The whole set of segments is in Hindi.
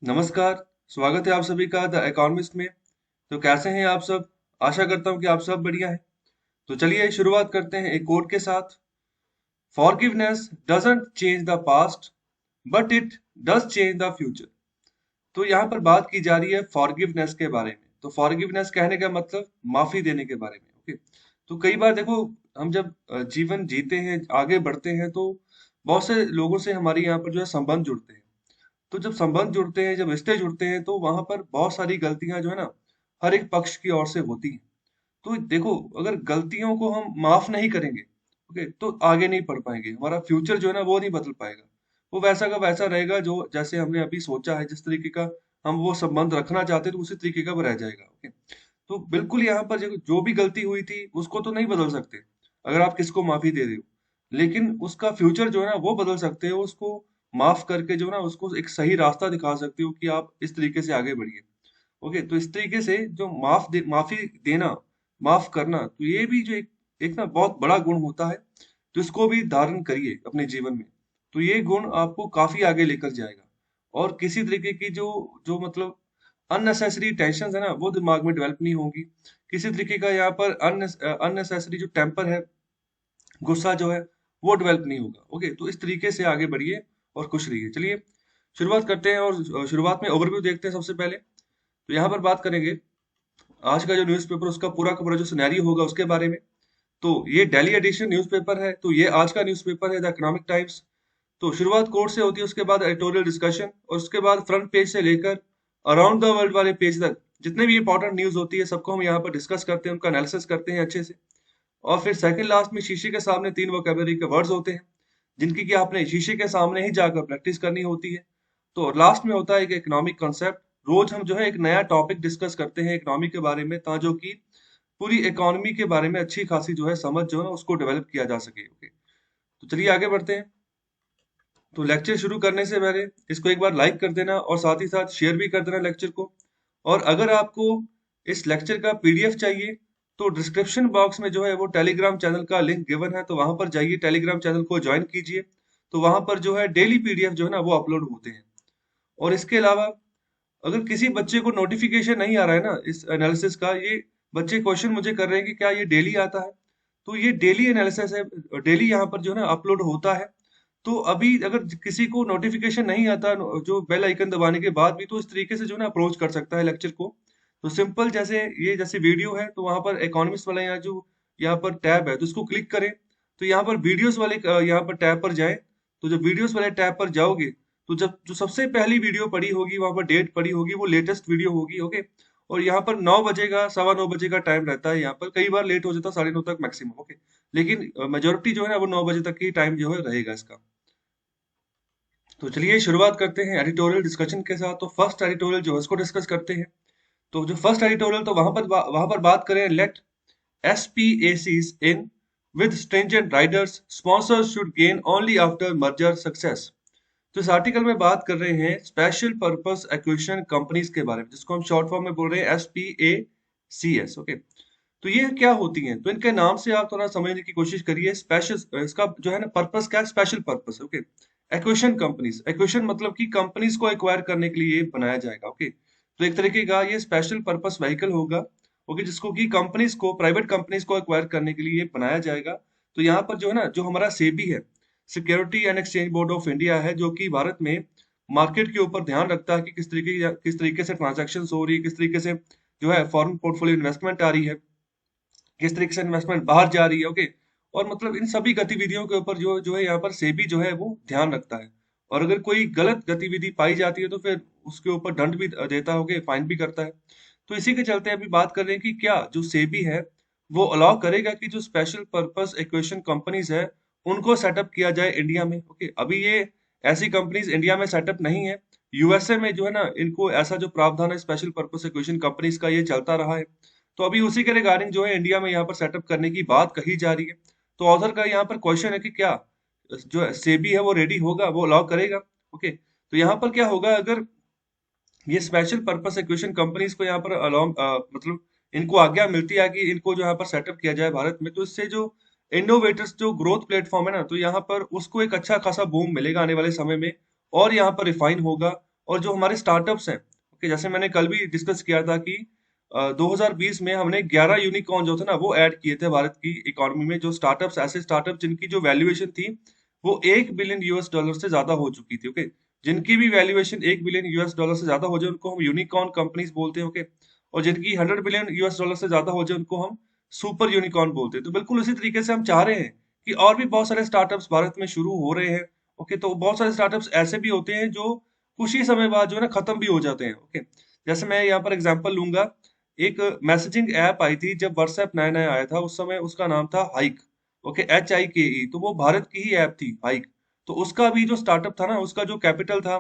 नमस्कार, स्वागत है आप सभी का द इकोनॉमिस्ट में। तो कैसे हैं आप सब? आशा करता हूँ कि आप सब बढ़िया हैं। तो चलिए शुरुआत करते हैं एक कोट के साथ। Forgiveness doesn't change the past, but it does change the future. तो यहाँ पर बात की जा रही है फॉरगिवनेस के बारे में। तो फॉरगिवनेस कहने का मतलब माफी देने के बारे में। ओके। तो कई बार देखो, हम जब जीवन जीते हैं, आगे बढ़ते हैं, तो बहुत से लोगों से हमारे यहाँ पर जो है संबंध जुड़ते हैं। तो जब संबंध जुड़ते हैं, जब रिश्ते जुड़ते हैं, तो वहां पर बहुत सारी गलतियां जो है ना, हर एक पक्ष की ओर से होती हैं। तो देखो, अगर गलतियों को हम माफ नहीं करेंगे, ओके, तो आगे नहीं बढ़ पाएंगे। हमारा फ्यूचर जो है ना, वो नहीं बदल पाएगा। वो वैसा का वैसा रहेगा, जो जैसे हमने अभी सोचा है, जिस तरीके का हम वो संबंध रखना चाहते थे, उसी तरीके का वो रह जाएगा। ओके। तो बिल्कुल यहाँ पर जो भी गलती हुई थी, उसको तो नहीं बदल सकते अगर आप किसको माफी दे रहे हो। लेकिन उसका फ्यूचर जो है ना, वो बदल सकते हो। उसको माफ करके जो ना, उसको एक सही रास्ता दिखा सकते हो कि आप इस तरीके से आगे बढ़िए। ओके। तो इस तरीके से जो माफी देना, माफ करना, तो ये भी जो एक ना बहुत बड़ा गुण होता है। तो इसको भी धारण करिए अपने जीवन में। तो ये गुण आपको काफी आगे लेकर जाएगा। और किसी तरीके की जो जो मतलब अननेसेसरी टेंशन है ना, वो दिमाग में डेवलप नहीं होंगी। किसी तरीके का यहाँ पर अननेसेसरी जो टेम्पर है, गुस्सा जो है, वो डेवलप नहीं होगा। ओके। तो इस तरीके से आगे बढ़िए और खुश रहिए। चलिए शुरुआत करते हैं, और शुरुआत में ओवरव्यू देखते हैं सबसे पहले। तो यहाँ पर बात करेंगे आज का जो न्यूज़पेपर, उसका पूरा का पूरा जो सिनेरियो होगा उसके बारे में। तो ये डेली एडिशन न्यूज़पेपर है, तो ये आज का न्यूज़पेपर है द इकोनॉमिक टाइम्स। तो शुरुआत कोर्ट से होती है, उसके बाद एडिटोरियल डिस्कशन, और उसके बाद फ्रंट पेज से लेकर अराउंड द वर्ल्ड वाले पेज तक जितने भी इंपॉर्टेंट न्यूज होती है, सबको हम यहाँ पर डिस्कस करते हैं, उनका एनालिसिस करते हैं अच्छे से। और फिर सेकंड लास्ट में शीशे के सामने 3 वोकैबुलरी के वर्ड्स होते हैं, जिनकी कि आपने शीशे के सामने ही जाकर प्रैक्टिस करनी होती है। तो लास्ट में होता है एक इकोनॉमिक कॉन्सेप्ट। रोज हम जो है एक नया टॉपिक डिस्कस करते हैं इकोनॉमी के बारे में, जो कि पूरी इकोनॉमी के बारे में अच्छी खासी जो है समझ जो है ना, उसको डेवलप किया जा सके। ओके। तो चलिए आगे बढ़ते हैं। तो लेक्चर शुरू करने से पहले इसको एक बार लाइक कर देना, और साथ ही साथ शेयर भी कर देना लेक्चर को। और अगर आपको इस लेक्चर का पीडीएफ चाहिए, तो डिस्क्रिप्शन बॉक्स में जो है वो टेलीग्राम चैनल का लिंक गिवन है, तो वहां पर जाइए, टेलीग्राम चैनल को ज्वाइन कीजिए। तो वहां पर जो है डेली पीडीएफ जो है ना, वो अपलोड होते हैं। और इसके अलावा अगर किसी बच्चे को नोटिफिकेशन नहीं आ रहा है ना इस एनालिसिस का, ये बच्चे क्वेश्चन मुझे कर रहे हैं कि क्या ये डेली आता है। तो ये डेली एनालिसिस है, डेली यहाँ पर जो है ना अपलोड होता है। तो अभी अगर किसी को नोटिफिकेशन नहीं आता, जो बेल आइकन दबाने के बाद भी, तो इस तरीके से जो है ना अप्रोच कर सकता है लेक्चर को। तो सिंपल, जैसे ये जैसे वीडियो है, तो वहां पर इकोनॉमिक्स वाला यहाँ पर टैब है, तो इसको क्लिक करें। तो यहाँ पर वीडियोस वाले यहाँ पर टैब पर जाएं। तो जब वीडियोस वाले टैब पर जाओगे, तो जब जो सबसे पहली वीडियो पड़ी होगी, वहां पर डेट पड़ी होगी, वो लेटेस्ट वीडियो होगी। ओके। और यहाँ पर 9 बजे का, 9:15 का टाइम रहता है। यहाँ पर कई बार लेट हो जाता है, 9:30 तक मैक्सिमम। ओके। लेकिन मेजोरिटी जो है ना, वो 9 बजे तक की टाइम जो है रहेगा इसका। तो चलिए शुरुआत करते हैं एडिटोरियल डिस्कशन के साथ। तो फर्स्ट एडिटोरियल जो है उसको डिस्कस करते हैं। तो जो फर्स्ट एडिटोरियल, तो वहां पर बात करें, late SPACs in with stringent riders, sponsors should gain only after merger success। तो इस आर्टिकल में बात कर रहे हैं स्पेशल पर्पस एक्विजिशन कंपनीज के बारे में, जिसको हम शॉर्ट फॉर्म में बोल रहे हैं SPACs। ओके। तो ये क्या होती हैं? तो इनके नाम से आप थोड़ा समझने की कोशिश करिए। स्पेशल, इसका जो है ना पर्पस क्या है, special purpose. Okay. Acquisition companies, acquisition मतलब कि कंपनीज को एक्वायर करने के लिए बनाया जाएगा। ओके। तो एक तरीके का ये स्पेशल पर्पस व्हीकल होगा। ओके। जिसको कि कंपनीज को, प्राइवेट कंपनीज को एक्वायर करने के लिए बनाया जाएगा। तो यहाँ पर जो है ना, जो हमारा सेबी है, security and exchange board of India है, जो कि भारत में मार्केट के ऊपर ध्यान रखता है कि किस तरीके से ट्रांजैक्शन हो रही है, किस तरीके से जो है फॉरेन पोर्टफोलियो इन्वेस्टमेंट आ रही है, किस तरीके से इन्वेस्टमेंट बाहर जा रही है। ओके। और मतलब इन सभी गतिविधियों के ऊपर जो जो है यहाँ पर सेबी जो है वो ध्यान रखता है। और अगर कोई गलत गतिविधि पाई जाती है, तो फिर उसके ऊपर दंड भी देता है, ओके, फाइन भी करता है। तो इसी के चलते अभी बात कर रहे हैं कि क्या जो सेबी है, वो अलाउ करेगा कि जो स्पेशल पर्पस एक्विजिशन कंपनीज है, उनको सेटअप किया जाए इंडिया में। ओके। अभी ये ऐसी कंपनीज इंडिया में सेटअप नहीं है। यूएसए में जो है ना, इनको ऐसा जो प्रावधान है स्पेशल पर्पस एक्विजिशन कंपनीज का, ये चलता रहा है। तो अभी उसी के रिगार्डिंग जो है इंडिया में यहाँ पर सेटअप करने की बात कही जा रही है। तो ऑथर का यहाँ पर क्वेश्चन है कि क्या जो है सेबी है वो रेडी होगा, वो अलाउ करेगा। ओके। तो यहाँ पर क्या होगा, अगर ये स्पेशल पर्पस एक्विजिशन कंपनीज को यहाँ पर अलाउ, मतलब इनको आज्ञा मिलती है कि इनको जो यहाँ पर सेटअप किया जाए भारत में, तो इससे जो इनोवेटर्स जो ग्रोथ प्लेटफॉर्म है ना, तो यहाँ पर उसको एक अच्छा खासा बूम मिलेगा आने वाले समय में। और यहाँ पर रिफाइन होगा, और जो हमारे स्टार्टअप्स हैं, ओके, जैसे मैंने कल भी डिस्कस किया था कि 2020 में हमने 11 यूनिकॉर्न जो थे ना वो ऐड किए थे भारत की इकोनॉमी में, जो स्टार्टअप्स, ऐसे स्टार्टअप जिनकी जो वैल्यूएशन थी वो 1 बिलियन यूएस डॉलर से ज्यादा हो चुकी थी, ओके। जिनकी भी वैल्यूएशन 1 बिलियन यूएस डॉलर से ज्यादा हो जाए उनको हम यूनिकॉर्न कंपनीज बोलते हैं, ओके। और जिनकी 100 बिलियन यूएस डॉलर से ज्यादा हो जाए उनको हम सुपर यूनिकॉर्न बोलते हैं। तो बिल्कुल उसी तरीके से हम चाह रहे हैं कि और भी बहुत सारे स्टार्टअप्स भारत में शुरू हो रहे हैं, ओके। तो बहुत सारे स्टार्टअप्स ऐसे भी होते हैं जो कुछ ही समय बाद जो है ना खत्म भी हो जाते हैं, ओके। जैसे मैं यहाँ पर एग्जांपल लूंगा, एक मैसेजिंग ऐप आई थी जब व्हाट्सएप नया नया आया था, उस समय उसका नाम था हाइक, ओके, HIKE। तो वो भारत की ही ऐप थी हाइक। तो उसका भी जो स्टार्टअप था ना, उसका जो कैपिटल था,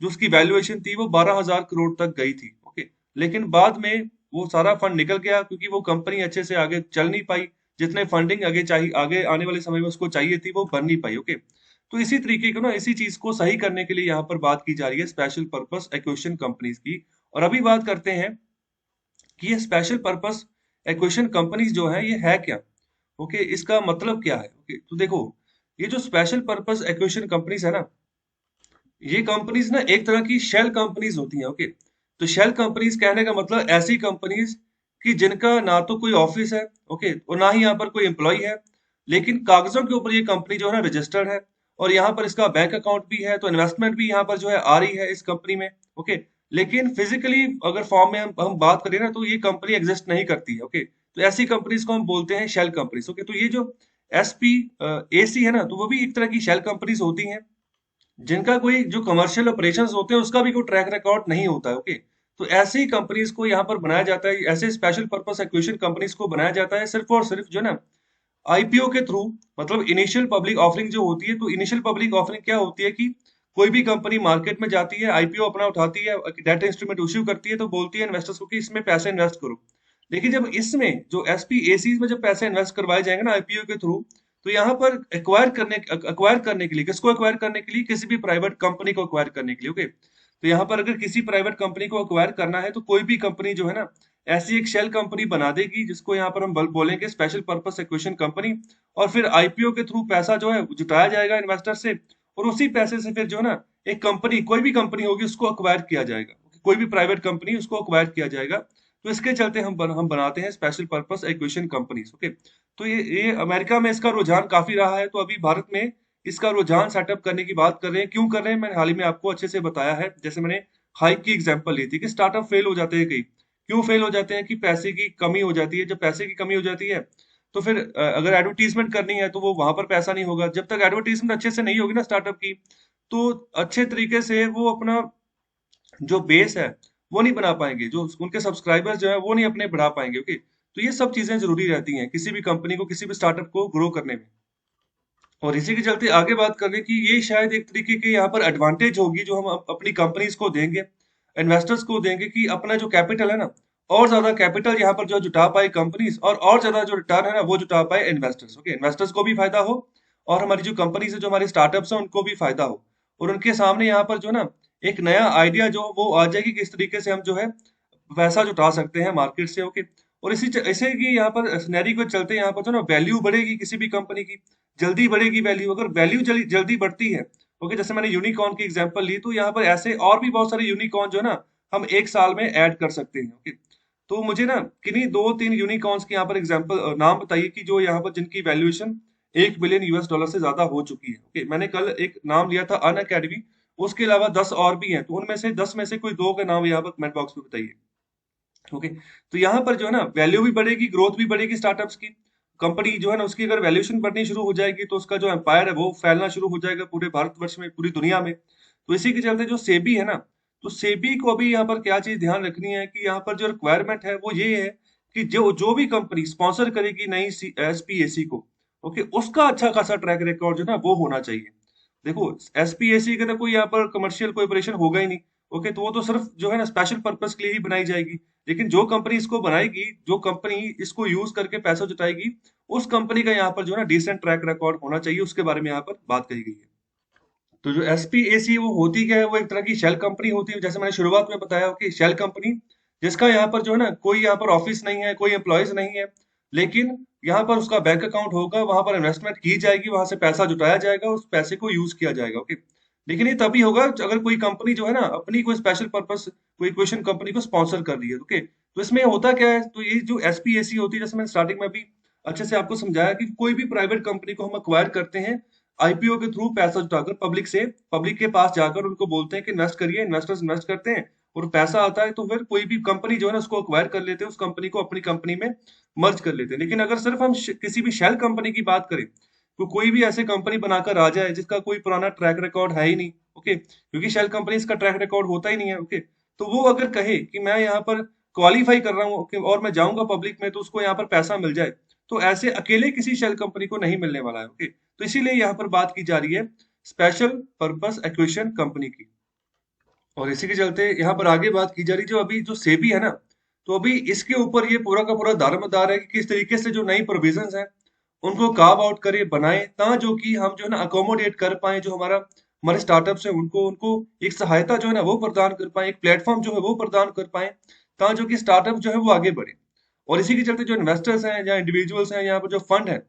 जो उसकी वैल्यूएशन थी वो 12,000 करोड़ तक गई थी, ओके। लेकिन बाद में वो सारा फंड निकल गया क्योंकि वो कंपनी अच्छे से आगे चल नहीं पाई। जितने फंडिंग आगे चाहिए, आगे आने वाले समय में उसको चाहिए थी, वो बन नहीं पाई, ओके। तो इसी तरीके को ना, इसी चीज को सही करने के लिए यहाँ पर बात की जा रही है स्पेशल पर्पस एक्विजिशन कंपनीज की। और अभी बात करते हैं कि ये स्पेशल पर्पस एक्विजिशन कंपनीज जो है ये है क्या, ओके, इसका मतलब क्या है, ओके। तो देखो, ये जो स्पेशल पर्पस एक्विजिशन कंपनीज है ना, ये कंपनीज ना एक तरह की शेल कंपनीज होती हैं, ओके। तो शेल कंपनीज कहने का मतलब ऐसी कंपनीज कि जिनका ना तो कोई ऑफिस है, ओके, और ना ही यहाँ पर कोई एम्प्लॉय है, लेकिन कागजों के ऊपर ये कंपनी जो है ना रजिस्टर्ड है, और यहाँ पर इसका बैंक अकाउंट भी है, तो इन्वेस्टमेंट भी यहाँ पर जो है आ रही है इस कंपनी में, ओके। लेकिन फिजिकली अगर फॉर्म में हम बात करें ना, तो ये कंपनी एग्जिस्ट नहीं करती है, ओके। तो ऐसी कंपनीज को हम बोलते हैं शेल कंपनीज, ओके। तो ये जो SPAC है ना, तो वो भी एक तरह की शेल कंपनीज होती हैं जिनका कोई जो कमर्शियल ऑपरेशंस होते हैं उसका भी कोई ट्रैक रिकॉर्ड नहीं होता है, ओके। तो ऐसे ही कंपनीज को यहाँ पर बनाया जाता है, ऐसे स्पेशल पर्पस एक्विजिशन कंपनीज को बनाया जाता है सिर्फ और सिर्फ जो है ना IPO के थ्रू, मतलब इनिशियल पब्लिक ऑफरिंग जो होती है। तो इनिशियल पब्लिक ऑफरिंग क्या होती है कि कोई भी कंपनी मार्केट में जाती है, IPO अपना उठाती है, डेटा इंस्ट्रूमेंट इश्यू करती है, तो बोलती है इन्वेस्टर्स को कि इसमें पैसे इन्वेस्ट करो। लेकिन जब इसमें जो SPACs में जब पैसे इन्वेस्ट करवाए जाएंगे ना IPO के थ्रू, तो यहाँ पर एक्वायर करने के लिए, किसको एक्वायर करने के लिए, किसी भी प्राइवेट कंपनी को एक्वायर करने के लिए, ओके। तो यहाँ पर अगर किसी प्राइवेट कंपनी को एक्वायर करना है तो कोई भी कंपनी जो है ना ऐसी एक शेल कंपनी बना देगी जिसको यहाँ पर हम बोलेंगे स्पेशल पर्पस एक्विजिशन कंपनी। और फिर IPO के थ्रू पैसा जो है जुटाया जाएगा इन्वेस्टर से, और उसी पैसे से फिर जो है ना एक कंपनी, कोई भी कंपनी होगी, उसको अक्वायर किया जाएगा, कोई भी प्राइवेट कंपनी उसको अक्वायर किया जाएगा। तो इसके चलते हम बनाते हैं special purpose acquisition companies, okay. तो ये अमेरिका में इसका रुझान काफी रहा है, तो अभी भारत में इसका रुझान सेटअप करने की बात कर रहे हैं। क्यों कर रहे हैं, मैंने हाल ही में आपको अच्छे से बताया है। जैसे मैंने हाइक की एग्जांपल ली थी कि स्टार्टअप फेल हो जाते हैं कई। क्यों फेल हो जाते हैं कि पैसे की कमी हो जाती है। जब पैसे की कमी हो जाती है तो फिर अगर एडवर्टीजमेंट करनी है तो वो वहां पर पैसा नहीं होगा। जब तक एडवर्टीजमेंट अच्छे से नहीं होगी ना स्टार्टअप की, तो अच्छे तरीके से वो अपना जो बेस है वो नहीं बना पाएंगे, जो उनके सब्सक्राइबर्स जो है वो नहीं अपने बढ़ा पाएंगे, ओके। तो ये सब चीजें जरूरी रहती हैं किसी भी कंपनी को, किसी भी स्टार्टअप को ग्रो करने में। और इसी के चलते आगे बात करें कि ये शायद एक तरीके की यहाँ पर एडवांटेज होगी जो हम अपनी कंपनीज को देंगे, इन्वेस्टर्स को देंगे, कि अपना जो कैपिटल है ना, और ज्यादा कैपिटल यहाँ पर जो जुटा पाए कंपनीज, और ज्यादा जो रिटर्न है ना वो जुटा पाए इन्वेस्टर्स, ओके। इन्वेस्टर्स को भी फायदा हो, और हमारी जो कंपनीज है, जो हमारे स्टार्टअप्स हैं, उनको भी फायदा हो। और उनके सामने यहाँ पर जो ना एक नया आइडिया जो वो आ जाएगी, किस तरीके से हम जो है पैसा जुटा सकते हैं मार्केट से, ओके। और ऐसे की यहाँ पर सिनेरियो के चलते यहाँ पर जो ना वैल्यू बढ़ेगी किसी भी कंपनी की, जल्दी बढ़ेगी वैल्यू। अगर वैल्यू जल्दी जल्दी बढ़ती है, ओके, जैसे मैंने यूनिकॉर्न की एग्जांपल ली, तो यहाँ पर ऐसे और भी बहुत सारे यूनिकॉर्न जो है ना हम एक साल में ऐड कर सकते हैं, ओके। तो मुझे ना किन्हीं 2-3 यूनिकॉर्न्स की यहाँ पर एग्जांपल नाम बताइए कि जो यहाँ पर जिनकी वैल्यूएशन 1 बिलियन यूएस डॉलर से ज्यादा हो चुकी है, ओके। मैंने कल एक नाम लिया था अन अकेडमी, उसके अलावा 10 और भी हैं, तो उनमें से 10 में से कोई 2 के नाम यहाँ पर कमेंट बॉक्स में बताइए, ओके। तो यहाँ पर जो है ना वैल्यू भी बढ़ेगी, ग्रोथ भी बढ़ेगी स्टार्टअप्स की। कंपनी जो है ना उसकी अगर वैल्यूएशन बढ़नी शुरू हो जाएगी तो उसका जो एम्पायर है वो फैलना शुरू हो जाएगा पूरे भारतवर्ष में, पूरी दुनिया में। तो इसी के चलते जो सेबी है ना, तो सेबी को अभी यहाँ पर क्या चीज ध्यान रखनी है कि यहाँ पर जो रिक्वायरमेंट है वो ये है कि जो जो भी कंपनी स्पॉन्सर करेगी नई SPAC को, ओके, उसका अच्छा खासा ट्रैक रिकॉर्ड जो है ना वो होना चाहिए। देखो, SPAC का तो कोई यहाँ पर कमर्शियल कोऑपरेशन होगा ही नहीं, ओके। तो वो तो सिर्फ जो है ना स्पेशल पर्पस के लिए ही बनाई जाएगी। लेकिन जो कंपनी इसको बनाएगी, जो कंपनी इसको यूज करके पैसा जुटाएगी, उस कंपनी का यहाँ पर जो है ना डिसेंट ट्रैक रिकॉर्ड होना चाहिए, उसके बारे में यहाँ पर बात करी गई है। तो जो SPAC वो होती क्या है, वो एक तरह की शेल कंपनी होती है, जैसे मैंने शुरुआत में बताया कि शेल कंपनी जिसका यहाँ पर जो है ना कोई यहाँ पर ऑफिस नहीं है, कोई एम्प्लॉयज नहीं है, लेकिन यहाँ पर उसका बैंक अकाउंट होगा, वहां पर इन्वेस्टमेंट की जाएगी, वहां से पैसा जुटाया जाएगा, उस पैसे को यूज किया जाएगा, ओके। लेकिन ये तभी होगा अगर कोई कंपनी जो है ना अपनी कोई स्पेशल पर्पस कोई क्वेश्चन कंपनी को स्पॉन्सर कर रही है, ओके। तो इसमें होता क्या है, तो ये जो एसपीएसी होती है, जैसे मैंने स्टार्टिंग में भी अच्छे से आपको समझाया कि कोई भी प्राइवेट कंपनी को हम अक्वायर करते हैं आईपीओ के थ्रू, पैसा जुटाकर पब्लिक से, पब्लिक के पास जाकर उनको बोलते हैं कि इन्वेस्ट करिए, इन्वेस्टर्स इन्वेस्ट करते हैं और पैसा आता है, तो फिर कोई भी कंपनी जो है ना उसको अक्वायर कर लेते हैं, उस कंपनी को अपनी कंपनी में मर्ज कर लेते हैं। लेकिन अगर सिर्फ हम किसी भी शेल कंपनी की बात करें, तो कोई भी ऐसे कंपनी बनाकर आ जाए जिसका कोई पुराना ट्रैक रिकॉर्ड है ही नहीं, ओके, क्योंकि शेल कंपनीज का ट्रैक रिकॉर्ड होता ही नहीं है, ओके। तो वो अगर कहे कि मैं यहाँ पर क्वालिफाई कर रहा हूँ, ओके, और मैं जाऊंगा पब्लिक में तो उसको यहाँ पर पैसा मिल जाए, तो ऐसे अकेले किसी शेल कंपनी को नहीं मिलने वाला है, ओके। तो इसीलिए यहाँ पर बात की जा रही है स्पेशल पर्पस एक्विजिशन कंपनी की। और इसी के चलते यहाँ पर आगे बात की जा रही, जो अभी जो सेबी है ना, तो अभी इसके ऊपर ये पूरा का पूरा दारोमदार है कि किस तरीके से जो नई प्रोविजंस हैं उनको कार्व आउट करे, बनाए, ता जो कि हम जो है ना अकोमोडेट कर पाए जो हमारा हमारे स्टार्टअप्स हैं, उनको उनको एक सहायता जो है ना वो प्रदान कर पाए, एक प्लेटफॉर्म जो है वो प्रदान कर पाए, ता जो कि स्टार्टअप जो है वो आगे बढ़े। और इसी के चलते जो इन्वेस्टर्स हैं या इंडिविजुअल्स हैं, यहाँ पर जो फंड है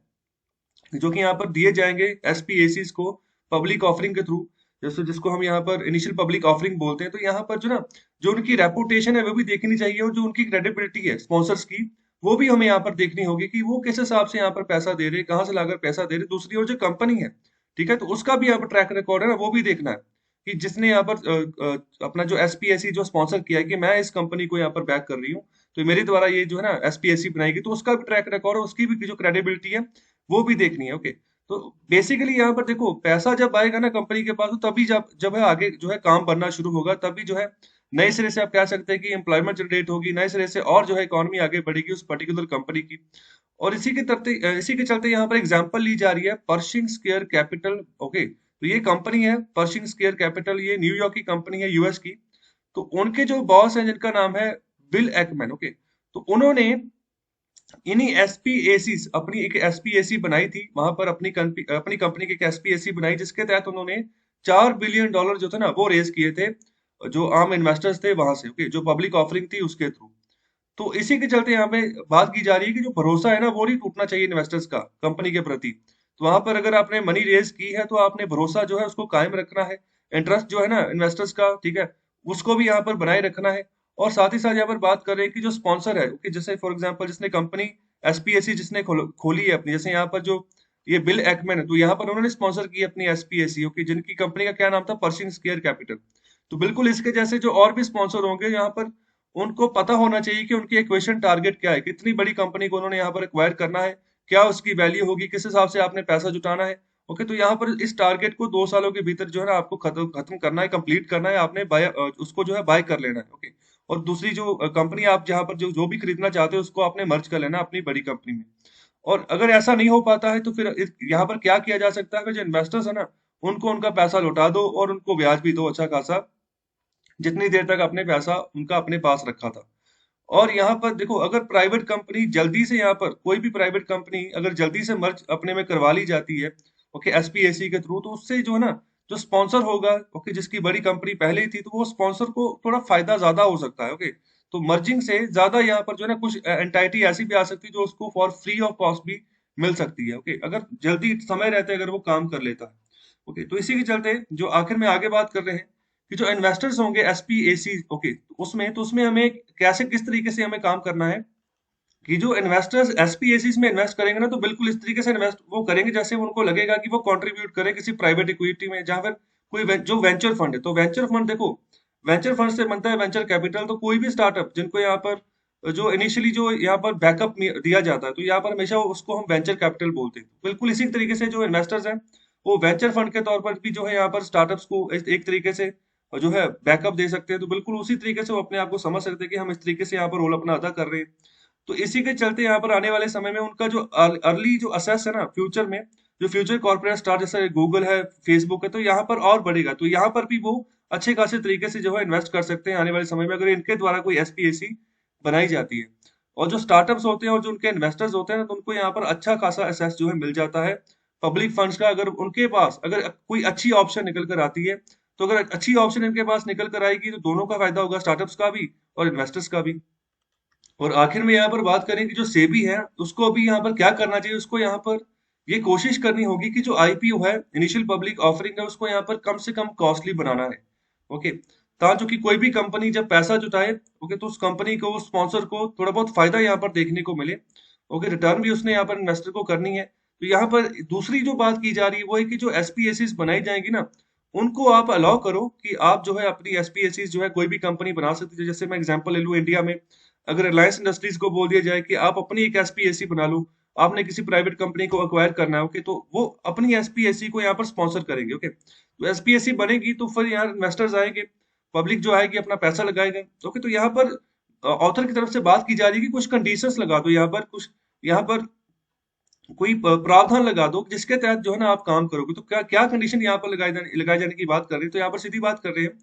जो कि यहाँ पर दिए जाएंगे एसपीएसीज को पब्लिक ऑफरिंग के थ्रू, जैसे जिसको हम यहाँ पर इनिशियल पब्लिक ऑफरिंग बोलते हैं, तो यहाँ पर जो ना जो उनकी रेपुटेशन है वो भी देखनी चाहिए, और जो उनकी क्रेडिबिलिटी है स्पॉन्सर्स की वो भी हमें यहाँ पर देखनी होगी कि वो किस हिसाब से यहाँ पर पैसा दे रहे, कहाँ से लाकर पैसा दे रहे। दूसरी ओर जो कंपनी है, ठीक है, तो उसका भी यहाँ पर ट्रैक रिकॉर्ड है ना, वो भी देखना है कि जिसने यहाँ पर अपना जो एसपीएससी जो स्पॉन्सर किया है कि मैं इस कंपनी को यहाँ पर बैक कर रही हूँ, तो मेरे द्वारा ये जो है ना एसपीएससी बनाएगी, तो उसका भी ट्रैक रिकॉर्ड है, उसकी भी जो क्रेडिबिलिटी है वो भी देखनी है, ओके। तो बेसिकली यहाँ पर देखो पैसा जब आएगा ना कंपनी के पास, तो तभी जब जब है आगे जो है काम बनना शुरू होगा, तभी जो है नए सिरे से आप कह सकते हैं कि एम्प्लॉयमेंट जनरेट होगी, नए सिरे से और जो है इकोनॉमी आगे बढ़ेगी उस पर्टिकुलर कंपनी की। और इसी के चलते यहाँ पर एग्जांपल ली जा रही है पर्शिंग स्क्वायर कैपिटल, ओके। तो ये कंपनी है पर्शिंग स्क्वायर कैपिटल, ये न्यूयॉर्क की कंपनी है, यूएस की। तो उनके जो बॉस हैं जिनका नाम है बिल एकमैन, ओके, तो उन्होंने इन्हीं एसपीएसी अपनी एक एसपीएसी बनाई थी वहां पर, अपनी कंपनी की एक एसपीएसी बनाई जिसके तहत उन्होंने $4 बिलियन जो थे ना वो रेज किए थे, जो आम इन्वेस्टर्स थे वहां से, ओके, जो पब्लिक ऑफरिंग थी उसके थ्रू। तो इसी के चलते यहाँ पे बात की जा रही है कि जो भरोसा है ना वो नहीं टूटना चाहिए इन्वेस्टर्स का कंपनी के प्रति। तो वहां पर अगर आपने मनी रेज की है तो आपने भरोसा जो है उसको कायम रखना है, इंटरेस्ट जो है ना इन्वेस्टर्स का, ठीक है, उसको भी यहाँ पर बनाए रखना है। और साथ ही साथ यहाँ पर बात कर रहे हैं कि जो स्पॉन्सर है, ओके, जैसे फॉर एग्जांपल जिसने कंपनी एसपीएससी जिसने खोली है अपनी, जैसे यहाँ पर जो ये बिल एकमैन है, तो यहाँ पर उन्होंने स्पॉन्सर की अपनी एसपीएससी, ओके, जिनकी कंपनी का क्या नाम था, पर्शिंग स्क्वायर कैपिटल। तो बिल्कुल इसके जैसे जो और भी स्पॉन्सर होंगे यहाँ पर, उनको पता होना चाहिए कि उनकी इक्वेशन टारगेट क्या है, कितनी बड़ी कंपनी को उन्होंने यहाँ पर एक्वायर करना है, क्या उसकी वैल्यू होगी, किस हिसाब से आपने पैसा जुटाना है, ओके। तो यहाँ पर इस टारगेट को 2 सालों के भीतर जो है ना आपको खत्म खत्म करना है, कंप्लीट करना है, आपने उसको जो है बाय कर लेना है, ओके। और दूसरी जो कंपनी आप जहाँ पर जो जो भी खरीदना चाहते हो उसको आपने मर्ज कर लेना है अपनी बड़ी कंपनी में। और अगर ऐसा नहीं हो पाता है तो फिर यहाँ पर क्या किया जा सकता है, फिर जो इन्वेस्टर्स है ना उनको उनका पैसा लौटा दो और उनको ब्याज भी दो अच्छा खासा, जितनी देर तक आपने पैसा उनका अपने पास रखा था। और यहाँ पर देखो अगर प्राइवेट कंपनी जल्दी से, यहाँ पर कोई भी प्राइवेट कंपनी अगर जल्दी से मर्ज अपने में करवा ली जाती है, ओके, एसपीएसी के थ्रू, तो उससे जो है ना जो स्पॉन्सर होगा, ओके, जिसकी बड़ी कंपनी पहले ही थी, तो वो स्पॉन्सर को थोड़ा फायदा ज्यादा हो सकता है, ओके। तो मर्जिंग से ज्यादा यहाँ पर जो है ना कुछ एंटाइटी ऐसी भी आ सकती है जो उसको फॉर फ्री ऑफ कॉस्ट भी मिल सकती है, ओके, अगर जल्दी समय रहते अगर वो काम कर लेता है, ओके। तो इसी के चलते जो आखिर में आगे बात कर रहे हैं कि जो इन्वेस्टर्स होंगे एसपीएसी, ओके, उसमें हमें कैसे किस तरीके से हमें काम करना है कि जो इन्वेस्टर्स एसपीएसीज में इन्वेस्ट करेंगे ना, तो बिल्कुल इस तरीके से इन्वेस्ट वो करेंगे जैसे उनको लगेगा कि वो कंट्रीब्यूट करें किसी प्राइवेट इक्विटी में, जहां पर कोई जो वेंचर फंड है, तो वेंचर फंड देखो, वेंचर फंड से बनता है वेंचर कैपिटल। तो कोई भी स्टार्टअप जिनको यहाँ पर जो इनिशियली जो यहाँ पर बैकअप दिया जाता है, तो यहाँ पर हमेशा उसको हम वेंचर कैपिटल बोलते हैं। बिल्कुल इसी तरीके से जो इन्वेस्टर्स हैं वो वेंचर फंड के तौर पर भी जो है यहाँ पर स्टार्टअप्स को एक तरीके से जो है बैकअप दे सकते हैं। तो बिल्कुल उसी तरीके से वो अपने आप को समझ सकते हैं कि हम इस तरीके से यहाँ पर रोल अपना अदा कर रहे हैं। तो इसी के चलते यहाँ पर आने वाले समय में उनका जो अर्ली जो असेस है ना फ्यूचर में, जो फ्यूचर कॉर्पोरेट स्टार जैसे गूगल है, फेसबुक है, तो यहाँ पर और बढ़ेगा। तो यहाँ पर भी वो अच्छे खासे तरीके से जो है इन्वेस्ट कर सकते हैं आने वाले समय में, अगर इनके द्वारा कोई एसपीएसी बनाई जाती है। और जो स्टार्टअप्स होते हैं और जो उनके इन्वेस्टर्स होते हैं तो उनको यहाँ पर अच्छा खासा एसेस जो है मिल जाता है पब्लिक फंड्स का। अगर उनके पास अगर कोई अच्छी ऑप्शन निकल कर आती है, तो अगर अच्छी ऑप्शन इनके पास निकल कर आएगी तो दोनों का फायदा होगा, स्टार्टअप्स का भी और इन्वेस्टर्स का भी। और आखिर में यहाँ पर बात करें कि जो सेबी है उसको अभी यहाँ पर क्या करना चाहिए, उसको यहाँ पर ये कोशिश करनी होगी कि जो आईपीओ है, इनिशियल पब्लिक ऑफरिंग है, उसको यहाँ पर कम से कम कॉस्टली बनाना है। ओके, ताकि कि कोई भी कंपनी जब पैसा जुटाए, ओके, तो उस कंपनी को, उस स्पॉन्सर को थोड़ा बहुत फायदा यहाँ पर देखने को मिले। ओके, रिटर्न भी उसने यहाँ पर इन्वेस्टर को करनी है। तो यहाँ पर दूसरी जो बात की जा रही है वो है कि जो एसपीएसीज बनाई जाएंगी ना, उनको आप अलाउ करो कि आप जो है अपनी एसपीएसीज जो है कोई भी कंपनी बना सकती है। जैसे मैं एग्जांपल ले लूं, इंडिया में अगर रिलायंस इंडस्ट्रीज को बोल दिया जाए कि आप अपनी एक एसपीएसी बना लो, आपने किसी प्राइवेट कंपनी को अक्वायर करना है, ओके, तो वो अपनी एसपीएसी को यहाँ पर स्पॉन्सर करेंगे। ओके, तो एसपीएसी बनेगी तो फिर यहाँ इन्वेस्टर्स आएंगे, पब्लिक जो आएगी अपना पैसा लगाएगा। ओके, तो यहाँ पर ऑथर की तरफ से बात की जा रही है कि कुछ कंडीशंस लगा दो यहाँ पर, कुछ यहाँ पर कोई प्रावधान लगा दो जिसके तहत जो है ना आप काम करोगे। तो क्या क्या कंडीशन यहाँ पर लगाए जाने की बात कर रहे हैं, तो यहाँ पर सीधी बात कर रहे हैं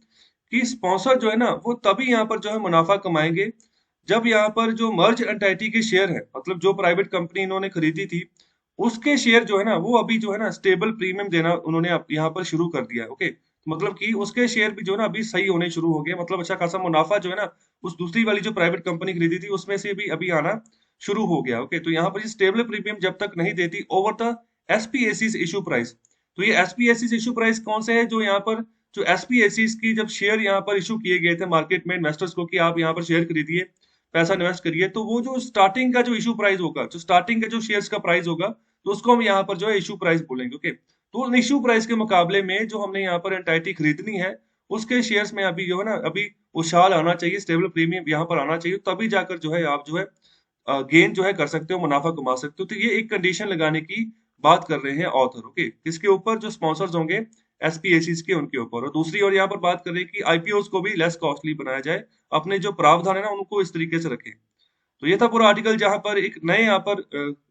कि स्पॉन्सर जो है ना वो तभी यहाँ पर जो है मुनाफा कमाएंगे जब यहाँ पर जो मर्ज एंटाइटी के शेयर है, मतलब जो प्राइवेट कंपनी इन्होंने खरीदी थी, उसके शेयर जो है ना वो अभी जो है ना स्टेबल प्रीमियम देना उन्होंने यहाँ पर शुरू कर दिया है। ओके, तो मतलब कि उसके शेयर भी जो है ना अभी सही होने शुरू हो गए, मतलब अच्छा खासा मुनाफा जो है ना उस दूसरी वाली जो प्राइवेट कंपनी खरीदी थी उसमें से भी अभी आना शुरू हो गया। ओके, तो यहाँ पर स्टेबल प्रीमियम जब तक नहीं देती ओवर द एसपीएसीज इशू प्राइस। तो ये एसपीएसीज इशू प्राइस कौन से है, जो यहाँ पर जो एसपीएसीज की जब शेयर यहाँ पर इशू किए गए थे मार्केट में इन्वेस्टर्स को कि आप यहाँ पर शेयर खरीदिए, पैसा इन्वेस्ट करिए, तो वो जो स्टार्टिंग का जो इशू प्राइस होगा, जो स्टार्टिंग का जो शेयर्स का प्राइस होगा, तो उसको हम यहाँ पर जो है इशू प्राइस बोलेंगे। ओके, तो इशू प्राइस के मुकाबले में जो हमने यहाँ पर एंटाइटी खरीदनी है उसके शेयर्स में अभी जो है ना अभी उछाल आना चाहिए, स्टेबल प्रीमियम यहाँ पर आना चाहिए, तभी जाकर जो है आप जो है गेन जो है कर सकते हो, मुनाफा कमा सकते हो। तो ये एक कंडीशन लगाने की बात कर रहे हैं ऑथर। ओके, किसके ऊपर, जो स्पॉन्सर्स होंगे एसपीएसीज के, उनके ऊपर। और दूसरी ओर यहाँ पर बात कर रहे हैं कि आईपीओ को भी लेस कॉस्टली बनाया जाए, अपने जो प्रावधान है ना उनको इस तरीके से रखें। तो ये था पूरा आर्टिकल जहां पर एक नए यहाँ पर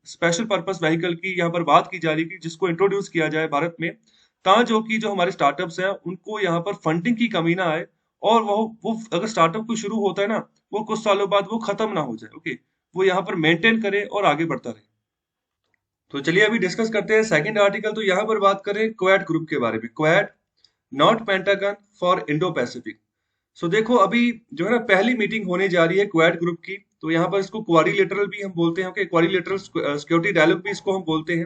स्पेशल पर्पस व्हीकल की यहाँ पर बात की जा रही है कि जिसको इंट्रोड्यूस किया जाए भारत में, जो कि जो हमारे स्टार्टअप्स हैं उनको यहाँ पर फंडिंग की कमी ना आए, और वो अगर स्टार्टअप को शुरू होता है ना, वो कुछ सालों बाद वो खत्म ना हो जाए। ओके, वो यहाँ पर मेंटेन करे और आगे बढ़ता रहे। तो चलिए अभी डिस्कस करते हैं सेकंड आर्टिकल। तो यहाँ पर बात करें क्वाड ग्रुप के बारे में। Quad, not Pentagon for Indo Pacific. So देखो अभी जो है ना पहली मीटिंग होने जा रही है क्वाड ग्रुप की। तो यहाँ पर इसको क्वाड्रिलेटरल भी हम बोलते हैं, क्वाड्रिलेटरल सिक्योरिटी डायलॉग भी इसको हम बोलते हैं।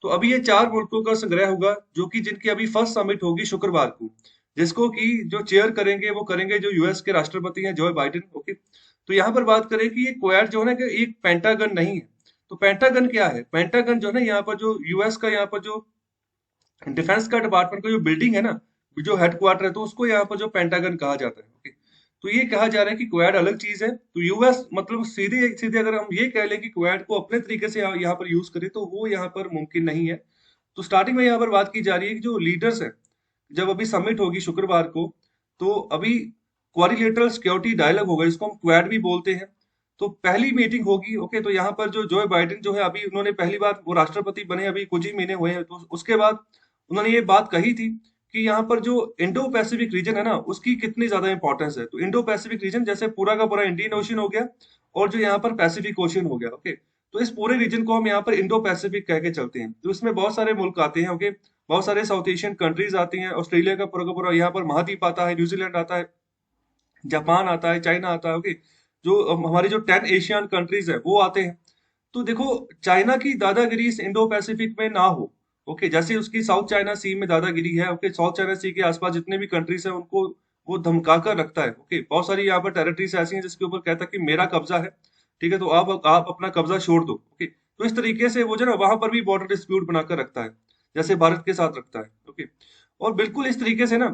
तो अभी ये 4 मुल्कों का संग्रह होगा जो कि जिनकी अभी फर्स्ट समिट होगी शुक्रवार को, जिसको कि जो चेयर करेंगे वो करेंगे जो यूएस के राष्ट्रपति हैं, जो बाइडेन। ओके, तो यहाँ पर बात करें कि ये क्वाड जो है ना कि एक पेंटागन नहीं है। तो पेंटागन क्या है? पेंटागन जो है ना यहाँ पर जो यूएस का यहाँ पर जो डिफेंस का डिपार्टमेंट का जो बिल्डिंग है ना, जो हेडक्वार्टर है, तो उसको यहाँ पर जो पेंटागन कहा जाता है। ओके, तो ये कहा जा रहा है कि क्वाड अलग चीज है। तो यूएस मतलब सीधे सीधे अगर हम ये कह लें कि क्वाड को अपने तरीके से यहाँ पर यूज करें तो वो यहाँ पर मुमकिन नहीं है। तो स्टार्टिंग में यहाँ पर बात की जा रही है कि जो लीडर्स है, जब अभी समिट होगी शुक्रवार को, तो अभी क्वाड्रिलेटरल सिक्योरिटी डायलॉग होगा, जिसको हम क्वाड भी बोलते हैं। तो पहली मीटिंग होगी। ओके, तो यहाँ पर जो बाइडेन जो है अभी उन्होंने पहली बार वो राष्ट्रपति बने, अभी कुछ ही महीने हुए हैं, तो उसके बाद उन्होंने ये बात कही थी कि यहाँ पर जो इंडो पैसिफिक रीजन है ना उसकी कितनी ज्यादा इंपॉर्टेंस है। तो इंडो पैसिफिक रीजन जैसे पूरा का पूरा इंडियन ओशन हो गया और जो यहाँ पर पैसिफिक ओशन हो गया। ओके, तो इस पूरे रीजन को हम यहाँ पर इंडो पैसिफिक कह के चलते हैं। तो इसमें बहुत सारे मुल्क आते हैं। ओके, बहुत सारे साउथ एशियन कंट्रीज आती हैं, ऑस्ट्रेलिया का पूरा यहाँ पर महाद्वीप आता है, न्यूजीलैंड आता है, जापान आता है, चाइना आता है। ओके, जो हमारी जो 10 एशियन कंट्रीज है वो आते हैं। तो देखो चाइना की दादागिरी इस इंडो पैसिफिक में ना हो। ओके, जैसे उसकी साउथ चाइना सी में दादागिरी है। ओके, साउथ चाइना सी के आसपास जितने भी कंट्रीज हैं उनको वो धमका कर रखता है। ओके, बहुत सारी यहाँ पर टेरिटरीज ऐसी हैं जिसके ऊपर कहता है कि मेरा कब्जा है, ठीक है, तो आप अपना कब्जा छोड़ दो। ओके, तो इस तरीके से वो जो है ना वहां पर भी बॉर्डर डिस्प्यूट बनाकर रखता है, जैसे भारत के साथ रखता है। ओके, और बिल्कुल इस तरीके से ना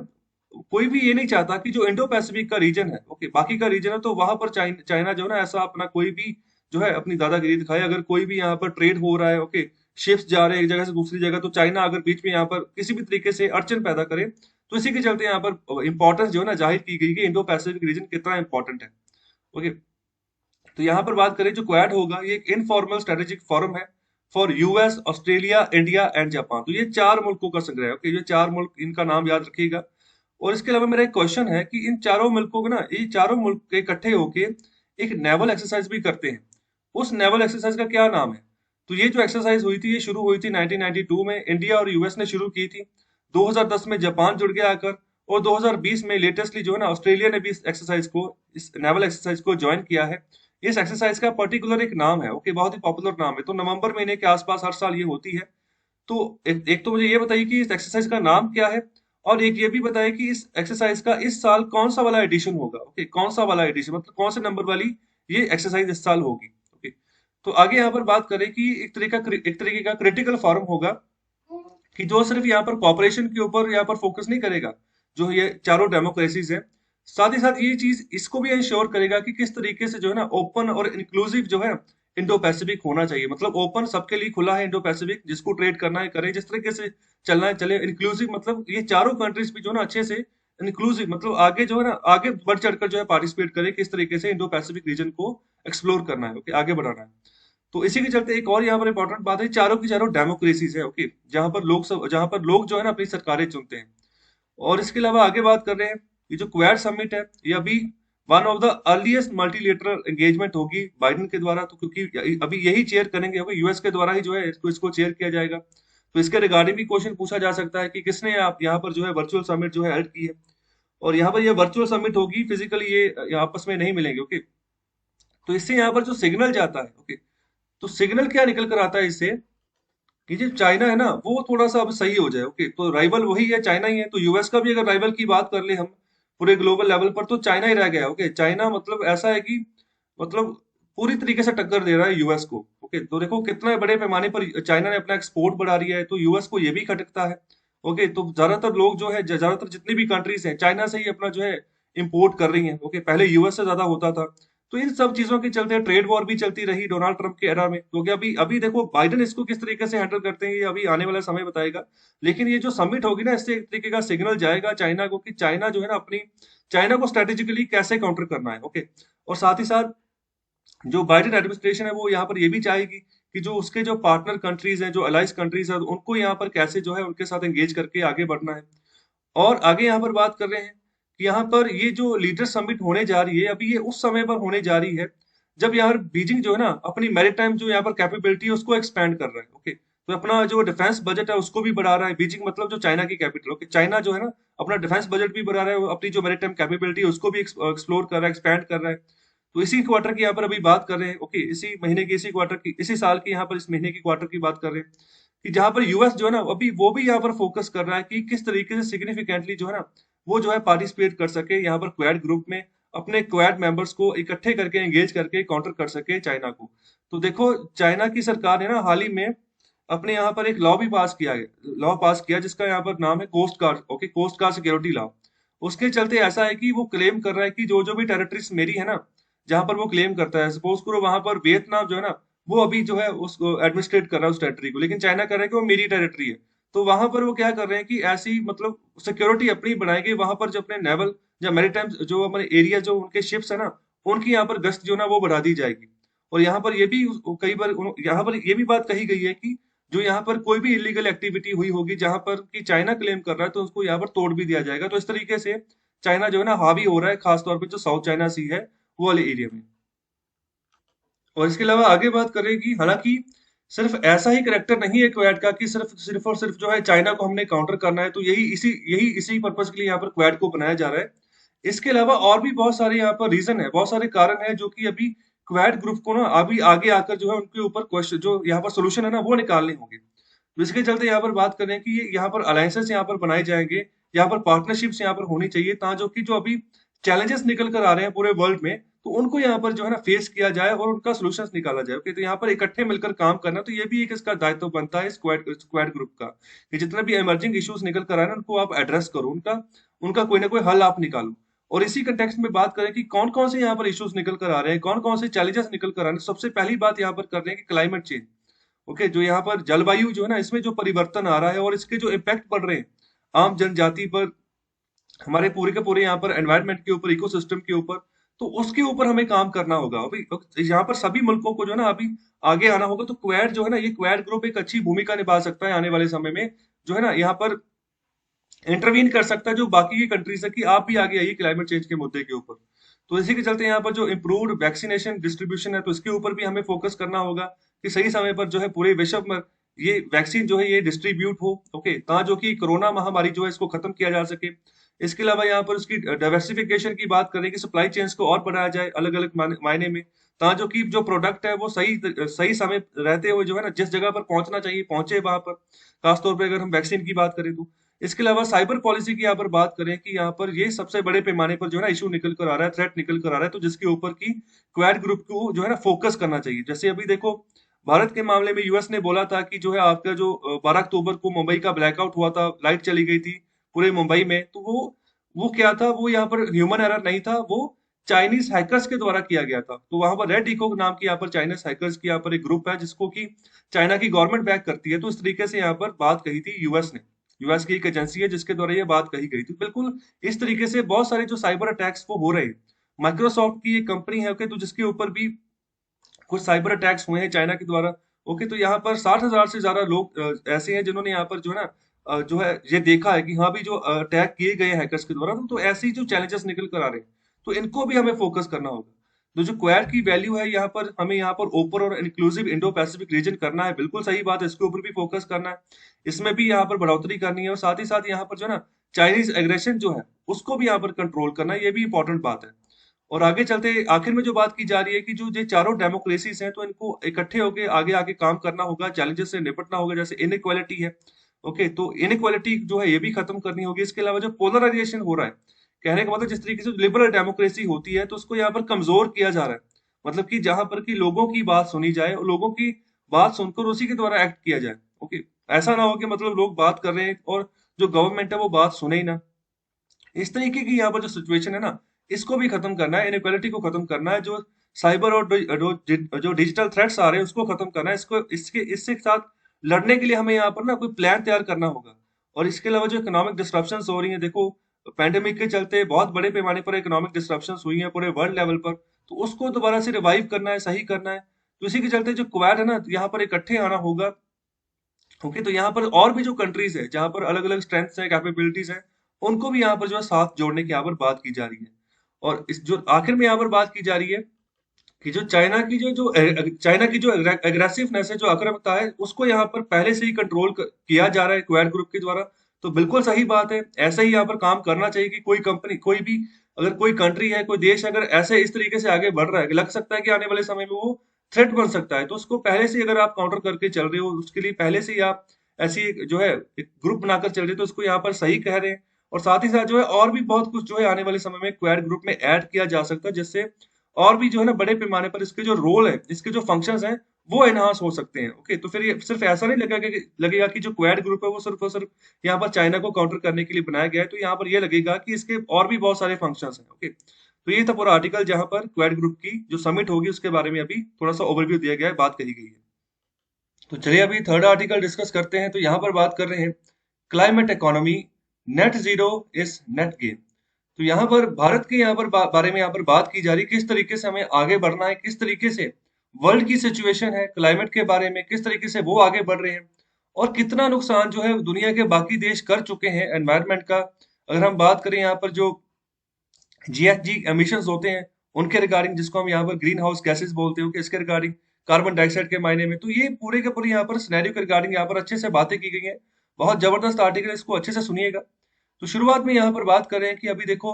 कोई भी ये नहीं चाहता कि जो इंडो पैसिफिक का रीजन है, ओके, बाकी का रीजन है, तो वहां पर चाइना जो है ना ऐसा अपना कोई भी जो है अपनी दादागिरी दिखाए। अगर कोई भी यहाँ पर ट्रेड हो रहा है, ओके, शिप्स जा रहे हैं एक जगह से दूसरी जगह, तो चाइना अगर बीच में यहाँ पर किसी भी तरीके से अड़चन पैदा करे, तो इसी के चलते यहाँ पर इंपॉर्टेंस जो है ना जाहिर की गई कि इंडो पैसिफिक रीजन कितना इंपॉर्टेंट है। ओके, तो यहाँ पर बात करें जो क्वाड होगा, ये एक इनफॉर्मल स्ट्रेटेजिक फोरम है for US, Australia, India and Japan. तो ये 4 मुल्कों का संग्रह है। ओके, ये 4 मुल्क, इनका नाम याद रखिएगा। और इसके अलावा मेरा एक क्वेश्चन है कि इन चारों मुल्कों को ना, ये चारों मुल्क के इकट्ठे होके एक नेवल एक्सरसाइज भी करते हैं। उस नेवल एक्सरसाइज का क्या नाम है? तो ये जो एक्सरसाइज हुई थी ये शुरू हुई थी 1992 में, इंडिया और यूएस ने शुरू की थी। 2010 में जापान जुड़ गया आकर, और 2020 में लेटेस्टली जो है ना ऑस्ट्रेलिया ने भी इस नेवल एक्सरसाइज को ज्वाइन किया है। इस एक्सरसाइज का पर्टिकुलर एक नाम है, ओके, बहुत ही पॉपुलर नाम है। तो नवंबर महीने के आसपास हर साल ये होती है। तो एक तो मुझे ये बताइए कि इस एक्सरसाइज का नाम क्या है, और एक ये भी बताइए कि इस एक्सरसाइज का इस साल कौन सा वाला एडिशन होगा, ओके, कौन सा वाला एडिशन मतलब कौन से नंबर वाली ये एक्सरसाइज इस साल होगी, ओके। तो आगे यहाँ पर बात करें कि एक तरीके का क्रिटिकल फॉर्म होगा कि जो सिर्फ यहाँ पर कॉपरेशन के ऊपर यहाँ पर फोकस नहीं करेगा, जो ये चारों डेमोक्रेसीज है, साथ ही साथ ये चीज इसको भी इंश्योर करेगा कि किस तरीके से जो है ना ओपन और इंक्लूसिव जो है इंडो पैसिफिक होना चाहिए। मतलब ओपन सबके लिए खुला है इंडो पैसिफिक, जिसको ट्रेड करना है करे, जिस तरीके से चलना है चले। इंक्लूसिव मतलब ये चारों कंट्रीज भी जो है ना अच्छे से इंक्लूसिव मतलब आगे जो है ना आगे बढ़ चढ़कर जो है पार्टिसिपेट करे, किस तरीके से इंडो पैसिफिक रीजन को एक्सप्लोर करना है, ओके, आगे बढ़ाना है। तो इसी के चलते एक और यहाँ पर इंपॉर्टेंट बात है, चारों की चारों डेमोक्रेसीज है, ओके, जहां पर लोग जो है ना अपनी सरकारें चुनते हैं। और इसके अलावा आगे बात कर रहे हैं, ये जो क्वाड समिट है, ये अभी one of the earliest multilateral engagement होगी बाइडेन के द्वारा। तो क्योंकि अभी यही चेयर करेंगे, अभी यूएस के द्वारा ही जो है इसको चेयर किया जाएगा। तो इसके रिगार्डिंग भी क्वेश्चन पूछा जा सकता है कि किसने आप यहाँ पर जो है वर्चुअल समिट जो है हेल्ड की है। और यहाँ पर ये वर्चुअल समिट होगी, फिजिकली ये आपस में नहीं मिलेंगे, ओके। तो इससे यहाँ पर जो सिग्नल जाता है, ओके, तो सिग्नल क्या निकल कर आता है इससे कि जो चाइना है ना वो थोड़ा सा अब सही हो जाए, ओके। तो राइवल वही है, चाइना ही है। तो यूएस का भी अगर राइवल की बात कर ले हम पूरे ग्लोबल लेवल पर, तो चाइना ही रह गया, ओके। चाइना मतलब ऐसा है कि मतलब पूरी तरीके से टक्कर दे रहा है यूएस को, ओके। तो देखो कितना बड़े पैमाने पर चाइना ने अपना एक्सपोर्ट बढ़ा दिया है, तो यूएस को ये भी खटकता है, ओके। तो ज्यादातर लोग जो है ज्यादातर जितनी भी कंट्रीज हैं चाइना से ही अपना जो है इंपोर्ट कर रही हैं, ओके। पहले यूएस से ज्यादा होता था। तो इन सब चीजों के चलते ट्रेड वॉर भी चलती रही डोनाल्ड ट्रंप के एरा में। क्योंकि अभी अभी देखो बाइडेन इसको किस तरीके से हैंडल करते हैं ये अभी आने वाला समय बताएगा। लेकिन ये जो समिट होगी ना, इससे एक तरीके का सिग्नल जाएगा चाइना को कि चाइना जो है ना अपनी चाइना को स्ट्रेटेजिकली कैसे काउंटर करना है, ओके। और साथ ही साथ जो बाइडेन एडमिनिस्ट्रेशन है वो यहाँ पर ये भी चाहेगी कि जो उसके जो पार्टनर कंट्रीज हैं, जो अलाइज कंट्रीज हैं, उनको यहाँ पर कैसे जो है उनके साथ एंगेज करके आगे बढ़ना है। और आगे यहाँ पर बात कर रहे हैं कि यहाँ पर ये जो लीडर समिट होने जा रही है, अभी ये उस समय पर होने जा रही है जब यहाँ बीजिंग जो है ना अपनी मैरीटाइम जो यहाँ पर कैपेबिलिटी है उसको एक्सपैंड कर रहा है, ओके। तो अपना जो डिफेंस बजट है उसको भी बढ़ा रहा है बीजिंग, मतलब जो चाइना की कैपिटल, ओके। चाइना जो है ना अपना डिफेंस बजट भी बढ़ा रहा है, वो अपनी जो मैरीटाइम कैपेबिलिटी है उसको भी एक्सप्लोर कर रहा है, एक्सपैंड कर रहा है। तो इसी क्वार्टर की यहाँ पर अभी बात कर रहे हैं, ओके, इसी महीने की इसी क्वार्टर की इसी साल की यहाँ पर इस महीने की क्वार्टर की बात कर रहे हैं कि जहां पर यूएस जो है ना अभी वो भी यहाँ पर फोकस कर रहा है कि किस तरीके से सिग्निफिकेंटली जो है ना वो जो है पार्टिसिपेट कर सके यहाँ पर क्वाड ग्रुप में, अपने क्वाड मेंबर्स को इकट्ठे करके एंगेज करके काउंटर कर सके चाइना को। तो देखो चाइना की सरकार ने ना हाल ही में अपने यहाँ पर एक लॉ पास किया जिसका यहाँ पर नाम है coast guard, okay, coast guard security law. उसके चलते ऐसा है कि वो क्लेम कर रहा है कि जो जो भी टेरिटरीज मेरी है ना, जहां पर वो क्लेम करता है, सपोज करो वहां पर वियतनाम जो है ना वो अभी जो है उसको एडमिनिस्ट्रेट कर रहा है उस टेरिटरी को, लेकिन चाइना कह रहा है कि वो मेरी टेरिटरी है। तो वहां पर वो क्या कर रहे हैं कि ऐसी मतलब सिक्योरिटी अपनी बनाएंगे वहां पर, जो अपने नेवल या मैरीटाइम जो हमारे एरिया जो उनके शिप्स है ना उनकी यहाँ पर गश्त जो ना वो बढ़ा दी जाएगी। और यहाँ पर ये भी कई बार यहाँ पर ये भी बात कही गई है कि जो यहाँ पर कोई भी इलीगल एक्टिविटी हुई होगी जहां पर कि चाइना क्लेम कर रहा है तो उसको यहाँ पर तोड़ भी दिया जाएगा। तो इस तरीके से चाइना जो है ना हावी हो रहा है खासतौर पर जो साउथ चाइना सी है वो वाले एरिया में। और इसके अलावा आगे बात करें कि हालांकि सिर्फ ऐसा ही करेक्टर नहीं है क्वेड का कि सिर्फ सिर्फ और सिर्फ जो है चाइना को हमने काउंटर करना है, तो यही इसी पर्पज के लिए यहाँ पर क्वेड को बनाया जा रहा है। इसके अलावा और भी बहुत सारे यहाँ पर रीजन है, बहुत सारे कारण है जो कि अभी क्वेड ग्रुप को ना अभी आगे आकर जो है उनके ऊपर क्वेश्चन जो यहाँ पर सोल्यूशन है ना वो निकालने होंगे। तो इसके चलते यहाँ पर बात करें कि यहाँ पर अलायंसेस यहाँ पर बनाए जाएंगे, यहाँ पर पार्टनरशिप्स यहाँ पर होनी चाहिए, ता जो कि जो अभी चैलेंजेस निकल कर आ रहे हैं पूरे वर्ल्ड में, तो उनको यहाँ पर जो है ना फेस किया जाए और उनका सोल्यूशन निकाला जाए, ओके। तो यहाँ पर इकट्ठे मिलकर काम करना, तो ये भी एक इसका दायित्व बनता है स्क्वाड ग्रुप का कि जितने भी इमर्जिंग इश्यूज निकल कर आए ना उनको आप एड्रेस करो, उनका उनका कोई ना कोई हल आप निकालो। और इसी कंटेक्स्ट में बात करें कि कौन कौन से यहाँ पर इश्यूज निकल कर आ रहे हैं, कौन कौन से चैलेंजेस निकल कर आ रहे हैं, सबसे पहली बात यहाँ पर कर रहे हैं कि क्लाइमेट चेंज, ओके। जो यहाँ पर जलवायु जो है ना इसमें जो परिवर्तन आ रहा है और इसके जो इम्पैक्ट पड़ रहे हैं आम जनजाति पर, हमारे पूरे के पूरे यहाँ पर एनवायरनमेंट के ऊपर, इकोसिस्टम के ऊपर, तो उसके ऊपर हमें काम करना होगा। अभी यहाँ पर सभी मुल्कों को जो है ना अभी आगे आना होगा। तो क्वेड जो है ना ये क्वेड ग्रुप एक अच्छी भूमिका निभा सकता है आने वाले समय में, जो है ना यहाँ पर इंटरवीन कर सकता है जो बाकी की कंट्रीज है कि आप भी आगे आइए क्लाइमेट चेंज के मुद्दे के ऊपर। तो इसी के चलते यहाँ पर जो इम्प्रूव्ड वैक्सीनेशन डिस्ट्रीब्यूशन है तो इसके ऊपर भी हमें फोकस करना होगा कि सही समय पर जो है पूरे विश्व में ये वैक्सीन जो है ये डिस्ट्रीब्यूट हो, ओके, ता जो कि कोरोना महामारी जो है इसको खत्म किया जा सके। इसके अलावा यहाँ पर उसकी डाइवर्सिफिकेशन की बात करें कि सप्लाई चेन्स को और बढ़ाया जाए अलग अलग मायने में, ताकि जो प्रोडक्ट है वो सही सही समय रहते हुए जो है ना जिस जगह पर पहुंचना चाहिए पहुंचे वहां पर, खासतौर पर अगर हम वैक्सीन की बात करें तो। इसके अलावा साइबर पॉलिसी की यहाँ पर बात करें कि यहाँ पर ये सबसे बड़े पैमाने पर जो है ना इशू निकल कर आ रहा है, थ्रेट निकल कर आ रहा है, तो जिसके ऊपर की क्वाड ग्रुप को जो है ना फोकस करना चाहिए। जैसे अभी देखो भारत के मामले में यूएस ने बोला था कि जो है आपका जो 12 अक्टूबर को मुंबई का ब्लैकआउट हुआ था, लाइट चली गई थी पूरे मुंबई में, तो वो क्या था, वो यहाँ पर ह्यूमन एरर नहीं था, वो चाइनीज हैकर्स के द्वारा किया गया था। तो वहां पर रेड इको नाम की यहाँ पर चाइनीज हैकर्स की यहाँ पर एक ग्रुप है जिसको कि चाइना की गवर्नमेंट बैक करती है। तो इस तरीके से यहाँ पर बात कही थी यूएस ने, यूएस की एक एजेंसी है जिसके द्वारा ये बात कही गई थी। बिल्कुल इस तरीके से बहुत सारे जो साइबर अटैक्स वो हो रहे हैं। माइक्रोसॉफ्ट की एक कंपनी है, ओके, तो जिसके ऊपर भी कुछ साइबर अटैक्स हुए हैं चाइना के द्वारा। ओके, तो यहाँ पर 60,000 से ज्यादा लोग ऐसे हैं जिन्होंने यहाँ पर जो है ना जो है ये देखा है कि हाँ भी जो अटैक किए गए हैकर्स के द्वारा, तो ऐसे ही जो चैलेंजेस निकल कर आ रहे हैं, तो इनको भी हमें फोकस करना होगा। तो जो क्वाड की वैल्यू है यहाँ पर, हमें यहाँ पर ओपन और इंक्लूसिव इंडो पैसिफिक रीजन करना है, बिल्कुल सही बात है, इसके ऊपर भी फोकस करना है, इसमें भी यहाँ पर बढ़ोतरी करनी है, और साथ ही साथ यहाँ पर जो है ना चाइनीज एग्रेशन जो है उसको भी यहाँ पर कंट्रोल करना है, ये भी इंपॉर्टेंट बात है। और आगे चलते आखिर में जो बात की जा रही है कि जो ये चारों डेमोक्रेसीज हैं, तो इनको इकट्ठे होकर आगे आगे काम करना होगा, चैलेंजेस से निपटना होगा। जैसे इनइक्वालिटी है, ओके, तो इनइक्वालिटी जो है ये भी खत्म करनी होगी। इसके अलावा जो पोलराइजेशन हो रहा है, कहने का मतलब जिस तरीके से लिबरल डेमोक्रेसी होती है तो उसको यहाँ पर कमजोर किया जा रहा है। मतलब कि जहां पर कि लोगों की बात सुनी जाए और लोगों की बात सुनकर उसी के द्वारा एक्ट किया जाए। ओके, ऐसा ना हो कि मतलब लोग बात कर रहे हैं और जो गवर्नमेंट है वो बात सुने ही ना। इस तरीके की यहाँ पर जो सिचुएशन है ना, इसको भी खत्म करना है, इनइक्वालिटी को खत्म करना है, जो साइबर और जो डिजिटल थ्रेट्स आ रहे हैं उसको खत्म करना है। इसको इसके इसके साथ लड़ने के लिए हमें यहाँ पर ना कोई प्लान तैयार करना होगा। और इसके अलावा जो इकोनॉमिक डिस्ट्रप्शंस हो रही हैं, देखो पैंडेमिक के चलते बहुत बड़े पैमाने पर इकोनॉमिक डिस्ट्रप्शंस हुई हैं पूरे वर्ल्ड लेवल पर, तो उसको दोबारा से रिवाइव करना है, सही करना है। तो इसी के चलते जो क्वाड है ना, यहाँ पर इकट्ठे आना होगा। ओके, तो यहाँ पर और भी जो कंट्रीज है जहाँ पर अलग अलग स्ट्रेंथ्स है, कैपेबिलिटीज है, उनको भी यहाँ पर जो है साथ जोड़ने की यहाँ पर बात की जा रही है। और इस जो आखिर में यहाँ पर बात की जा रही है कि जो चाइना की जो एग्रेसिवनेस है, जो आक्रामकता है, उसको यहाँ पर पहले से ही कंट्रोल किया जा रहा है क्वाड ग्रुप के द्वारा। तो बिल्कुल सही बात है, ऐसे ही यहाँ पर काम करना चाहिए कि कोई कंपनी, कोई भी, अगर कोई कंट्री है, कोई देश अगर ऐसे इस तरीके से आगे बढ़ रहा है, लग सकता है कि आने वाले समय में वो थ्रेट बन सकता है, तो उसको पहले से ही अगर आप काउंटर करके चल रहे हो, उसके लिए पहले से ही आप ऐसी जो है एक ग्रुप बनाकर चल रहे हो, तो उसको यहाँ पर सही कह रहे हैं। और साथ ही साथ जो है और भी बहुत कुछ जो है आने वाले समय में क्वाड ग्रुप में ऐड किया जा सकता है, जिससे और भी जो है ना बड़े पैमाने पर इसके जो रोल है, इसके जो फंक्शंस हैं, वो एनहांस हो सकते हैं। ओके, तो फिर ये सिर्फ ऐसा नहीं लगेगा कि जो क्वाड ग्रुप है वो सिर्फ और सिर्फ यहाँ पर चाइना को काउंटर करने के लिए बनाया गया है, तो यहाँ पर ये लगेगा कि इसके और भी बहुत सारे फंक्शंस हैं। ओके, तो ये था पूरा आर्टिकल जहां पर क्वाड ग्रुप की जो समिट होगी उसके बारे में अभी थोड़ा सा ओवरव्यू दिया गया है, बात कही गई है। तो चलिए अभी थर्ड आर्टिकल डिस्कस करते हैं। तो यहाँ पर बात कर रहे हैं climate economy, net zero is net gain. तो यहाँ पर भारत के यहाँ पर बारे में यहाँ पर बात की जा रही है, किस तरीके से हमें आगे बढ़ना है, किस तरीके से वर्ल्ड की सिचुएशन है क्लाइमेट के बारे में, किस तरीके से वो आगे बढ़ रहे हैं, और कितना नुकसान जो है दुनिया के बाकी देश कर चुके हैं एनवायरनमेंट का। अगर हम बात करें यहाँ पर जो जीएचजी एमिशंस होते हैं उनके रिगार्डिंग, जिसको हम यहाँ पर ग्रीन हाउस गैसेस बोलते हैं, इसके रिगार्डिंग, कार्बन डाइऑक्साइड के मायने में, तो ये पूरे के पूरे यहाँ पर सिनेरियो के रिगार्डिंग यहाँ पर अच्छे से बातें की गई हैं। बहुत जबरदस्त आर्टिकल है, इसको अच्छे से सुनिएगा। तो शुरुआत में यहाँ पर बात कर रहे हैं कि अभी देखो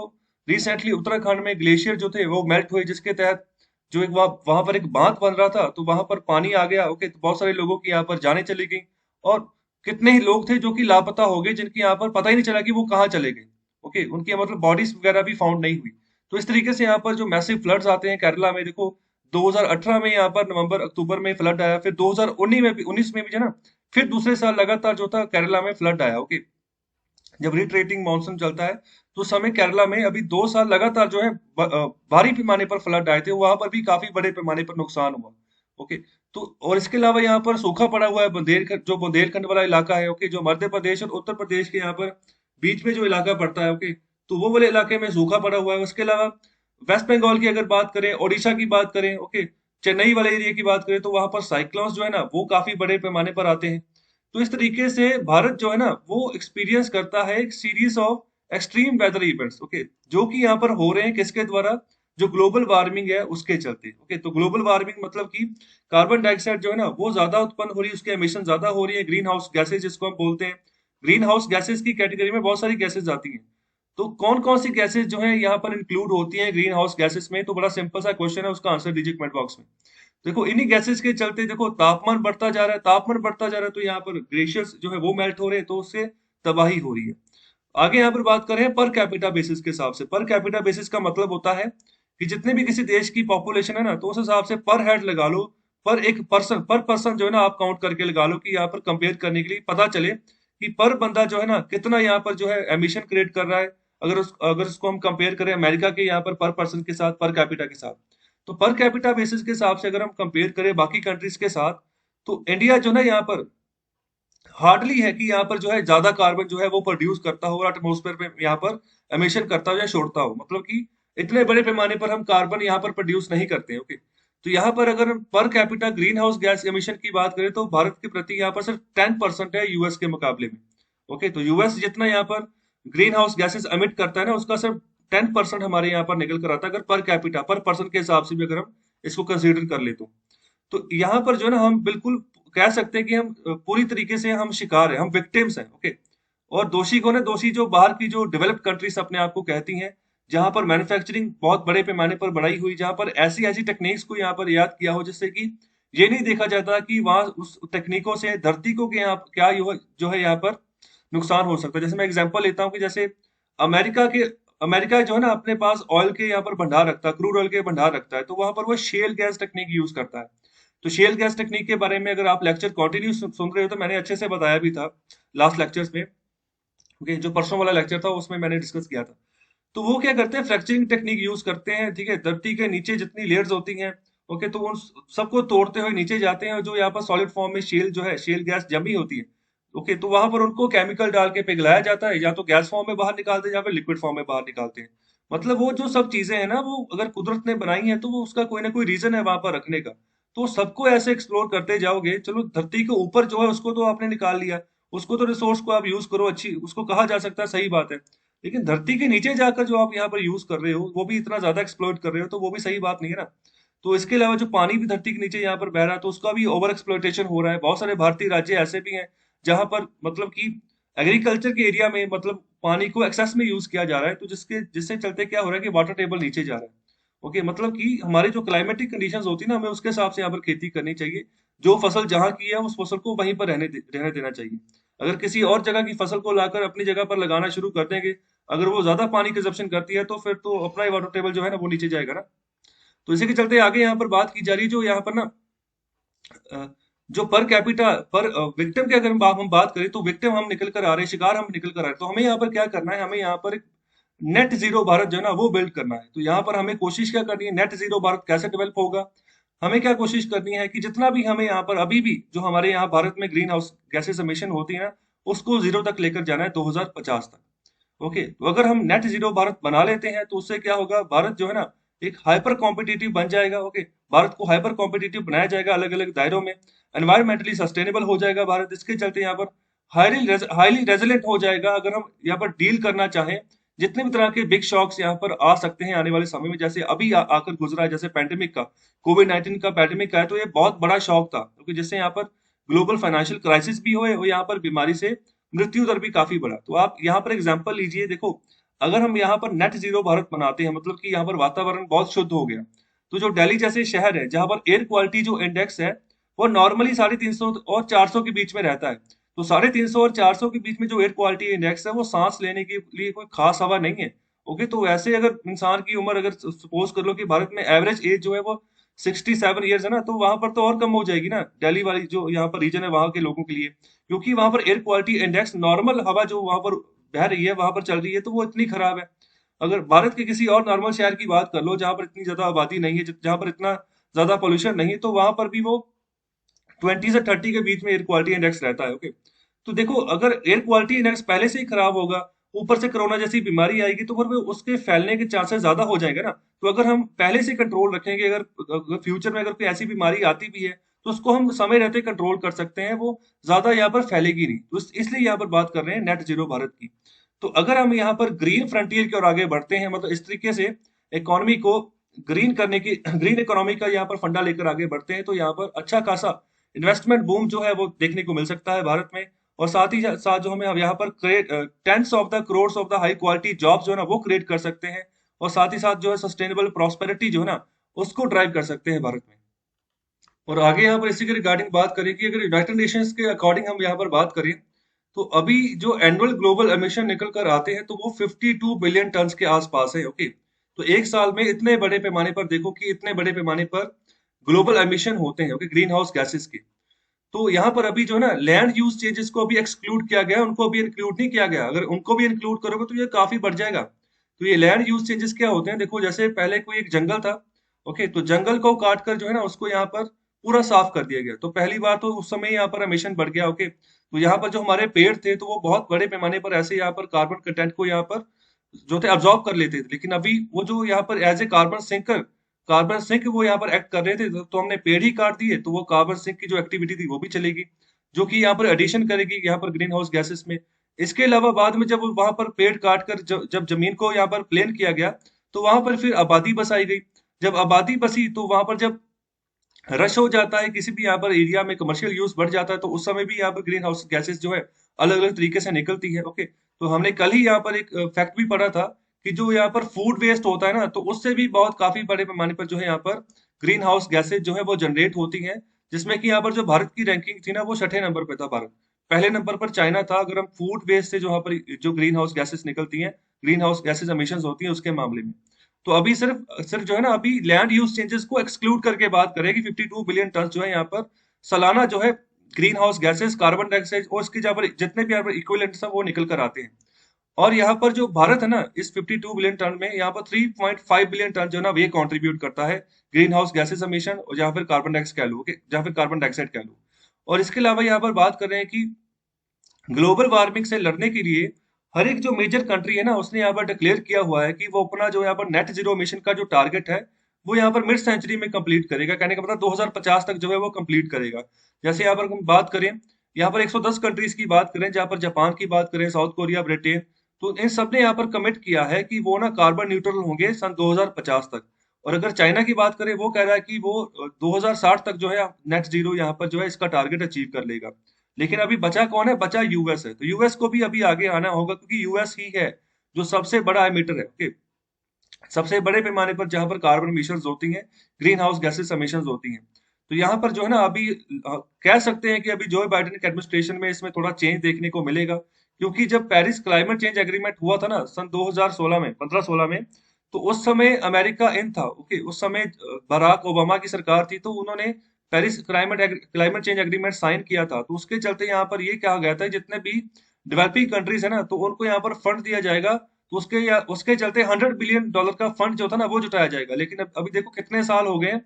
रिसेंटली उत्तराखंड में ग्लेशियर जो थे वो मेल्ट हुए, जिसके तहत जो एक वहां पर एक बांध बन रहा था, तो वहां पर पानी आ गया। ओके, तो बहुत सारे लोगों की यहाँ पर जानें चली गई, और कितने ही लोग थे जो कि लापता हो गए, जिनकी यहाँ पर पता ही नहीं चला कि वो कहाँ चले गए। ओके, उनकी मतलब बॉडीज वगैरह भी फाउंड नहीं हुई। तो इस तरीके से यहाँ पर जो मैसिव फ्लड्स आते हैं केरला में, देखो 2018 में यहाँ पर नवंबर अक्टूबर में फ्लड आया, फिर 2019 में भी, 19 में भी जो है ना, फिर दूसरे साल लगातार जो था केरला में फ्लड आया। ओके, जब रिट्रेटिंग मानसून चलता है तो उस समय केरला में अभी 2 साल लगातार जो है भारी पैमाने पर फ्लड आए थे, वहां पर भी काफी बड़े पैमाने पर नुकसान हुआ। ओके, तो और इसके अलावा यहाँ पर सूखा पड़ा हुआ है बुंदेलखंड, जो बुंदेलखंड वाला इलाका है। ओके, जो मध्य प्रदेश और उत्तर प्रदेश के यहाँ पर बीच में जो इलाका पड़ता है, ओके, तो वो वाले इलाके में सूखा पड़ा हुआ है। उसके अलावा वेस्ट बंगाल की अगर बात करें, ओडिशा की बात करें, ओके, चेन्नई वाले एरिया की बात करें, तो वहां पर साइक्लोन्स जो है ना वो काफी बड़े पैमाने पर आते हैं। तो इस तरीके से भारत जो है ना वो एक्सपीरियंस करता है एक series of extreme weather events, okay, जो कि यहाँ पर हो रहे हैं किसके द्वारा, जो ग्लोबल वार्मिंग है उसके चलते। ओके, तो ग्लोबल वार्मिंग मतलब कि कार्बन डाइऑक्साइड जो है ना वो ज्यादा उत्पन्न हो रही है, उसके एमिशन ज्यादा हो रही है, ग्रीन हाउस गैसेज जिसको हम बोलते हैं। ग्रीन हाउस गैसेज की कैटेगरी में बहुत सारी गैसेज आती हैं। तो कौन कौन सी गैसेस जो है यहाँ पर इंक्लूड होती हैं ग्रीन हाउस गैसेस में, तो बड़ा सिंपल सा क्वेश्चन है, उसका आंसर दीजिए कमेंट बॉक्स में। देखो इन्हीं गैसेस के चलते देखो तापमान बढ़ता जा रहा है, तापमान बढ़ता जा रहा है, तो यहाँ पर ग्लेशियर्स जो है वो मेल्ट हो रहे हैं, तो उससे तबाही हो रही है। आगे यहाँ पर बात करें पर कैपिटा बेसिस के हिसाब से, पर कैपिटा बेसिस का मतलब होता है कि जितने भी किसी देश की पॉपुलेशन है ना, तो उस हिसाब से पर हेड लगा लो, पर पर्सन जो है ना आप काउंट करके लगा लो, कि यहाँ पर कंपेयर करने के लिए पता चले कि पर बंदा जो है ना कितना यहाँ पर जो है एमिशन क्रिएट कर रहा है। अगर उसको हम कंपेयर करें अमेरिका के यहाँ पर पर्सन के साथ, पर कैपिटा के साथ, तो पर कैपिटा बेसिस के हिसाब से अगर हम कंपेयर करें बाकी कंट्रीज के साथ, तो इंडिया जो है यहाँ पर हार्डली है कि यहाँ पर जो है ज्यादा कार्बन जो है वो प्रोड्यूस करता हो और एटमोस्फेयर में यहाँ पर एमिशन करता हो या छोड़ता हो, मतलब कि इतने बड़े पैमाने पर हम कार्बन यहाँ पर प्रोड्यूस नहीं करते हैं। ओके, तो यहाँ पर अगर per capita green house gas emission की बात करें, तो भारत के प्रति यहाँ पर सिर्फ 10% है यूएस के मुकाबले में। ओके, तो यूएस जितना यहाँ पर ग्रीन हाउस गैसेस एमिट करता है ना, उसका सिर्फ 10% हमारे यहाँ पर निकल कर आता है, अगर पर कैपिटा पर पर्सन के हिसाब से भी अगर हम इसको कंसिडर कर ले तो यहाँ पर जो है ना हम बिल्कुल कह सकते हैं कि हम पूरी तरीके से हम शिकार हैं, हम विक्टिम्स हैं। ओके, और दोषी कौन है? दोषी जो बाहर की जो डेवलप्ड कंट्रीज अपने आप को कहती हैं, जहां पर मैन्युफैक्चरिंग बहुत बड़े पैमाने पर बढ़ाई हुई, जहां पर ऐसी ऐसी टेक्निक्स को यहाँ पर याद किया हो जिससे कि ये नहीं देखा जाता कि वहां उस टेक्निकों से धरती को क्या जो है यहाँ पर नुकसान हो सकता है। जैसे मैं एग्जांपल लेता हूँ कि जैसे अमेरिका के अमेरिका जो है ना अपने पास ऑयल के यहाँ पर भंडार रखता है, क्रूड ऑयल के भंडार रखता है, तो वहां पर वो शेल गैस टेक्निक यूज करता है। तो शेल गैस टेक्निक के बारे में अगर आप लेक्चर कंटिन्यू सुन रहे हो, तो मैंने अच्छे से बताया भी था लास्ट लेक्चर्स में। ओके, जो परसों वाला लेक्चर था उसमें मैंने डिस्कस किया था। तो वो क्या करते हैं, फ्रैक्चरिंग टेक्निक यूज करते हैं। ठीक है, धरती के नीचे जितनी लेयर्स होती हैं, ओके, तो उन सबको तोड़ते हुए नीचे जाते हैं, और जो यहाँ पर सॉलिड फॉर्म में शेल जो है, शेल गैस जमी होती है, ओके, तो वहां पर उनको केमिकल डाल के पिघलाया जाता है, या तो गैस फॉर्म में बाहर निकालते हैं या फिर लिक्विड फॉर्म में बाहर निकालते हैं। मतलब वो जो सब चीजें हैं ना, वो अगर कुदरत ने बनाई है तो वो उसका कोई ना कोई रीजन है वहां पर रखने का। तो सबको ऐसे एक्सप्लोर करते जाओगे, चलो धरती के ऊपर जो है उसको तो आपने निकाल लिया, उसको तो रिसोर्स को आप यूज करो, अच्छी उसको कहा जा सकता है, सही बात है। लेकिन धरती के नीचे जाकर जो आप यहाँ पर यूज कर रहे हो, वो भी इतना ज्यादा एक्सप्लोइट कर रहे हो, तो वो भी सही बात नहीं है ना। तो इसके अलावा जो पानी भी धरती के नीचे यहाँ पर बह रहा है, तो उसका भी ओवर एक्सप्लोइटेशन हो रहा है। बहुत सारे भारतीय राज्य ऐसे भी हैं जहां पर मतलब कि एग्रीकल्चर के एरिया में मतलब पानी को एक्सेस में यूज किया जा रहा है, तो जिससे चलते क्या हो रहा है कि वाटर टेबल नीचे जा रहा है। ओके, मतलब कि हमारे जो क्लाइमेटिक कंडीशंस होती है ना, हमें उसके हिसाब से यहाँ पर खेती करनी चाहिए। जो फसल जहाँ की है उस फसल को वहीं पर रहने देना चाहिए। अगर किसी और जगह की फसल को लाकर अपनी जगह पर लगाना शुरू कर देंगे, अगर वो ज्यादा पानी कंजप्शन करती है, तो फिर तो अपना ही वाटर टेबल जो है ना वो नीचे जाएगा ना। तो इसी के चलते आगे यहाँ पर बात की जा रही है, जो यहाँ पर ना अ, जो पर कैपिटा पर विक्टिम की अगर हम बात करें, तो विक्टिम हम निकल कर आ रहे हैं, शिकार हम निकल कर आ रहे हैं। तो हमें यहाँ पर क्या करना है, हमें यहाँ पर एक नेट जीरो भारत जो है ना वो बिल्ड करना है। तो यहाँ पर हमें कोशिश क्या करनी है, नेट जीरो भारत कैसे डेवलप होगा, हमें क्या कोशिश करनी है कि जितना भी हमें यहाँ पर अभी भी जो हमारे यहाँ भारत में ग्रीन हाउस गैसेस एमिशन होती है ना, उसको जीरो तक लेकर जाना है 2050 तक। ओके, तो अगर हम नेट जीरो भारत बना लेते हैं, तो उससे क्या होगा, भारत जो है ना एक हाइपर कॉम्पिटिटिव बन जाएगा। ओके, भारत को हाइपर कॉम्पिटिटिव बनाया जाएगा अलग अलग दायरों में, एनवायरमेंटली सस्टेनेबल हो जाएगा भारत। इसके चलते यहाँ पर हाईली रेजिलेंट हो जाएगा। अगर हम यहाँ पर डील करना चाहें, जितने भी तरह के बिग शॉक्स यहाँ पर आ सकते हैं आने वाले समय में, जैसे अभी आकर गुजरा है, जैसे पैंडेमिक का, कोविड 19 का पैंडेमिक आया, तो ये बहुत बड़ा शॉक था, क्योंकि जिससे यहाँ पर ग्लोबल फाइनेंशियल क्राइसिस भी हुए और यहाँ पर बीमारी से मृत्यु दर भी काफी बढ़ा। तो आप यहाँ पर एग्जाम्पल लीजिए, देखो अगर हम यहाँ पर नेट जीरो भारत बनाते हैं, मतलब कि यहाँ पर वातावरण बहुत शुद्ध हो गया, तो जो दिल्ली जैसे शहर है जहां पर एयर क्वालिटी जो इंडेक्स है वो नॉर्मली 350 और 400 के बीच में रहता है, तो 350 और 400 के बीच में जो एयर क्वालिटी इंडेक्स है वो सांस लेने के लिए कोई खास हवा नहीं है। ओके, तो वैसे अगर इंसान की उम्र अगर सपोज कर लो कि भारत में एवरेज एज जो है वो 67 ईयर्स है ना, तो वहां पर तो और कम हो जाएगी ना, दिल्ली वाली जो यहाँ पर रीजन है वहां के लोगों के लिए, क्योंकि वहां पर एयर क्वालिटी इंडेक्स नॉर्मल हवा जो वहां पर बह रही है, वहां पर चल रही है, तो वो इतनी खराब है। अगर भारत के किसी और नॉर्मल शहर की बात कर लो जहां पर इतनी ज्यादा आबादी नहीं है, जहां पर इतना ज्यादा पोल्यूशन नहीं है, तो वहां पर भी वो 20 से 30 के बीच में एयर क्वालिटी इंडेक्स रहता है। ओके, तो देखो अगर एयर क्वालिटी इंडेक्स पहले से ही खराब होगा, ऊपर से कोरोना जैसी बीमारी आएगी, तो फिर वो उसके फैलने के चांसेस ज्यादा हो जाएंगे ना। तो अगर हम पहले से कंट्रोल रखेंगे, अगर फ्यूचर में अगर कोई ऐसी बीमारी आती भी है, तो उसको हम समय रहते कंट्रोल कर सकते हैं, वो ज्यादा यहाँ पर फैलेगी नहीं। तो इसलिए यहाँ पर बात कर रहे हैं नेट जीरो भारत की। तो अगर हम यहाँ पर ग्रीन फ्रंटियर की ओर आगे बढ़ते हैं, मतलब इस तरीके से इकोनॉमी को ग्रीन करने की ग्रीन इकोनॉमी का यहाँ पर फंडा लेकर आगे बढ़ते हैं, तो यहाँ पर अच्छा खासा इन्वेस्टमेंट बूम जो है वो देखने को मिल सकता है भारत में। और साथ ही साथ जो हमें यहाँ पर create tens of the crores of the high quality jobs जो है ना वो क्रिएट कर सकते हैं, और साथ ही साथ जो है सस्टेनेबल प्रॉस्पेरिटी जो है ना उसको ड्राइव कर सकते हैं भारत में। और आगे यहाँ पर इसी के रिगार्डिंग बात करें कि अगर यूनाइटेड नेशंस के अकॉर्डिंग हम यहाँ पर बात करें, तो अभी जो एनुअल ग्लोबल एमिशन निकल कर आते हैं तो वो 52 बिलियन टन के आसपास है। ओके, तो एक साल में इतने बड़े पैमाने पर देखो कि इतने बड़े पैमाने पर ग्लोबल एमिशन होते हैं, ओके, ग्रीन हाउस गैसेस के। तो यहाँ पर अभी जो है ना लैंड यूज चेंजेस को अभी एक्सक्लूड किया गया है, उनको अभी इंक्लूड नहीं किया गया। अगर उनको भी इंक्लूड करोगे तो ये काफी बढ़ जाएगा। तो ये लैंड यूज चेंजेस क्या होते हैं, देखो जैसे पहले कोई एक जंगल था, ओके, तो जंगल को काट कर जो है ना उसको यहाँ पर पूरा साफ कर दिया गया, तो पहली बार तो उस समय यहाँ पर एमिशन बढ़ गया। ओके, तो यहाँ पर जो हमारे पेड़ थे तो वो बहुत बड़े पैमाने पर ऐसे यहाँ पर कार्बन कंटेंट को यहाँ पर जो थे अब्जॉर्ब कर लेते थे, लेकिन अभी वो जो यहाँ पर एज ए कार्बन सिंक वो यहाँ पर एक्ट कर रहे थे, तो हमने पेड़ ही काट दिए, तो वो कार्बन सिंक की जो एक्टिविटी थी वो भी चलेगी, जो कि यहाँ पर एडिशन करेगी यहाँ पर ग्रीन हाउस गैसेस में। इसके अलावा बाद में जब वहां पर पेड़ काट कर जब जमीन को यहाँ पर प्लेन किया गया, तो वहां पर फिर आबादी बसाई गई। जब आबादी बसी तो वहां पर जब रश हो जाता है किसी भी यहाँ पर एरिया में, कमर्शियल यूज बढ़ जाता है, तो उस समय भी यहाँ पर ग्रीन हाउस गैसेस जो है अलग अलग तरीके से निकलती है। ओके, तो हमने कल ही यहाँ पर एक फैक्ट भी पढ़ा था कि जो यहाँ पर फूड वेस्ट होता है ना, तो उससे भी बहुत काफी बड़े पैमाने पर जो है यहाँ पर ग्रीन हाउस गैसेज जो है वो जनरेट होती हैं। जिसमें कि यहाँ पर जो भारत की रैंकिंग थी ना वो 6ठे नंबर पे था भारत, पहले नंबर पर चाइना था। अगर हम फूड वेस्ट से जो यहाँ पर जो ग्रीन हाउस गैसेस निकलती हैं, ग्रीन हाउस गैसेस एमिशन होती हैं उसके मामले में। तो अभी सिर्फ सिर्फ जो है ना अभी लैंड यूज चेंजेस को एक्सक्लूड करके बात करें कि 52 बिलियन टन जो है यहाँ पर सालाना जो है green house gases, carbon dioxide और इसके जहाँ पर जितने भी यहाँ पर इक्विवेलेंट्स हैं वो निकल कर आते हैं। और यहाँ पर जो भारत है ना इस 52 बिलियन टन में यहाँ पर 3.5 बिलियन टन जो है ना ये कंट्रीब्यूट करता है ग्रीन हाउस गैसेस एमिशन, और जहाँ पर कार्बन डाइऑक्साइड कह लो, ओके, जहाँ पर कार्बन डाइऑक्साइड कह लो। और इसके अलावा यहाँ पर बात कर रहे हैं कि ग्लोबल वार्मिंग से लड़ने के लिए हर एक जो मेजर कंट्री है ना उसने यहाँ पर डिक्लेयर किया हुआ है कि वो अपना जो यहाँ पर नेट जीरो मिशन का जो टारगेट है वो यहाँ पर मिड सेंचुरी में कंप्लीट करेगा। कहने का मतलब 2050 तक जो है वो कंप्लीट करेगा। जैसे यहाँ पर हम बात करें, यहाँ पर 110 कंट्रीज की बात करें, जहाँ पर जापान की बात करें, साउथ कोरिया, ब्रिटेन, तो इन सब ने यहाँ पर कमिट किया है कि वो ना कार्बन न्यूट्रल होंगे सन 2050 तक। और अगर चाइना की बात करें, वो कह रहा है कि वो 2060 तक जो है नेट जीरो यहाँ पर जो है इसका टारगेट अचीव कर लेगा। लेकिन अभी बचा कौन है, बचा यूएस है। तो यूएस को भी अभी आगे आना होगा, क्योंकि यूएस ही है जो सबसे बड़ा एमिटर है। ओके, सबसे बड़े पैमाने पर जहां पर कार्बन एमिशंस होती हैं, ग्रीन हाउस गैसेस एमिशंस होती हैं। तो यहाँ पर जो है ना अभी कह सकते हैं कि अभी जो बाइडेन के एडमिनिस्ट्रेशन में इसमें थोड़ा चेंज देखने को मिलेगा, क्योंकि जब पेरिस क्लाइमेट चेंज एग्रीमेंट हुआ था ना सन 2016 में, 15-16 में, तो उस समय अमेरिका इन था। ओके, उस समय बराक ओबामा की सरकार थी, तो उन्होंने Paris climate change agreement sign किया था। तो उसके चलते यहाँ पर ये कहा गया था जितने भी डेवलपिंग कंट्रीज है ना तो उनको यहाँ पर फंड दिया जाएगा, तो उसके चलते $100 बिलियन का फंड जो था ना वो जुटाया जाएगा। लेकिन अभी देखो कितने साल हो गए,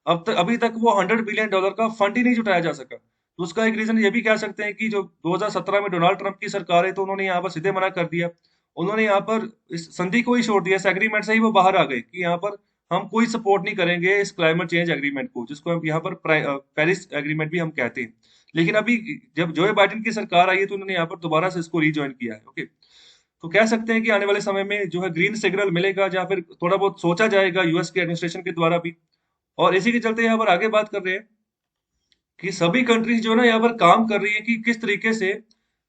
अब तक अभी तक वो $100 बिलियन का फंड ही नहीं जुटाया जा सका। तो उसका एक रीजन ये भी कह सकते हैं कि जो 2017 में डोनाल्ड ट्रंप की सरकार है, तो उन्होंने यहाँ पर सीधे मना कर दिया। उन्होंने यहाँ पर इस संधि को ही छोड़ दिया, इस एग्रीमेंट से ही वो बाहर आ गए कि यहाँ पर हम कोई सपोर्ट नहीं करेंगे इस क्लाइमेट चेंज एग्रीमेंट को, जिसको हम यहाँ पर पेरिस एग्रीमेंट भी हम कहते हैं। लेकिन अभी जब जो बाइडेन की सरकार आई है तो उन्होंने यहाँ पर दोबारा से इसको रीज्वाइन किया है। ओके, तो कह सकते हैं कि आने वाले समय में जो है ग्रीन सिग्नल मिलेगा, जहाँ फिर थोड़ा बहुत सोचा जाएगा यूएस के एडमिनिस्ट्रेशन के द्वारा भी। और इसी के चलते यहाँ पर आगे बात कर रहे हैं कि सभी कंट्रीज जो है ना यहाँ पर काम कर रही है कि किस तरीके से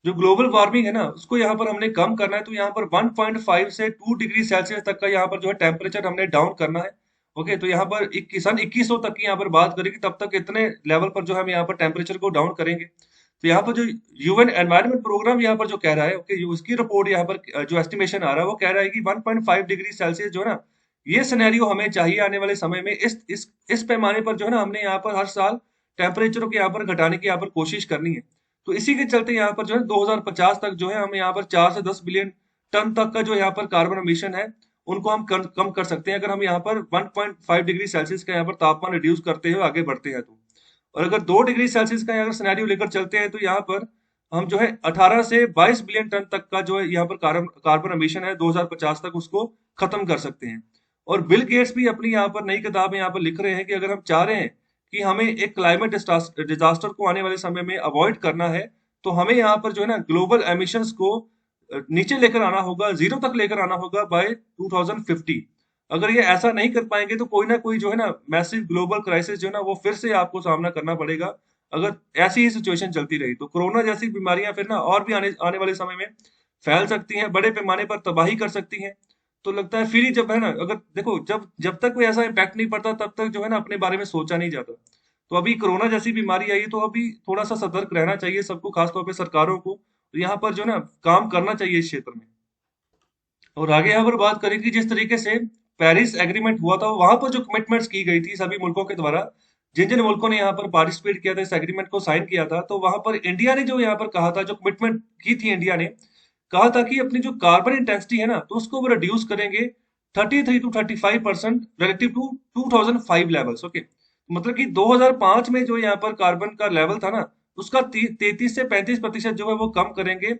जो ग्लोबल वार्मिंग है ना उसको यहाँ पर हमने कम करना है। तो यहाँ पर 1.5 से 2 डिग्री सेल्सियस तक का यहाँ पर जो है टेम्परेचर हमने डाउन करना है। ओके, तो यहाँ पर सन 2100 तक की यहाँ पर बात करेंगे, तब तक इतने लेवल पर जो हम यहाँ पर टेम्परेचर को डाउन करेंगे। तो यहाँ पर जो यूएन एनवायरनमेंट प्रोग्राम यहाँ पर जो कह रहा है, ओके, उसकी रिपोर्ट यहाँ पर जो एस्टिमेशन आ रहा है वो कह रहा है कि 1.5 डिग्री सेल्सियस जो है ना ये सिनेरियो हमें चाहिए आने वाले समय में। इस पैमाने पर जो है ना हमने यहाँ पर हर साल टेम्परेचर को यहाँ पर घटाने की यहाँ पर कोशिश करनी है। तो इसी के चलते यहाँ पर जो है 2050 तक जो है हमें यहाँ पर 4 से 10 बिलियन टन तक का जो यहाँ पर कार्बन एमिशन है उनको हम कम कर सकते हैं, अगर हम यहाँ पर 1.5 डिग्री सेल्सियस का यहाँ पर तापमान रिड्यूस करते हुए आगे बढ़ते हैं तो। और अगर 2 डिग्री सेल्सियस का अगर सिनेरियो लेकर चलते हैं तो यहाँ पर हम जो है 18 से 22 बिलियन टन तक का जो है यहाँ पर कार्बन एमिशन है 2050 तक उसको खत्म कर सकते हैं। और बिल गेट्स भी अपनी यहाँ पर नई किताब में यहाँ पर लिख रहे हैं कि अगर हम चाह रहे हैं कि हमें एक क्लाइमेट डिजास्टर को आने वाले समय में अवॉइड करना है, तो हमें यहाँ पर जो है ना ग्लोबल एमिशंस को नीचे लेकर आना होगा, जीरो तक लेकर आना होगा बाय 2050। अगर ये ऐसा नहीं कर पाएंगे तो कोई ना कोई जो है ना मैसिव ग्लोबल क्राइसिस जो है ना वो फिर से आपको सामना करना पड़ेगा अगर ऐसी ही सिचुएशन चलती रही तो कोरोना जैसी बीमारियां फिर ना और भी आने आने वाले समय में फैल सकती हैं, बड़े पैमाने पर तबाही कर सकती हैं। तो लगता है फिर ही जब है ना, अगर देखो जब जब तक कोई ऐसा इम्पैक्ट नहीं पड़ता तब तक जो है ना अपने बारे में सोचा नहीं जाता। तो अभी कोरोना जैसी बीमारी आई है तो अभी थोड़ा सा सतर्क रहना चाहिए सबको, खासतौर पे सरकारों को। तो यहाँ पर जो है ना काम करना चाहिए इस क्षेत्र में। और आगे यहाँ पर बात करें कि जिस तरीके से पेरिस एग्रीमेंट हुआ था, वहां पर जो कमिटमेंट्स की गई थी सभी मुल्कों के द्वारा, जिन जिन मुल्कों ने यहाँ पर पार्टिसिपेट किया था, इस एग्रीमेंट को साइन किया था, तो वहां पर इंडिया ने जो यहाँ पर कहा था, जो कमिटमेंट की थी इंडिया ने, कहा था कि अपनी जो कार्बन इंटेंसिटी है ना, तो उसको वो रिड्यूस करेंगे 33 to 35% relative to 2005 levels. Okay, मतलब कि 2005 में जो यहाँ पर कार्बन का लेवल था ना, उसका 33 से 35% जो है वो कम करेंगे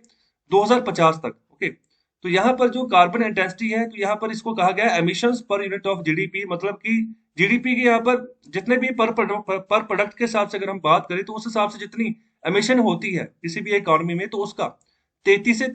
2050 तक। ओके, तो यहाँ पर जो कार्बन इंटेंसिटी है, तो यहाँ पर इसको कहा गया है emissions per unit of GDP, मतलब कि जीडीपी के यहाँ पर जितने भी पर प्रोडक्ट के हिसाब से अगर हम बात करें, तो उस हिसाब से जितनी एमिशन होती है किसी भी इकोनॉमी में, तो उसका 33 से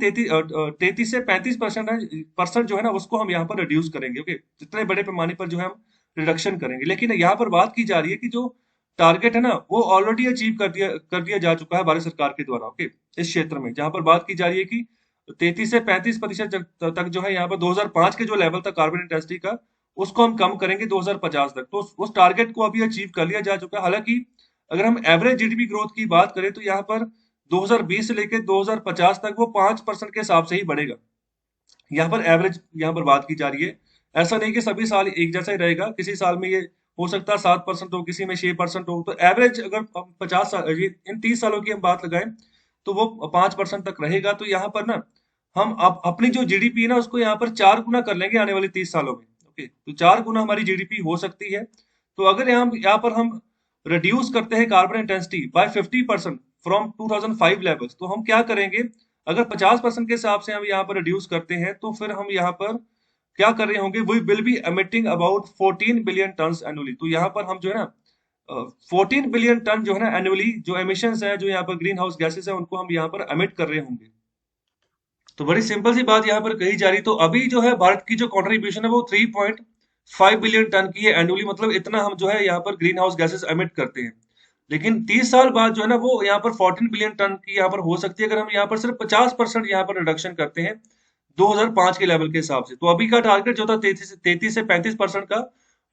35% जो है ना, उसको हम यहाँ पर रिड्यूस करेंगे। ओके, जितने बड़े पैमाने पर जो है हम रिडक्शन करेंगे। लेकिन यहाँ पर बात की जा रही है कि जो टारगेट है ना, वो ऑलरेडी अचीव कर दिया जा चुका है भारत सरकार के द्वारा। ओके, इस क्षेत्र में जहां पर बात की जा रही है कि 33 से 35% तक जो है यहाँ पर 2005 के जो लेवल था कार्बन इंटेंसिटी का, उसको हम कम करेंगे 2050 तक। तो उस टारगेट को अभी अचीव कर लिया जा चुका है। हालांकि अगर हम एवरेज जीडीपी ग्रोथ की बात करें, तो यहाँ पर 2020 से लेकर 2050 तक वो 5% के हिसाब से ही बढ़ेगा। यहाँ पर एवरेज यहाँ पर बात की जा रही है। ऐसा नहीं कि सभी साल एक जैसा ही रहेगा, किसी साल में ये हो सकता है 7% हो, किसी में 6% हो। तो एवरेज अगर हम 50 साल, ये इन 30 सालों की हम बात लगाएं, तो वो 5% तक रहेगा। तो यहाँ पर ना हम अपनी जो जीडीपी है ना, उसको यहाँ पर 4 गुना कर लेंगे आने वाले 30 सालों में। ओके, तो 4 गुना हमारी जीडीपी हो सकती है। तो अगर यहाँ पर हम रिड्यूस करते हैं carbon intensity bye 50% from 2005 levels, तो हम क्या करेंगे, अगर 50% के हिसाब से हम यहाँ पर रिड्यूस करते हैं, तो फिर हम यहाँ पर क्या कर रहे होंगे, we will be emitting about 14 billion tonne annually. तो यहाँ पर हम जो है ना 14 बिलियन टन जो है ना एनुअली जो एमिशंस है, जो यहाँ पर ग्रीन हाउस गैसेस है, उनको हम यहाँ पर एमिट कर रहे होंगे। तो बड़ी सिंपल सी बात यहाँ पर कही जा रही। तो अभी जो है भारत की जो कंट्रीब्यूशन है वो 3.5 बिलियन टन की है एनुअली, मतलब इतना हम जो है यहाँ पर ग्रीन हाउस गैसेस एमिट करते हैं। लेकिन 30 साल बाद जो है ना, वो यहाँ पर 14 बिलियन टन की यहाँ पर हो सकती है, अगर हम यहाँ पर सिर्फ 50% यहाँ पर रिडक्शन करते हैं 2005 के लेवल के हिसाब से। तो अभी का टारगेट जो था 33 से 35% का,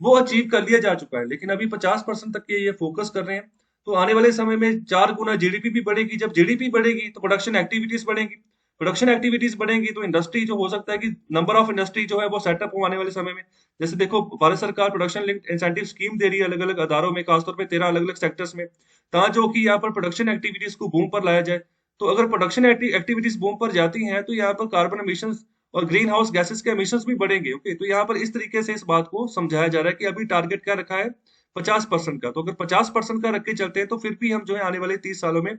वो अचीव कर लिया जा चुका है। लेकिन अभी 50% तक के ये फोकस कर रहे हैं। तो आने वाले समय में 4 गुना जीडीपी भी बढ़ेगी। जब जीडीपी बढ़ेगी तो प्रोडक्शन एक्टिविटीज बढ़ेंगी, प्रोडक्शन एक्टिविटीज बढ़ेंगी तो इंडस्ट्री जो हो सकता है कि नंबर ऑफ इंडस्ट्री जो है वो सेटअप हो आने वाले समय में। जैसे देखो, भारत सरकार प्रोडक्शन लिंक्ड इंसेंटिव स्कीम दे रही है अलग अलग अदारों में, खासतौर पे 13 अलग अलग सेक्टर्स में, जो कि यहाँ पर प्रोडक्शन एक्टिविटीज को बूम पर लाया जाए। तो अगर प्रोडक्शन एक्टिविटीज बूम पर जाती हैं, तो यहाँ पर कार्बन एमिशंस और ग्रीन हाउस गैसेस के एमिशंस भी बढ़ेंगे। ओके, तो यहाँ पर इस तरीके से इस बात को समझाया जा रहा है कि अभी टारगेट क्या रखा है, 50% का। तो अगर 50% का रख के चलते हैं, तो फिर भी हम जो है आने वाले 30 सालों में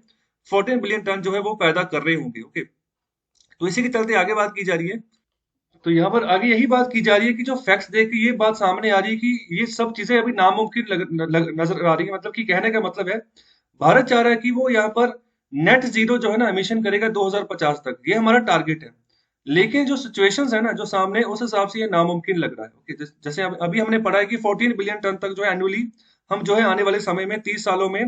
14 बिलियन टन जो है वो पैदा कर रहे होंगे। ओके, तो इसी के चलते आगे बात की जा रही है। तो यहाँ पर आगे यही बात की जा रही है कि जो फैक्ट्स देख के ये बात सामने आ रही है कि ये सब चीजें अभी नामुमकिन नजर आ रही है। मतलब कि कहने का मतलब है, भारत चाह रहा है कि वो यहाँ पर नेट जीरो जो है ना एमिशन करेगा 2050 तक, ये हमारा टारगेट है। लेकिन जो सिचुएशंस है ना जो सामने, उस हिसाब से ये नामुमकिन लग रहा है। ओके, जैसे अभी हमने पढ़ा है कि 14 बिलियन टन तक जो है एनुअली हम जो है आने वाले समय में 30 सालों में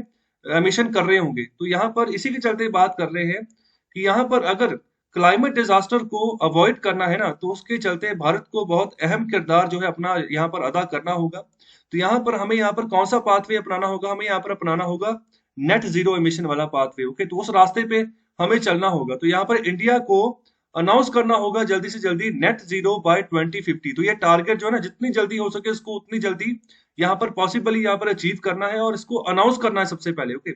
एमिशन कर रहे होंगे। तो यहाँ पर इसी के चलते बात कर रहे हैं कि यहाँ पर अगर क्लाइमेट डिजास्टर को अवॉइड करना है ना, तो उसके चलते भारत को बहुत अहम किरदार जो है अपना यहाँ पर अदा करना होगा। तो यहाँ पर हमें यहाँ पर कौन सा पाथवे अपनाना होगा, हमें यहाँ पर अपनाना होगा नेट जीरो एमिशन वाला पाथवे। ओके, तो उस रास्ते पे हमें चलना होगा। तो यहाँ पर इंडिया को अनाउंस करना होगा जल्दी से जल्दी नेट जीरो बाय 2050। तो ये टारगेट जो है ना, जितनी जल्दी हो सके इसको उतनी जल्दी यहाँ पर पॉसिबली यहाँ पर अचीव करना है, और इसको अनाउंस करना है सबसे पहले। ओके,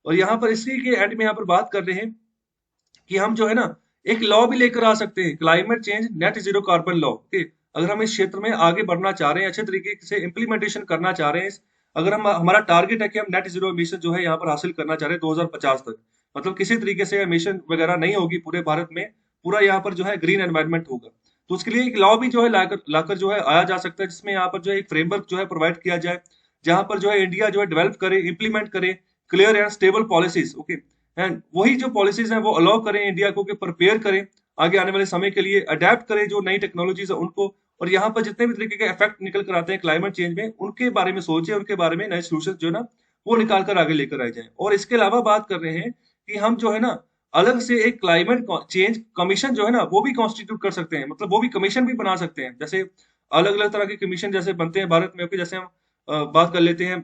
और यहाँ पर इसी के एंड में यहाँ पर बात कर रहे हैं कि हम जो है ना एक लॉ भी लेकर आ सकते हैं, climate change net zero carbon law. Okay, अगर हम इस क्षेत्र में आगे बढ़ना चाह रहे हैं, अच्छे तरीके से इम्प्लीमेंटेशन करना चाह रहे हैं, अगर हम हमारा टारगेट है कि हम नेट जीरो एमिशन जो है यहाँ पर हासिल करना चाह रहे हैं 2050 तक, मतलब किसी तरीके से एमिशन वगैरह नहीं होगी पूरे भारत में, पूरा यहाँ पर जो है ग्रीन एनवायरनमेंट होगा। तो उसके लिए एक लॉ भी जो है लाकर लाकर जो है आया जा सकता है, जिसमें यहाँ पर जो है एक फ्रेमवर्क जो है प्रोवाइड किया जाए, जहां पर जो है इंडिया जो है डेवलप करे, इंप्लीमेंट करे clear and stable policies. Okay, and वही जो पॉलिसीज हैं वो अलाउ करें इंडिया को कि प्रिपेयर करें आगे आने वाले समय के लिए, अडेप्ट करें जो नई टेक्नोलॉजीज है उनको, और यहाँ पर जितने भी तरीके के इफेक्ट निकल कर आते हैं क्लाइमेट चेंज में, उनके बारे में सोचे, उनके बारे में नए सोल्यूशन जो है ना वो निकाल कर आगे लेकर आए जाए। और इसके अलावा बात कर रहे हैं कि हम जो है ना अलग से एक क्लाइमेट चेंज कमीशन जो है ना वो भी कॉन्स्टिट्यूट कर सकते हैं, मतलब वो भी कमीशन भी बना सकते हैं। जैसे अलग अलग तरह के कमीशन जैसे बनते हैं भारत में, जैसे हम बात कर लेते हैं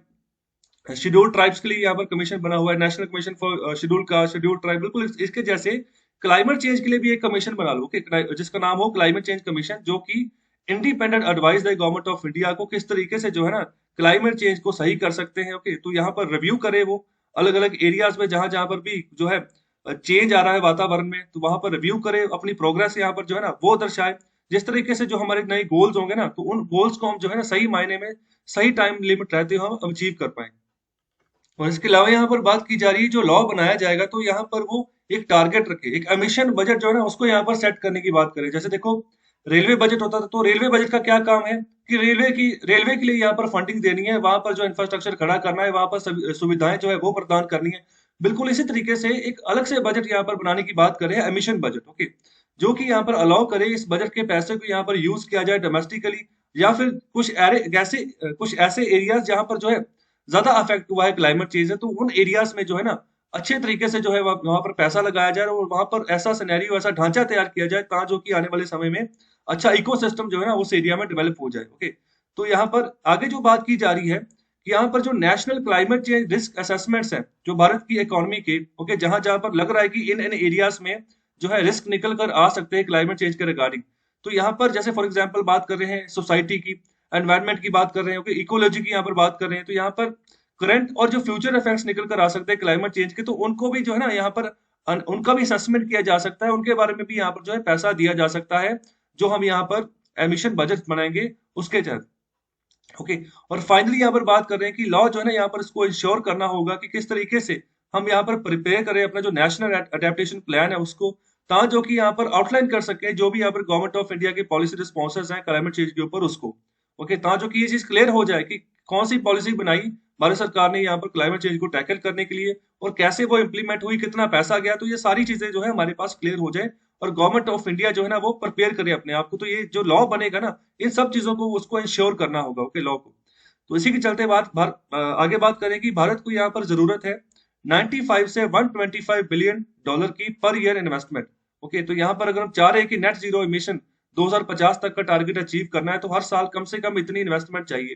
शेड्यूल ट्राइब्स के लिए यहाँ पर कमीशन बना हुआ है, national commission for schedule caste schedule tribe, बिल्कुल इसके जैसे क्लाइमेट चेंज के लिए भी एक कमीशन बना लो, जिसका नाम हो क्लाइमेट चेंज कमीशन, जो कि independent advice the government of India को किस तरीके से जो है ना क्लाइमेट चेंज को सही कर सकते हैं। ओके, तो यहाँ पर रिव्यू करे वो अलग अलग एरियाज में जहां जहां पर भी जो है चेंज आ रहा है वातावरण में, तो वहां पर रिव्यू करे, अपनी प्रोग्रेस यहाँ पर जो है ना वो दर्शाए। जिस तरीके से जो हमारे नए गोल्स होंगे ना, तो उन गोल्स को हम जो है ना सही मायने में सही टाइम लिमिट रहते हुए हम अचीव कर पाए। और इसके अलावा यहाँ पर बात की जा रही है जो लॉ बनाया जाएगा, तो यहाँ पर वो एक टारगेट रखे, एक एमिशन बजट जो है ना उसको यहाँ पर सेट करने की बात करें। जैसे देखो रेलवे बजट होता था, तो रेलवे बजट का क्या काम है कि रेलवे के लिए यहाँ पर फंडिंग देनी है, वहां पर जो इंफ्रास्ट्रक्चर खड़ा करना है, वहां पर सुविधाएं जो है वो प्रदान करनी है। बिल्कुल इसी तरीके से एक अलग से बजट यहाँ पर बनाने की बात करें, एमिशन बजट। ओके, जो कि यहाँ पर अलाउ करे इस बजट के पैसे को यहाँ पर यूज किया जाए डोमेस्टिकली, या फिर कुछ ऐसे एरियाज जहां पर जो है ज्यादा अफेक्ट हुआ है क्लाइमेट चेंज है, तो उन एरियाज में जो है ना अच्छे तरीके से जो है वहां पर पैसा लगाया जाए और वहां पर ऐसा सिनेरियो ऐसा ढांचा तैयार किया जाए ताकि जो कि आने वाले समय में अच्छा इकोसिस्टम जो है ना उस एरिया में डेवलप हो जाए। ओके, तो यहाँ पर आगे जो बात की जा रही है कि यहाँ पर जो national climate change risk assessments हैं जो भारत की इकोनॉमी के, ओके, जहां जहां पर लग रहा है कि इन इन एरियाज में जो है रिस्क निकल कर आ सकते हैं क्लाइमेट चेंज के रिगार्डिंग, तो यहाँ पर जैसे फॉर एग्जाम्पल बात कर रहे हैं सोसाइटी की, एनवायरमेंट की बात कर रहे हैं, इकोलॉजी की यहाँ पर बात कर रहे हैं, तो यहाँ पर करंट और जो फ्यूचर इफेक्ट्स निकल कर आ सकते हैं क्लाइमेट चेंज के, तो उनको भी जो है ना यहाँ पर उनका भी असेसमेंट किया जा सकता है, उनके बारे में भी यहाँ पर जो है पैसा दिया जा सकता है, जो हम यहाँ पर एमिशन बजट बनाएंगे उसके तहत। ओके, और फाइनली यहाँ पर बात कर रहे हैं कि लॉ जो है ना यहाँ पर इसको इंश्योर करना होगा कि किस तरीके से हम यहाँ पर प्रिपेयर करें अपना जो नेशनल अडेप्टेशन प्लान है उसको, ता जो कि यहाँ पर आउटलाइन कर सके जो भी यहाँ पर गवर्नमेंट ऑफ इंडिया के पॉलिसी रिस्पॉन्सेज हैं क्लाइमेट चेंज के ऊपर उसको। ओके, ता जो कि ये चीज क्लियर हो जाए कि कौन सी पॉलिसी बनाई भारत सरकार ने यहाँ पर क्लाइमेट चेंज को टैकल करने के लिए और कैसे वो इम्प्लीमेंट हुई, कितना पैसा गया, तो ये सारी चीजें जो है हमारे पास क्लियर हो जाए और गवर्नमेंट ऑफ इंडिया जो है ना वो प्रिपेयर करे अपने आप को। तो ये जो लॉ बनेगा ना इन सब चीजों को उसको इंश्योर करना होगा, ओके, लॉ को। तो इसी के चलते आगे बात करें कि भारत को यहाँ पर जरूरत है 95 से 125 बिलियन डॉलर की पर ईयर इन्वेस्टमेंट। ओके, तो यहाँ पर अगर हम चाह रहे हैं कि नेट जीरो इमिशन 2050 तक का टारगेट अचीव करना है, तो हर साल कम से कम इतनी इन्वेस्टमेंट चाहिए।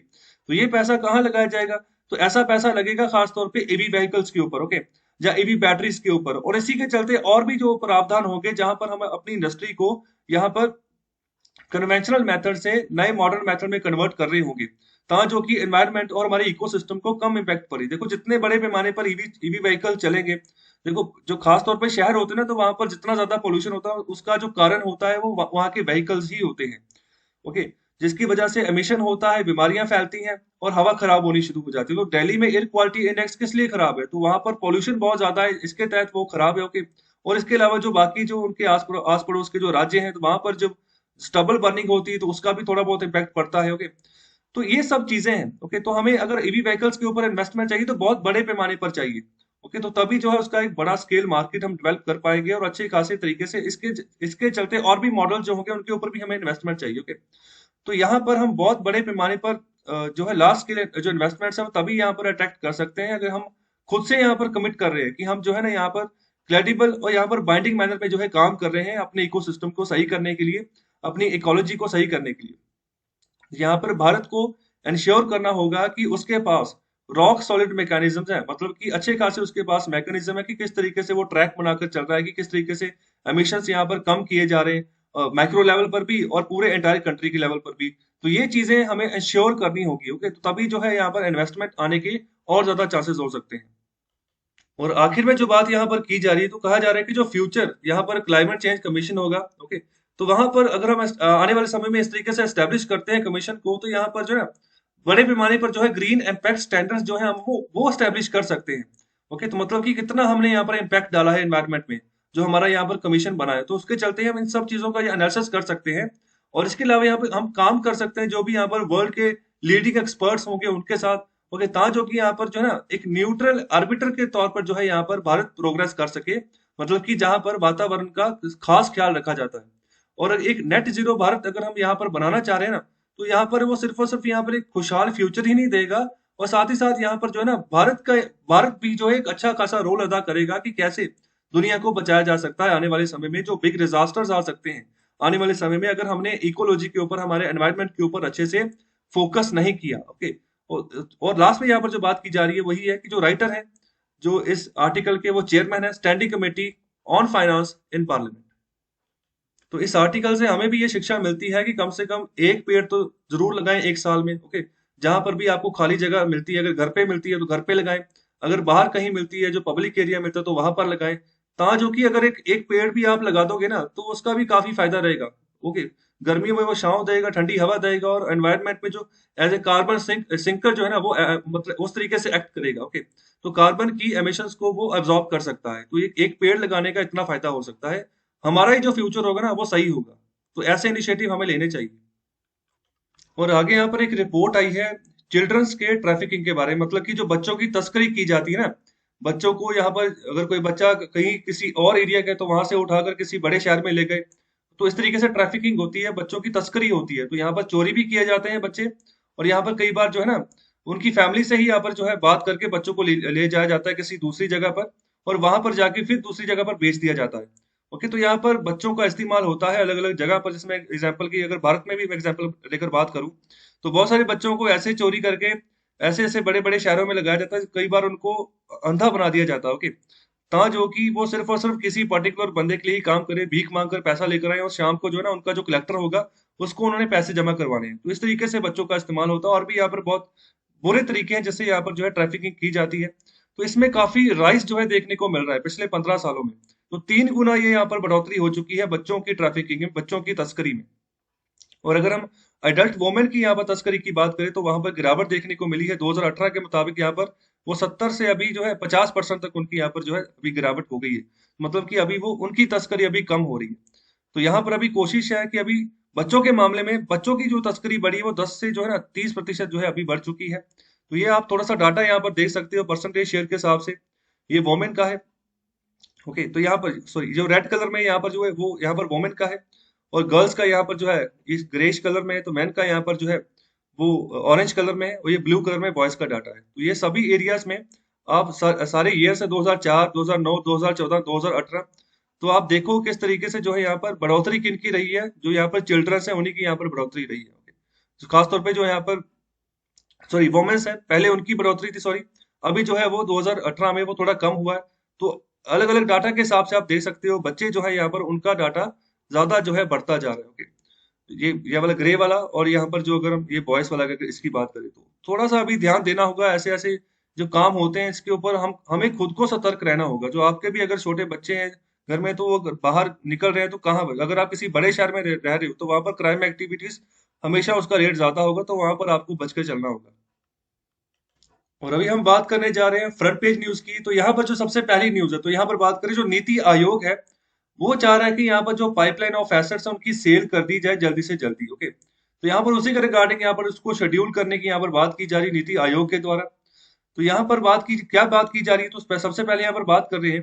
तो ये पैसा कहाँ लगाया जाएगा? तो ऐसा पैसा लगेगा खासतौर पे ईवी व्हीकल्स के ऊपर, ओके, या ईवी बैटरीज के ऊपर। और इसी के चलते और भी जो प्रावधान होंगे जहां पर हम अपनी इंडस्ट्री को यहाँ पर कन्वेंशनल मेथड से नए मॉडर्न मेथड में कन्वर्ट कर रहे होंगे, ताकि जो कि एनवायरनमेंट और हमारे इकोसिस्टम को कम इम्पैक्ट पड़े। देखो जितने बड़े पैमाने पर ईवी व्हीकल चलेंगे, देखो जो खास तौर पे शहर होते हैं ना, तो वहां पर जितना ज्यादा पोल्यूशन होता है उसका जो कारण होता है वो वहां के व्हीकल्स ही होते हैं। ओके, जिसकी वजह से एमिशन होता है, बीमारियां फैलती हैं और हवा खराब होनी शुरू हो जाती है। तो दिल्ली में एयर क्वालिटी इंडेक्स किस लिए खराब है? तो वहां पर पॉल्यूशन बहुत ज्यादा है, इसके तहत वो खराब है। ओके, और इसके अलावा जो बाकी जो उनके आस पड़ोस के जो राज्य हैं, तो वहां पर जब स्टबल बर्निंग होती है तो उसका भी थोड़ा बहुत इम्पैक्ट पड़ता है। ओके, तो ये सब चीजें हैं। ओके, तो हमें अगर ईवी व्हीकल्स के ऊपर इन्वेस्टमेंट चाहिए तो बहुत बड़े पैमाने पर चाहिए। ओके, तो तभी जो है उसका एक बड़ा स्केल मार्केट हम डेवलप कर पाएंगे और अच्छे खासे तरीके से इसके इसके चलते और भी मॉडल जो होंगे उनके ऊपर भी हमें इन्वेस्टमेंट चाहिए। ओके, तो यहाँ पर हम बहुत बड़े पैमाने पर जो है लार्ज स्केल जो इन्वेस्टमेंट्स है वो तभी यहाँ पर अट्रैक्ट कर सकते हैं अगर हम खुद से यहाँ पर कमिट कर रहे हैं कि हम जो है ना यहाँ पर क्रेडिबल और यहाँ पर बाइंडिंग मैनर में जो है काम कर रहे हैं अपने इकोसिस्टम को सही करने के लिए, अपनी इकोलॉजी को सही करने के लिए। यहाँ पर भारत को इंश्योर करना होगा कि उसके पास रॉक सॉलिड मैकेनिज्म है, मतलब कि अच्छे खासे उसके पास मैकेनिज्म है कि किस तरीके से वो ट्रैक बनाकर चल रहा है कि किस तरीके से एमिशंस यहाँ पर कम किए जा रहे हैं माइक्रो लेवल पर भी और पूरे एंटायर कंट्री के लेवल पर भी। तो ये चीजें हमें इंश्योर करनी होगी। ओके, तो तभी जो है यहाँ पर इन्वेस्टमेंट आने के और ज्यादा चांसेस हो सकते हैं। और आखिर में जो बात यहाँ पर की जा रही है, तो कहा जा रहा है कि जो फ्यूचर यहाँ पर क्लाइमेट चेंज कमीशन होगा, ओके, तो वहां पर अगर हम आने वाले समय में इस तरीके से एस्टेब्लिश करते हैं कमीशन को, तो यहाँ पर जो है बड़े पैमाने पर जो है ग्रीन इम्पैक्ट स्टैंडर्ड्स जो है हम वो एस्टेब्लिश कर सकते हैं। ओके, तो मतलब कि कितना हमने यहाँ पर इम्पैक्ट डाला है एनवायरमेंट में, जो हमारा यहाँ पर कमीशन बना है, तो उसके चलते हम इन सब चीजों का एनालिसिस कर सकते हैं। और इसके अलावा यहाँ पे हम काम कर सकते हैं जो भी यहाँ पर वर्ल्ड के लीडिंग एक्सपर्ट्स होंगे उनके साथ। ओके, ता जो कि यहाँ पर जो है ना एक न्यूट्रल आर्बिटर के तौर पर जो है यहाँ पर भारत प्रोग्रेस कर सके, मतलब कि जहां पर वातावरण का खास ख्याल रखा जाता है। और एक नेट जीरो भारत अगर हम यहाँ पर बनाना चाह रहे हैं ना, तो यहाँ पर वो सिर्फ और सिर्फ यहाँ पर एक खुशहाल फ्यूचर ही नहीं देगा, और साथ ही साथ यहाँ पर जो है ना भारत भी जो है एक अच्छा खासा रोल अदा करेगा कि कैसे दुनिया को बचाया जा सकता है आने वाले समय में जो बिग डिजास्टर्स आ सकते हैं आने वाले समय में, अगर हमने इकोलॉजी के ऊपर, हमारे एनवायरनमेंट के ऊपर अच्छे से फोकस नहीं किया। ओके। और लास्ट में यहाँ पर जो बात की जा रही है वही है कि जो राइटर है, जो इस आर्टिकल के वो चेयरमैन है standing committee on finance in parliament. तो इस आर्टिकल से हमें भी ये शिक्षा मिलती है कि कम से कम एक पेड़ तो जरूर लगाएं एक साल में। ओके। जहां पर भी आपको खाली जगह मिलती है, अगर घर पे मिलती है तो घर पे लगाएं, अगर बाहर कहीं मिलती है जो पब्लिक एरिया मिलता है तो वहां पर लगाएं। ता जो कि अगर एक एक पेड़ भी आप लगा दोगे ना तो उसका भी काफी फायदा रहेगा। ओके। गर्मियों में वो छांव देगा, ठंडी हवा देगा, और एनवायरनमेंट में जो एज ए कार्बन सिंकर जो है ना वो मतलब उस तरीके से एक्ट करेगा। ओके। तो कार्बन की एमिशंस को वो एब्जॉर्ब कर सकता है। तो एक पेड़ लगाने का इतना फायदा हो सकता है, हमारा ही जो फ्यूचर होगा ना वो सही होगा। तो ऐसे इनिशिएटिव हमें लेने चाहिए। और आगे यहाँ पर एक रिपोर्ट आई है चिल्ड्रंस के ट्रैफिकिंग के बारे में, मतलब कि जो बच्चों की तस्करी की जाती है ना, बच्चों को यहाँ पर अगर कोई बच्चा कहीं किसी और एरिया गए तो वहां से उठाकर किसी बड़े शहर में ले गए, तो इस तरीके से ट्रैफिकिंग होती है, बच्चों की तस्करी होती है। तो यहाँ पर चोरी भी किए जाते हैं बच्चे, और यहाँ पर कई बार जो है ना उनकी फैमिली से ही यहाँ पर जो है बात करके बच्चों को ले जाया जाता है किसी दूसरी जगह पर, और वहां पर जाके फिर दूसरी जगह पर बेच दिया जाता है। ओके। तो यहाँ पर बच्चों का इस्तेमाल होता है अलग अलग जगह पर, जिसमें एग्जाम्पल की अगर भारत में भी मैं एग्जाम्पल लेकर बात करूं तो बहुत सारे बच्चों को ऐसे चोरी करके ऐसे ऐसे बड़े बड़े शहरों में लगाया जाता है, कई बार उनको अंधा बना दिया जाता है। ओके। ता जो कि वो सिर्फ और सिर्फ किसी पर्टिकुलर बंदे के लिए ही काम करे, भीख मांग कर पैसा लेकर आए, और शाम को जो है ना उनका जो कलेक्टर होगा उसको उन्होंने पैसे जमा करवाने हैं। तो इस तरीके से बच्चों का इस्तेमाल होता है, और भी यहाँ पर बहुत बुरे तरीके हैं जिससे यहाँ पर जो है ट्रैफिकिंग की जाती है। तो इसमें काफी राइस जो है देखने को मिल रहा है पिछले 15 सालों में। तो 3 गुना ये यहाँ पर बढ़ोतरी हो चुकी है बच्चों की ट्रैफिकिंग में, बच्चों की तस्करी में। और अगर हम एडल्ट वुमेन की यहाँ पर तस्करी की बात करें तो वहां पर गिरावट देखने को मिली है 2018 के मुताबिक। यहाँ पर वो 70 से अभी जो है 50% तक उनकी यहाँ पर जो है अभी गिरावट हो गई है, मतलब कि अभी वो उनकी तस्करी अभी कम हो रही है। तो यहाँ पर अभी कोशिश है कि अभी बच्चों के मामले में बच्चों की जो तस्करी बढ़ी है वो 10 से जो है ना 30% जो है अभी बढ़ चुकी है। तो ये आप थोड़ा सा डाटा यहाँ पर देख सकते हो परसेंटेज शेयर के हिसाब से, ये वोमेन का है। ओके। तो यहाँ पर सॉरी जो रेड कलर में यहाँ पर जो है वो यहाँ पर वोमेन का है, और गर्ल्स का यहाँ पर जो है इस ग्रेश कलर में है, तो मैन का यहाँ पर जो है वो ऑरेंज कलर में है, और ये ब्लू कलर में बॉयज का डाटा है। तो ये सभी एरियाज में आप सारे ईयर से 2004, 2009, 2014, 2018, तो आप देखो किस तरीके से जो है यहाँ पर बढ़ोतरी किनकी रही है, जो यहाँ पर चिल्ड्रंस है उन्हीं की यहाँ पर बढ़ोतरी रही है। ओके। तो खासतौर पे जो यहाँ पर सॉरी वोमेन्स है, पहले उनकी बढ़ोतरी थी, सॉरी अभी जो है वो 2018 में वो थोड़ा कम हुआ है। तो अलग अलग डाटा के हिसाब से आप देख सकते हो बच्चे जो है यहाँ पर उनका डाटा ज्यादा जो है बढ़ता जा रहा है। ओके। ये वाला ग्रे वाला, और यहाँ पर जो अगर हम ये बॉयस वाला अगर इसकी बात करें तो थोड़ा सा अभी ध्यान देना होगा। ऐसे ऐसे जो काम होते हैं इसके ऊपर हम हमें खुद को सतर्क रहना होगा। जो आपके भी अगर छोटे बच्चे हैं घर में तो वो अगर बाहर निकल रहे हैं तो कहाँ पर, अगर आप किसी बड़े शहर में रह रहे हो तो वहां पर क्राइम एक्टिविटीज हमेशा उसका रेट ज्यादा होगा, तो वहां पर आपको बच के चलना होगा। और अभी हम बात करने जा रहे हैं फ्रंट पेज न्यूज की। तो यहाँ पर जो सबसे पहली न्यूज है, तो यहाँ पर बात करें जो नीति आयोग है वो चाह रहा है कि यहाँ पर जो पाइपलाइन ऑफ एसेट्स है उनकी सेल कर दी जाए जल्दी से जल्दी। ओके। तो यहाँ पर उसी के रिगार्डिंग यहाँ पर उसको शेड्यूल करने की यहाँ पर बात की जा रही है नीति आयोग के द्वारा। तो यहाँ पर बात की जा रही है, तो सबसे पहले यहाँ पर बात कर रहे हैं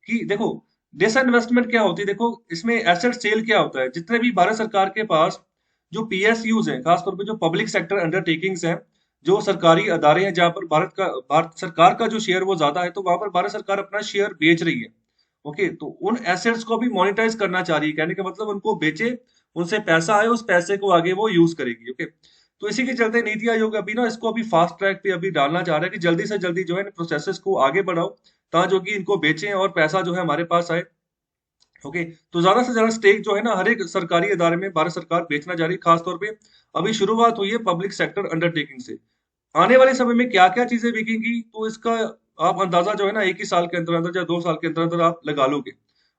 कि देखो डिसइन्वेस्टमेंट क्या होती है। देखो इसमें एसेट सेल क्या होता है, जितने भी भारत सरकार के पास जो पीएसयूज हैं, खासतौर पे जो पब्लिक सेक्टर अंडरटेकिंग्स हैं, जो सरकारी अदारे हैं जहां पर भारत सरकार का जो शेयर वो ज्यादा है, तो वहां पर भारत सरकार अपना शेयर बेच रही है। ओके। तो उन एसेट्स को भी मोनेटाइज करना चाह रही है, कहने का मतलब उनको बेचे, उनसे पैसा आए, उस पैसे को आगे वो यूज करेगी। ओके। तो इसी के चलते नीति आयोग अभी ना इसको अभी फास्ट ट्रैक पे अभी डालना चाह रहा है कि जल्दी से जल्दी जो है प्रोसेसेस को आगे बढ़ाओ, ताकि जो कि इनको बेचें और पैसा जो है हमारे पास आए। ओके। तो ज्यादा से ज्यादा स्टेक जो है ना हर एक सरकारी इदारे में भारत सरकार बेचना जा रही है। खासतौर पे अभी शुरुआत हुई है पब्लिक सेक्टर अंडरटेकिंग से। आने वाले समय में क्या क्या चीजें बिकेंगी तो इसका आप अंदाजा जो है ना एक ही साल के अंदर अंदर या 2 साल के अंदर अंदर आप लगा लोगे।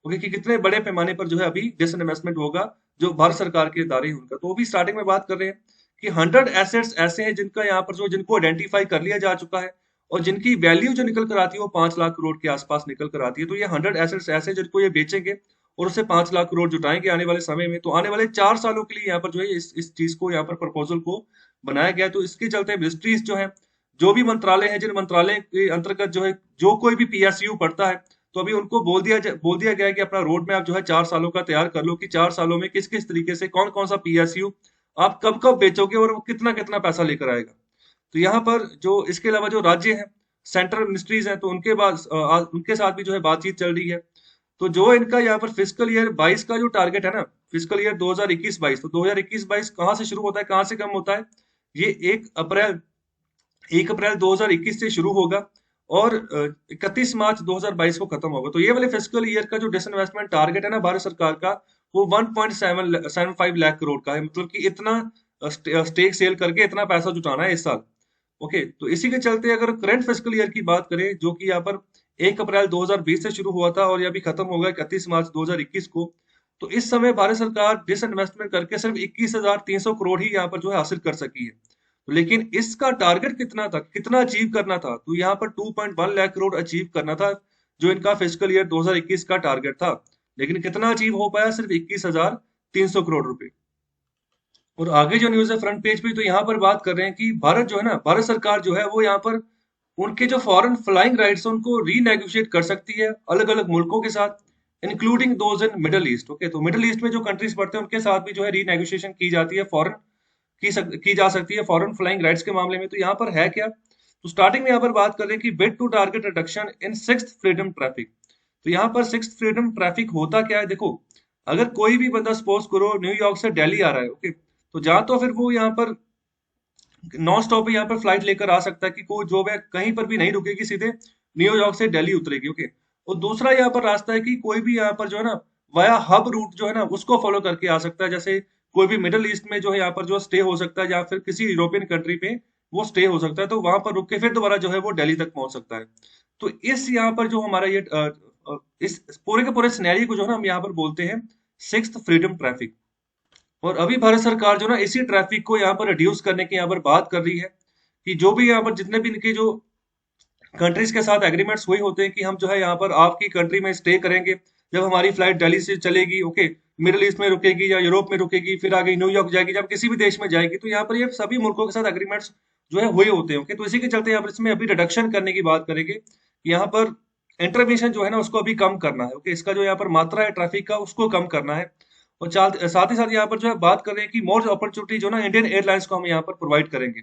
ओके। कि कितने बड़े पैमाने पर जो है अभी डिसइन्वेस्टमेंट होगा जो भारत सरकार के इदारे हैं उनका। तो वो भी स्टार्टिंग में बात कर रहे हैं कि 100 एसेट्स ऐसे हैं जिनका यहाँ पर जो जिनको आइडेंटिफाई कर लिया जा चुका है, और जिनकी वैल्यू जो निकल कर आती है वो 5 लाख करोड़ के आसपास निकल कर आती है। तो ये 100 एसेट्स ऐसे हैं जिनको ये बेचेंगे और उससे 5 लाख करोड़ जुटाएंगे आने वाले समय में। तो आने वाले 4 सालों के लिए यहाँ पर जो है इस चीज को यहाँ पर प्रपोजल को बनाया गया है। तो इसके चलते मिनिस्ट्रीज जो है, जो भी मंत्रालय है, जिन मंत्रालय के अंतर्गत जो है जो कोई भी पीएसयू पढ़ता है, तो अभी उनको बोल दिया गया है कि अपना रोड मैप जो है 4 सालों का तैयार कर लो कि 4 सालों में किस किस तरीके से कौन कौन सा पीएसयू आप कब कब बेचोगे और वो कितना कितना पैसा लेकर आएगा। तो यहाँ पर जो इसके अलावा जो राज्य हैं, सेंट्रल मिनिस्ट्रीज हैं, तो उनके साथ भी जो है बातचीत चल रही है। तो जो इनका यहाँ पर फिजिकल ईयर 22 का जो टारगेट है ना, फिजिकल ईयर 2021-22, तो 2021-22 कहाँ से शुरू होता है, कहाँ से कम होता है? ये 1 अप्रैल 2021 से शुरू होगा और 31 मार्च 2022 को खत्म होगा। तो ये वाले फिजिकल ईयर का जो डिसइन्वेस्टमेंट टारगेट है ना भारत सरकार का, वो 1.75 लाख करोड़ का है। मतलब कि इतना स्टेक सेल करके इतना पैसा जुटाना है इस साल। ओके, तो इसी के चलते अगर करंट फिजिकल ईयर की बात करें, जो कि यहाँ पर 1 अप्रैल 2020 से शुरू हुआ था और ये अभी खत्म होगा 31 मार्च 2021 को, तो इस समय भारत सरकार डिसइन्वेस्टमेंट करके सिर्फ 21,300 करोड़ ही यहाँ पर जो है हासिल कर सकी है। तो लेकिन इसका टारगेट कितना था, कितना अचीव करना था? तो यहाँ पर 2.1 लाख करोड़ अचीव करना था, जो इनका फिजिकल ईयर 2021 का टारगेट था। लेकिन कितना अचीव हो पाया? सिर्फ 21,300 करोड़ रुपए। और आगे जो न्यूज़ है फ्रंट पेज पे, तो यहाँ पर बात कर रहे हैं कि भारत जो है ना, भारत सरकार जो है वो यहाँ पर उनके जो फॉरेन फ्लाइंग राइट्स है उनको रीनेगोशिएट कर सकती है अलग अलग मुल्कों के साथ, including those in middle east. Okay, तो मिडल ईस्ट में जो कंट्रीज पड़ते हैं उनके साथ भी जो है रीनेगोशिएशन की जाती है, फॉरेन की जा सकती है फॉरेन फ्लाइंग राइट्स के मामले में। तो यहाँ पर है क्या? तो स्टार्टिंग में यहाँ पर बात कर रहे हैं कि bid to target reduction in sixth freedom traffic. तो यहाँ पर सिक्स्थ फ्रीडम ट्रैफिक होता क्या है? देखो, अगर कोई भी बंदा सपोज करो न्यूयॉर्क से दिल्ली आ रहा है, ओके, तो या तो फिर वो यहाँ पर नॉन स्टॉप यहाँ पर फ्लाइट लेकर आ सकता है कि कोई जो है कहीं पर भी नहीं रुकेगी, सीधे न्यूयॉर्क से दिल्ली उतरेगी। ओके, और दूसरा यहाँ पर रास्ता है कि कोई भी यहाँ पर जो है ना वाया हब रूट जो है ना उसको फॉलो करके आ सकता है। जैसे कोई भी मिडल ईस्ट में जो है यहाँ पर जो स्टे हो सकता है, या फिर किसी यूरोपियन कंट्री पे वो स्टे हो सकता है, तो वहां पर रुक के फिर दोबारा जो है वो दिल्ली तक पहुंच सकता है। तो इस यहाँ पर जो हमारा ये इस पूरे के पूरे सिनेरियो को जो है ना हम यहाँ पर बोलते हैं सिक्स्थ फ्रीडम ट्रैफिक। और अभी भारत सरकार जो ना इसी ट्रैफिक को यहाँ पर रिड्यूस करने की यहाँ पर बात कर रही है कि जो भी यहाँ पर जितने भी इनके जो कंट्रीज के साथ एग्रीमेंट्स हुए होते हैं कि हम जो है यहाँ पर आपकी कंट्री में स्टे करेंगे, जब हमारी फ्लाइट दिल्ली से चलेगी, ओके, मिडिल ईस्ट में रुकेगी या यूरोप में रुकेगी, फिर आगे न्यूयॉर्क जाएगी, जब किसी भी देश में जाएगी, तो यहाँ पर ये सभी मुल्कों के साथ एग्रीमेंट्स जो है हुए होते हैं। ओके, तो इसी के चलते यहाँ पर इसमें अभी रिडक्शन करने की बात करेंगे। यहाँ पर इंटरमिशन जो है ना उसको अभी कम करना है। ओके, इसका जो यहाँ पर मात्रा है ट्रैफिक का उसको कम करना है। और साथ ही साथ यहाँ पर जो है बात कर रहे हैं कि मोर अपॉर्चुनिटी जो ना इंडियन एयरलाइंस को हम यहाँ पर प्रोवाइड करेंगे।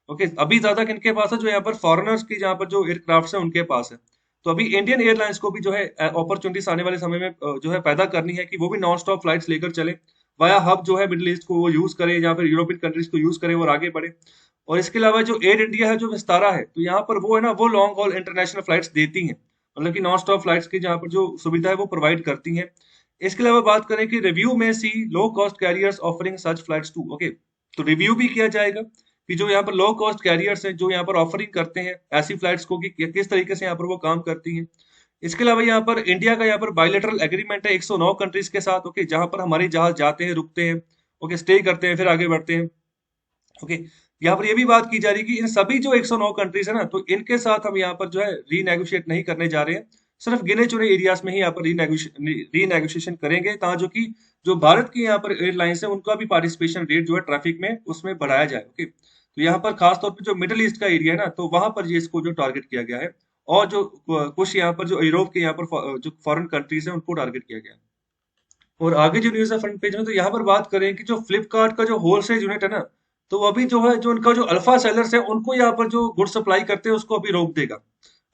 ओके, अभी ज्यादा किनके पास है? जो यहाँ पर फॉरेनर्स की जहाँ पर जो एयरक्राफ्ट है उनके पास है। तो अभी इंडियन एयरलाइंस को भी जो है अपॉर्चुनिटीज आने वाले समय में जो है पैदा करनी है कि वो भी नॉन स्टॉप फ्लाइट्स लेकर चले, वाया हब जो है मिडिल ईस्ट को वो यूज करे, या फिर यूरोपियन कंट्रीज को यूज करे और आगे बढ़े। और इसके अलावा जो एयर इंडिया है, जो विस्तारा है, तो यहाँ पर वो है ना वो लॉन्ग हॉल इंटरनेशनल फ्लाइट्स देती हैं, मतलब कि नॉन स्टॉप फ्लाइट्स की जहाँ पर जो सुविधा है वो प्रोवाइड करती हैं। इसके अलावा बात करें कि रिव्यू में see low cost carriers offering such flights too. Okay, तो रिव्यू भी किया जाएगा कि जो यहाँ पर लो कॉस्ट कैरियर्स हैं जो यहाँ पर ऑफरिंग करते हैं ऐसी फ्लाइट्स को, कि किस तरीके से यहाँ पर वो काम करती हैं। इसके अलावा यहाँ पर इंडिया का यहाँ पर बायलेटरल एग्रीमेंट है 109 कंट्रीज के साथ। ओके, जहां पर हमारे जहाज जाते हैं, रुकते हैं, ओके, स्टे करते हैं, फिर आगे बढ़ते हैं। ओके, यहाँ पर ये भी बात की जा रही है कि इन सभी जो 109 कंट्रीज है ना, तो इनके साथ हम यहाँ पर जो है रीनेगोशिएट नहीं करने जा रहे हैं, सिर्फ गिने चुने एरियाज में ही यहाँ पर रीनेगोशिएशन करेंगे, ताकि जो भारत की यहाँ पर एयरलाइंस है उनका भी पार्टिसिपेशन रेट जो है ट्रैफिक में उसमें बढ़ाया जाए। ओके, तो यहाँ पर खास तौर पे जो मिडिल ईस्ट का एरिया है ना, तो वहां पर ये इसको जो टारगेट किया गया है। और जो कुछ यहाँ पर जो यूरोप के यहाँ पर जो फॉरेन कंट्रीज है उनको टारगेट किया गया है। और आगे जो न्यूज़ है फ्रंट पेज में, तो यहाँ पर बात करें कि जो फ्लिपकार्ट का जो होलसेल यूनिट है ना, तो वो अभी जो है जो उनका जो अल्फा सेलर्स है उनको यहाँ पर जो गुड सप्लाई करते हैं उसको अभी रोक देगा।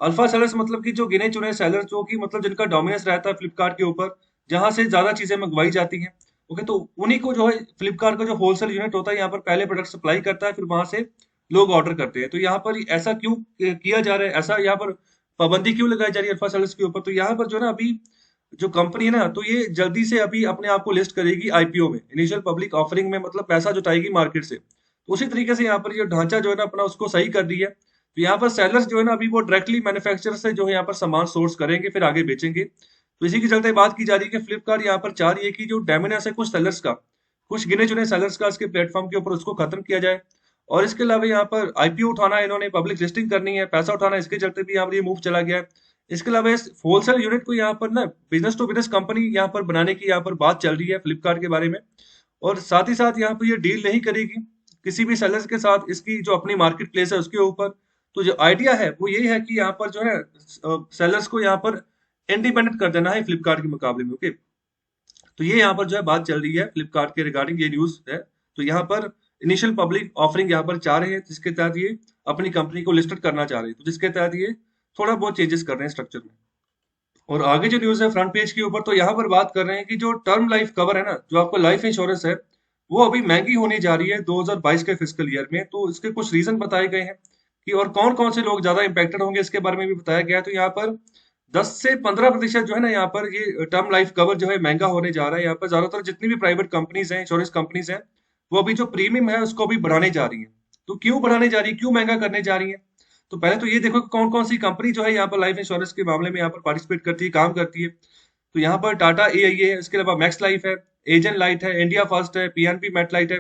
अल्फा सेलर्स मतलब कि जो गिने चुने सेलर्स जो कि मतलब जिनका डोमिनेंस रहता है फ्लिपकार्ट के ऊपर, जहां से ज्यादा चीजें मंगवाई जाती हैं। ओके, तो उन्हीं को जो है फ्लिपकार्ट का जो होलसेल यूनिट होता है यहाँ पर पहले प्रोडक्ट सप्लाई करता है, फिर वहां से लोग ऑर्डर करते हैं। तो यहाँ पर ऐसा क्यों किया जा रहा है, ऐसा यहाँ पर पाबंदी क्यों लगाई जा रही है अल्फा सेलर्स के ऊपर? तो यहाँ पर जो है ना अभी जो कंपनी है ना, तो ये जल्दी से अभी अपने आप को लिस्ट करेगी आईपीओ में, इनिशियल पब्लिक ऑफरिंग में, मतलब पैसा जुटाएगी मार्केट से। तो उसी तरीके से यहाँ पर ये ढांचा जो है ना अपना उसको सही कर रही है। तो यहाँ पर सेलर्स जो है ना अभी वो डायरेक्टली मैन्युफैक्चरर से जो है यहाँ पर सामान सोर्स करेंगे, फिर आगे बेचेंगे। तो इसी के चलते बात की जा रही है कि फ्लिपकार्ट यहाँ पर चाह रही है कि जो डोमिनेंस है कुछ सेलर्स का, कुछ गिने चुने सेलर्स का इसके प्लेटफॉर्म के ऊपर, उसको खत्म किया जाए। और इसके अलावा यहाँ पर आईपीओ उठाना है, इन्होंने पब्लिक लिस्टिंग करनी है, पैसा उठाना है, इसके चलते भी यहाँ पर ये मूव चला गया है। इसके अलावा इस होलसेल यूनिट को यहाँ पर ना बिजनेस टू बिजनेस कंपनी यहाँ पर बनाने की यहाँ पर बात चल रही है फ्लिपकार्ट के बारे में। और साथ ही साथ यहाँ पर ये डील नहीं करेगी किसी भी सेलर्स के साथ, इसकी जो अपनी मार्केट प्लेस है उसके ऊपर। तो जो आइडिया है वो यही है कि यहाँ पर जो है सेलर्स को यहाँ पर इंडिपेंडेंट कर देना है फ्लिपकार्ट के मुकाबले में। ओके, तो ये यहाँ पर जो है बात चल रही है फ्लिपकार्ट के रिगार्डिंग, ये न्यूज है। तो यहाँ पर इनिशियल पब्लिक ऑफरिंग यहाँ पर चाह रहे हैं, जिसके तहत ये अपनी कंपनी को लिस्टेड करना चाह रहे हैं, तो जिसके तहत ये थोड़ा बहुत चेंजेस कर रहे हैं स्ट्रक्चर में। और आगे जो न्यूज़ है फ्रंट पेज के ऊपर, तो यहाँ पर बात कर रहे हैं कि जो टर्म लाइफ कवर है ना, जो आपका लाइफ इंश्योरेंस है, वो अभी महंगी होने जा रही है 2022 के फिस्कल ईयर में। तो इसके कुछ रीजन बताए गए हैं कि और कौन कौन से लोग ज्यादा इंपैक्टेड होंगे, इसके बारे में भी बताया गया है। तो यहाँ पर 10 से 15% जो है ना, यहाँ पर ये टर्म लाइफ कवर जो है महंगा होने जा रहा है। यहाँ पर ज्यादातर जितनी भी प्राइवेट कंपनीज हैं, इंश्योरेंस कंपनीज हैं, वो अभी जो प्रीमियम है उसको भी बढ़ाने जा रही है। तो क्यों बढ़ाने जा रही है, क्यों महंगा करने जा रही है? तो पहले तो ये देखो कि कौन कौन सी कंपनी जो है यहाँ पर लाइफ इंश्योरेंस के मामले में यहाँ पर पार्टिसिपेट करती है, काम करती है। तो यहाँ पर टाटा एआईए है, इसके अलावा मैक्स लाइफ है, एजेंट लाइट है, इंडिया फर्स्ट है, पीएनबी मेट लाइट है।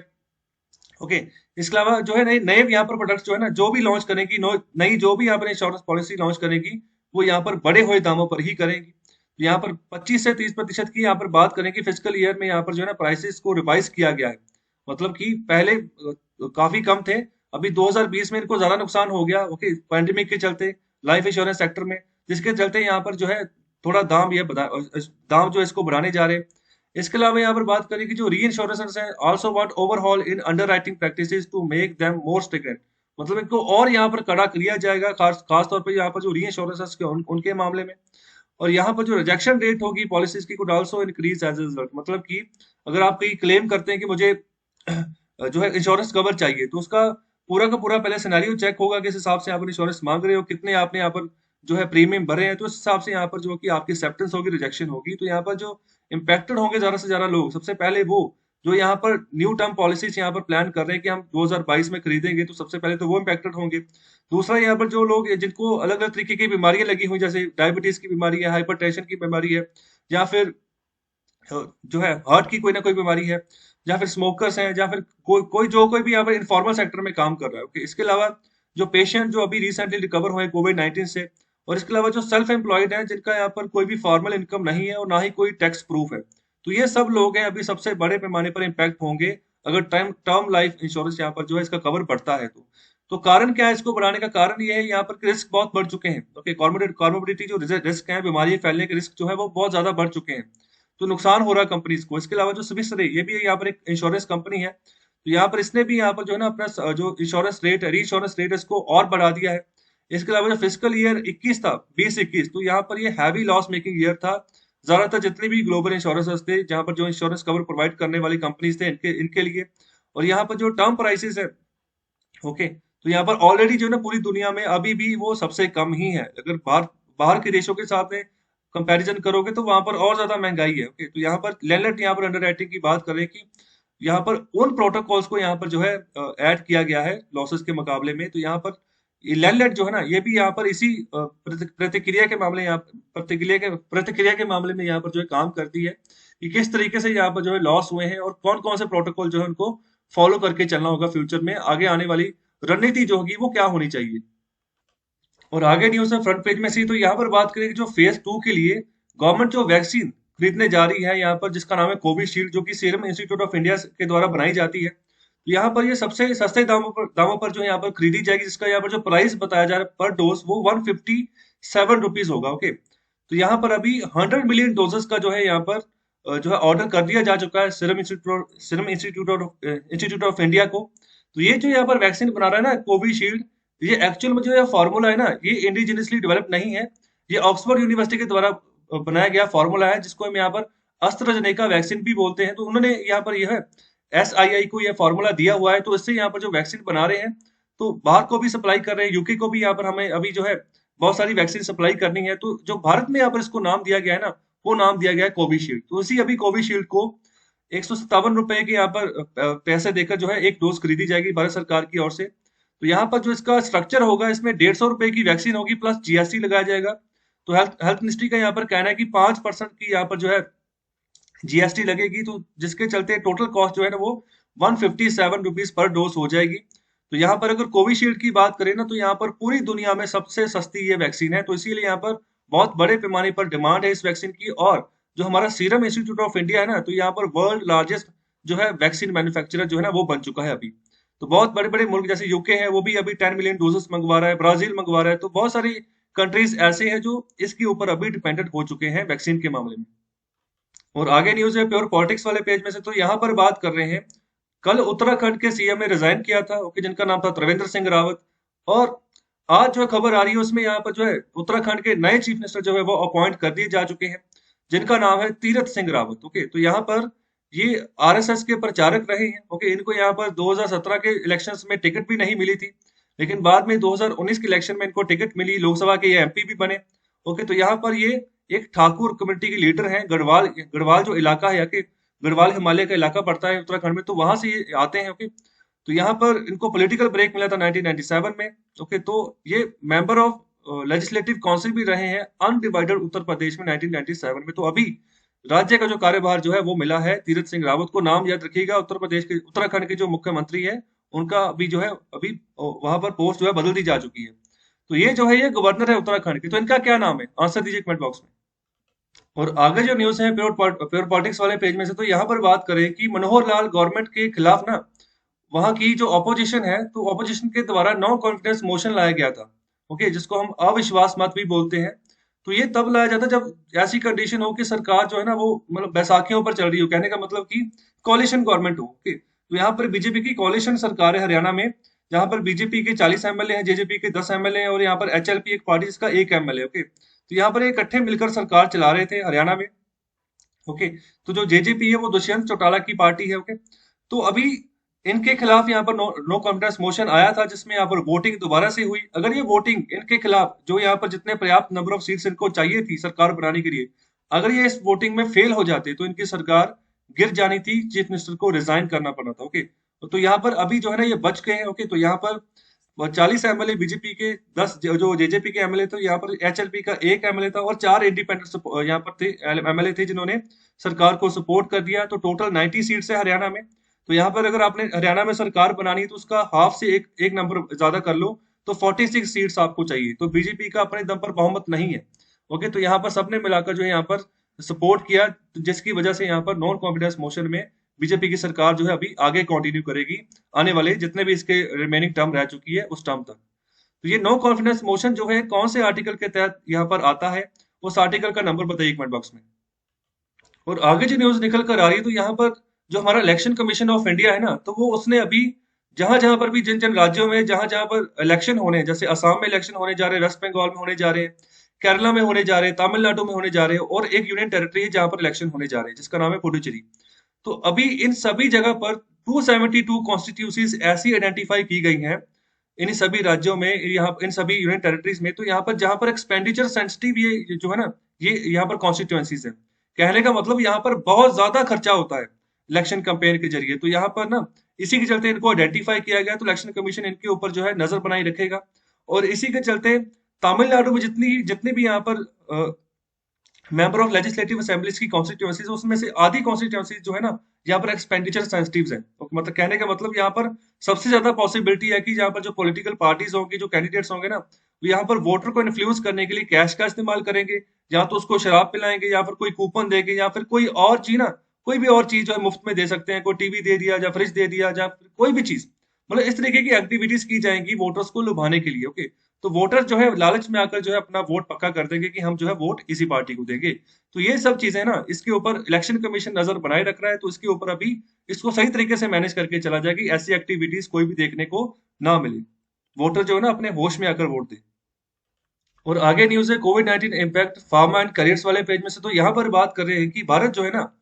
ओके, इसके अलावा जो है नए नए यहाँ पर प्रोडक्ट्स जो है ना, जो भी लॉन्च करेगी, नई जो भी यहाँ पर इंश्योरेंस पॉलिसी लॉन्च करेगी, वो यहाँ पर बढ़े हुए दामों पर ही करेगी। तो यहाँ पर 25 से 30% की यहाँ पर बात करें कि फिजिकल ईयर में यहाँ पर जो है ना प्राइसेस को रिवाइज किया गया है। मतलब कि पहले काफी कम थे, अभी 2020 में इनको ज्यादा नुकसान हो गया, ओके, पैंडेमिक के चलते लाइफ इंश्योरेंस सेक्टर में, जिसके चलते यहाँ पर जो है थोड़ा दाम ये दाम जो है इसको बढ़ाने जा रहे हैं। इसके अलावा यहाँ पर बात करें कि जो री इंश्योरेंस है, also want overhaul in underwriting practices to make them more strict. मतलब इनको और यहाँ पर कड़ा किया जाएगा, खास तौर पर यहाँ पर जो री इंश्योरेंस के उनके मामले में। और यहाँ पर जो रिजेक्शन रेट होगी पॉलिसीज की could also increase as a result. मतलब कि अगर आप कहीं क्लेम करते हैं कि मुझे जो है इंश्योरेंस कवर चाहिए, तो उसका पूरा का पूरा पहले सिनेरियो चेक होगा, किस हिसाब से आप इंश्योरेंस मांग रहे हो, कितने आपने यहाँ पर जो है प्रीमियम भरे हैं, तो उस हिसाब से यहाँ पर जो कि आपकी एक्सेप्टेंस होगी, रिजेक्शन होगी। तो यहाँ पर जो इम्पैक्टेड होंगे ज्यादा से ज्यादा लोग, सबसे पहले वो जो यहाँ पर न्यू टर्म पॉलिसीज यहाँ पर प्लान कर रहे हैं कि हम 2022 में खरीदेंगे, तो सबसे पहले तो वो इम्पैक्टेड होंगे। दूसरा यहाँ पर जो लोग जिनको अलग अलग तरीके की बीमारियां लगी हुई, जैसे डायबिटीज की बीमारी है, हाइपरटेंशन की बीमारी है, या फिर जो है हार्ट की कोई ना कोई बीमारी है, या फिर स्मोकर्स हैं, या फिर कोई भी यहाँ पर इनफॉर्मल सेक्टर में काम कर रहा है। ओके, इसके अलावा जो पेशेंट जो अभी रिसेंटली रिकवर हुए कोविड-19 से, और इसके अलावा जो सेल्फ एम्प्लॉयड है, जिनका यहाँ पर कोई भी फॉर्मल इनकम नहीं है और ना ही कोई टैक्स प्रूफ है, तो ये सब लोग हैं अभी सबसे बड़े पैमाने पर इम्पैक्ट होंगे अगर टर्म लाइफ इंश्योरेंस यहाँ पर जो है इसका कवर बढ़ता है। तो कारण क्या है इसको बढ़ाने का? कारण ये है यहाँ पर रिस्क बहुत बढ़ चुके हैं। ओके, कॉर्मोबिडिटी जो रिस्क है, बीमारी फैलने के रिस्क जो है वो बहुत ज्यादा बढ़ चुके हैं, तो नुकसान हो रहा है कंपनीज को। इसके अलावा जो स्विस रे, ये भी यहाँ पर एक इंश्योरेंस कंपनी है, तो यहाँ पर इसने भी यहाँ पर जो है ना अपना जो इंश्योरेंस रेट है, री इंश्योरेंस रेट, इसको और बढ़ा दिया है। इसके अलावा जो फिजिकल ईयर 21 था, 2021, तो यहाँ पर ये हैवी लॉस मेकिंग ईयर था। ज्यादातर जितने भी ग्लोबल इंश्योरेंस थे, जहाँ पर जो इंश्योरेंस कवर प्रोवाइड करने वाली कंपनीज थे, इनके इनके लिए। और यहाँ पर जो टर्म प्राइसेस है, ओके, तो यहाँ पर ऑलरेडी जो है ना पूरी दुनिया में अभी भी वो सबसे कम ही है। अगर बाहर बाहर के देशों के साथ में कंपैरिजन करोगे तो वहां पर और ज्यादा महंगाई है। ओके, तो यहाँ पर लैंडलेट यहाँ पर अंडरराइटिंग की बात करें कि यहाँ पर उन प्रोटोकॉल्स को यहाँ पर जो है ऐड किया गया है लॉसेस के मुकाबले में। तो यहाँ पर लैंडलेट जो है ना, ये भी यहाँ पर इसी प्रतिक्रिया के मामले, यहाँ प्रतिक्रिया के मामले में यहाँ पर जो है काम करती है कि किस तरीके से यहाँ पर जो है लॉस हुए हैं और कौन कौन से प्रोटोकॉल जो है उनको फॉलो करके चलना होगा फ्यूचर में, आगे आने वाली रणनीति जो होगी वो क्या होनी चाहिए। और आगे न्यूज है फ्रंट पेज में से, तो यहाँ पर बात करें कि जो फेज 2 के लिए गवर्नमेंट जो वैक्सीन खरीदने जा रही है यहाँ पर, जिसका नाम है कोविशील्ड, जो कि सीरम इंस्टीट्यूट ऑफ इंडिया के द्वारा बनाई जाती है। तो यहाँ पर ये सबसे सस्ते दामों पर जो है यहाँ पर खरीदी जाएगी, जिसका यहाँ पर जो प्राइस बताया जा रहा है पर डोज वो 157 रुपीज होगा। ओके, तो यहाँ पर अभी 100 मिलियन डोजेस का जो है यहाँ पर जो है ऑर्डर कर दिया जा चुका है सीरम इंस्टीट्यूट ऑफ इंडिया को। तो ये जो यहाँ पर वैक्सीन बना रहा है ना कोविशील्ड, ये एक्चुअल में जो ये फॉर्मूला है ना, ये इंडिजिनसली डेवलप नहीं है, ये ऑक्सफोर्ड यूनिवर्सिटी के द्वारा बनाया गया फॉर्मूला है, जिसको हम यहाँ पर अस्ट्राजेनेका वैक्सीन भी बोलते हैं। तो उन्होंने यहाँ पर यह SII को यह फॉर्मूला दिया हुआ है, तो इससे यहाँ पर जो वैक्सीन बना रहे हैं, तो बाहर को भी सप्लाई कर रहे हैं, यूके को भी यहाँ पर हमें अभी जो है बहुत सारी वैक्सीन सप्लाई करनी है। तो जो भारत में यहाँ पर इसको नाम दिया गया है ना, वो नाम दिया गया है कोविशील्ड। तो इसी अभी कोविशील्ड को 157 रुपए के यहाँ पर पैसे देकर जो है एक डोज खरीदी जाएगी भारत सरकार की ओर से। तो यहाँ पर जो इसका स्ट्रक्चर होगा, इसमें 150 रुपए की वैक्सीन होगी प्लस GST लगाया जाएगा। तो हेल्थ मिनिस्ट्री का यहाँ पर कहना है कि 5% की यहाँ पर जो है GST लगेगी, तो जिसके चलते टोटल कॉस्ट जो है ना वो 157 रुपीज पर डोज हो जाएगी। तो यहाँ पर अगर कोविशील्ड की बात करें ना, तो यहाँ पर पूरी दुनिया में सबसे सस्ती ये वैक्सीन है, तो इसीलिए यहाँ पर बहुत बड़े पैमाने पर डिमांड है इस वैक्सीन की। और जो हमारा सीरम इंस्टीट्यूट ऑफ इंडिया है ना, तो यहाँ पर वर्ल्ड लार्जेस्ट जो है वैक्सीन मैन्युफैक्चरर जो है ना वो बन चुका है अभी। तो बहुत बड़े बड़े मुल्क जैसे यूके है, वो भी अभी 10 मिलियन डोजेस मंगवा रहा है, ब्राजील मंगवा रहा है। तो बहुत सारी कंट्रीज ऐसे हैं जो इसके ऊपर अभी डिपेंडेंट हो चुके हैं वैक्सीन के मामले में। और आगे न्यूज है प्योर पॉलिटिक्स वाले पेज में से, तो यहाँ पर बात कर रहे हैं कल उत्तराखंड के CM ने रिजाइन किया था, ओके, जिनका नाम था त्रिवेंद्र सिंह रावत। और आज जो खबर आ रही है उसमें यहाँ पर जो है उत्तराखंड के नए चीफ मिनिस्टर जो है वो अपॉइंट कर दिए जा चुके हैं, जिनका नाम है तीरथ सिंह रावत। ओके, तो यहाँ पर ये आरएसएस के प्रचारक रहे हैं। ओके, इनको यहाँ पर 2017 के इलेक्शंस में टिकट भी नहीं मिली थी, लेकिन बाद में 2019 के इलेक्शन में इनको टिकट मिली, लोकसभा के ये एमपी भी बने। ओके, तो यहाँ पर ये एक ठाकुर कम्युनिटी के लीडर हैं। गढ़वाल गढ़वाल जो इलाका है, या कि गढ़वाल हिमालय का इलाका पड़ता है उत्तराखंड में, तो वहां से ये आते हैं। ओके, तो यहाँ पर इनको पॉलिटिकल ब्रेक मिला था 1997 में। ओके, तो ये मेंबर ऑफ लेजिस्लेटिव काउंसिल भी रहे हैं अनडिवाइडेड उत्तर प्रदेश में 1997 में। तो अभी राज्य का जो कार्यभार जो है वो मिला है तीरथ सिंह रावत को। नाम याद रखिएगा, उत्तर प्रदेश के उत्तराखंड के जो मुख्यमंत्री है उनका अभी जो है अभी वहां पर पोस्ट जो है बदल दी जा चुकी है। तो ये जो है ये गवर्नर है उत्तराखंड के। तो इनका क्या नाम है, आंसर दीजिए कमेंट बॉक्स में। और आगे जो न्यूज है प्योर पॉलिटिक्स वाले पेज में से, तो यहाँ पर बात करें कि मनोहर लाल गवर्नमेंट के खिलाफ ना वहां की जो ऑपोजिशन है, तो ऑपोजिशन के द्वारा नो कॉन्फिडेंस मोशन लाया गया था। ओके, जिसको हम अविश्वास मत भी बोलते हैं। तो ये तब लाया जाता है जब ऐसी कंडीशन हो कि सरकार जो है ना वो मतलब बैसाखियों पर चल रही हो, कहने का मतलब कि कॉलिशन गवर्नमेंट हो। ओके, तो यहाँ पर बीजेपी की कॉलिशन सरकार है हरियाणा में, जहां पर बीजेपी के 40 एमएलए हैं, जेजेपी के 10 एमएलए हैं, और यहाँ पर एचएलपी एक पार्टी जिसका 1 एमएलए। ओके, तो यहाँ पर ये इकट्ठे मिलकर सरकार चला रहे थे हरियाणा में। ओके, तो जो जेजेपी है वो दुष्यंत चौटाला की पार्टी है। ओके, तो अभी इनके खिलाफ यहाँ पर नो कॉन्फिडेंस मोशन आया था, जिसमें यहाँ पर वोटिंग दोबारा से हुई। अगर ये वोटिंग इनके खिलाफ, जो यहाँ पर जितने पर्याप्त नंबर ऑफ सीट्स इनको चाहिए थी सरकार बनाने के लिए, अगर ये इस वोटिंग में फेल हो जाते तो इनकी सरकार गिर जानी थी, चीफ मिनिस्टर को रिजाइन करना पड़ना था। ओके, तो यहाँ पर अभी जो है ना ये बच गए हैं। ओके, तो यहाँ पर 40 एमएलए बीजेपी के, 10 जो जेजेपी के एमएलए थे, यहाँ पर एचएलपी का 1 एमएलए था, और 4 इंडिपेंडेंट यहाँ पर थे एमएलए थे जिन्होंने सरकार को सपोर्ट कर दिया। तो टोटल 90 सीट्स है हरियाणा में। तो यहाँ पर अगर आपने हरियाणा में सरकार बनानी है तो उसका हाफ से एक नंबर ज्यादा कर लो, तो 46 सीट्स आपको चाहिए। तो बीजेपी का अपने दम पर बहुमत नहीं है। ओके, तो यहाँ पर सबने मिलाकर जो है यहाँ पर सपोर्ट किया, जिसकी वजह से यहाँ पर नॉन कॉन्फिडेंस मोशन में बीजेपी की सरकार जो है अभी आगे कंटिन्यू करेगी, आने वाले जितने भी इसके रिमेनिंग टर्म रह चुकी है उस टर्म तक। तो ये नो कॉन्फिडेंस मोशन जो है कौन से आर्टिकल के तहत यहाँ पर आता है, उस आर्टिकल का नंबर बताइए कमेंट बॉक्स में। और आगे जो न्यूज निकल कर आ रही है, तो यहाँ पर जो हमारा इलेक्शन कमीशन ऑफ इंडिया है ना, तो वो उसने अभी जहां जहां पर भी जिन जिन राज्यों में जहां जहां पर इलेक्शन होने हैं, जैसे असम में इलेक्शन होने जा रहे हैं, वेस्ट बंगाल में होने जा रहे हैं, केरला में होने जा रहे हैं, तमिलनाडु में होने जा रहे हैं, और एक यूनियन टेरिटरी है जहां पर इलेक्शन होने जा रहे हैं जिसका नाम है पुडुचेरी। तो अभी इन सभी जगह पर 272 कॉन्स्टिट्यूंसीज ऐसी आइडेंटिफाई की गई हैं इन सभी राज्यों में, यहाँ इन सभी यूनियन टेरिटरीज में। तो यहाँ पर जहां पर एक्सपेंडिचर सेंसिटिव ये जो है ना, ये यहाँ पर कॉन्स्टिट्यूएंसीज है। कहने का मतलब यहाँ पर बहुत ज्यादा खर्चा होता है इलेक्शन कैंपेन के जरिए। तो यहाँ पर ना इसी के चलते इनको आइडेंटिफाई किया गया, तो इलेक्शन कमीशन इनके ऊपर जो है नजर बनाई रखेगा। और इसी के चलते तमिलनाडु में जितनी जितनी भी यहाँ पर मेंबर ऑफ लेजिस्लेटिव असेंबलीज की कॉन्स्टिट्यूएंसीज, उसमें से आधी कॉन्स्टिट्यूएंसीज जो है ना यहाँ पर एक्सपेंडिचर सेंसिटिव है। तो मतलब कहने का मतलब यहाँ पर सबसे ज्यादा पॉसिबिलिटी है कि यहाँ पर जो पॉलिटिकल पार्टीज होंगी, जो कैंडिडेट्स होंगे ना, वो यहाँ पर वोटर को इन्फ्लुएंस करने के लिए कैश का इस्तेमाल करेंगे, या तो उसको शराब पिलाएंगे, या फिर कोई कूपन देंगे, या फिर कोई और चीज ना, कोई भी और चीज जो है मुफ्त में दे सकते हैं, कोई टीवी दे दिया या फ्रिज दे दिया, या फिर कोई भी चीज, मतलब इस तरीके की एक्टिविटीज की जाएंगी वोटर्स को लुभाने के लिए। ओके, तो वोटर जो है लालच में आकर जो है अपना वोट पक्का कर देंगे कि हम जो है वोट इसी पार्टी को देंगे। तो ये सब चीजें ना, इसके ऊपर इलेक्शन कमीशन नजर बनाए रख रहा है। तो इसके ऊपर अभी इसको सही तरीके से मैनेज करके चला जाए कि ऐसी एक्टिविटीज कोई भी देखने को ना मिले, वोटर जो है ना अपने होश में आकर वोट दे। और आगे न्यूज है कोविड-19 इम्पैक्ट फार्मा एंड करियर्स वाले पेज में से। तो यहाँ पर बात कर रहे हैं कि भारत जो है ना,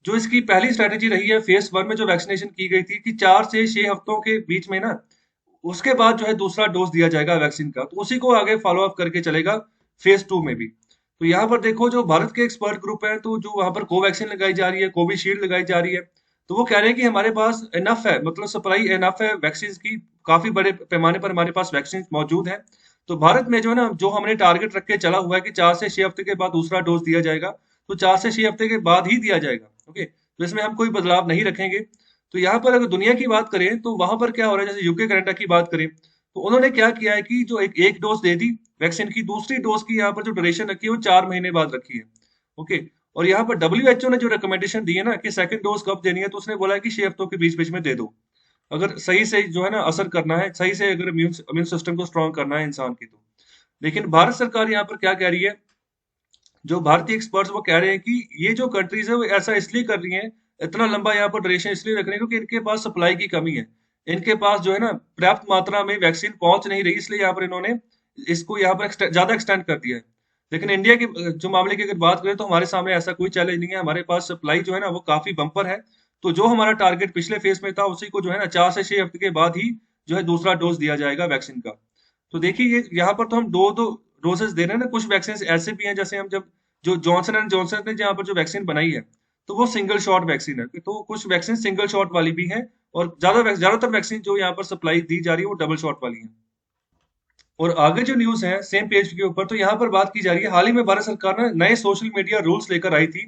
जो इसकी पहली स्ट्रेटेजी रही है फेज 1 में जो वैक्सीनेशन की गई थी कि 4 से 6 हफ्तों के बीच में ना, उसके बाद जो है दूसरा डोज दिया जाएगा वैक्सीन का, तो उसी को आगे फॉलो अप करके चलेगा फेज 2 में भी। तो यहाँ पर देखो जो भारत के एक्सपर्ट ग्रुप है, तो जो वहां पर कोवैक्सीन लगाई जा रही है, कोविशील्ड लगाई जा रही है, तो वो कह रहे हैं कि हमारे पास इनफ है, मतलब सप्लाई इनफ है वैक्सीन की, काफी बड़े पैमाने पर हमारे पास वैक्सीन मौजूद है। तो भारत में जो है ना, जो हमने टारगेट रख के चला हुआ है कि 4 से 6 हफ्ते के बाद दूसरा डोज दिया जाएगा, तो 4 से 6 हफ्ते के बाद ही दिया जाएगा। ओके, तो इसमें हम कोई बदलाव नहीं रखेंगे। तो यहाँ पर अगर दुनिया की बात करें तो वहां पर क्या हो रहा है, जैसे यूके कनाडा की बात करें, तो उन्होंने क्या किया है कि जो एक डोज दे दी वैक्सीन की, दूसरी डोज की यहाँ पर जो ड्यूरेशन रखी है वो 4 महीने बाद रखी है। ओके, और यहाँ पर डब्ल्यूएचओ ने जो रिकमेंडेशन दी है ना कि सेकंड डोज कब देनी है, तो उसने बोला है कि 6 हफ्तों के बीच बीच में दे दो, अगर सही से जो है ना असर करना है, सही से अगर इम्यून सिस्टम को स्ट्रॉन्ग करना है इंसान की। तो लेकिन भारत सरकार यहाँ पर क्या कह रही है, जो भारतीय एक्सपर्ट्स वो कह रहे हैं कि ये जो कंट्रीज है वो ऐसा इसलिए कर रही हैं, इतना लंबा यहाँ पर ड्यूरेशन इसलिए रख रहे हैं क्योंकि इनके पास सप्लाई की कमी है। इनके पास जो है ना पर्याप्त मात्रा में वैक्सीन पहुंच नहीं रही, इसलिए यहाँ पर इन्होंने इसको यहाँ पर ज्यादा एक्सटेंड कर दिया है। लेकिन इंडिया के जो मामले की अगर बात करें तो हमारे सामने ऐसा कोई चैलेंज नहीं है, हमारे पास सप्लाई जो है ना वो काफी बम्पर है। तो जो हमारा टारगेट पिछले फेज में था उसी को जो है ना 4 से 6 हफ्ते के बाद ही जो है दूसरा डोज दिया जाएगा वैक्सीन का। तो देखिए ये यहाँ पर तो हम दो दो डोजेस दे रहे हैं ना, कुछ वैक्सीन ऐसे भी हैं जैसे हम जब जो जॉनसन एंड जॉनसन ने जहाँ पर जो वैक्सीन बनाई है तो वो सिंगल शॉट वैक्सीन है, तो कुछ वैक्सीन सिंगल शॉट वाली भी है और ज्यादातर वैक्सीन जो यहाँ पर सप्लाई दी जा रही है वो डबल शॉट वाली है। और आगे जो न्यूज है सेम पेज के ऊपर, तो यहाँ पर बात की जा रही है हाल ही में भारत सरकार ने नए सोशल मीडिया रूल्स लेकर आई थी,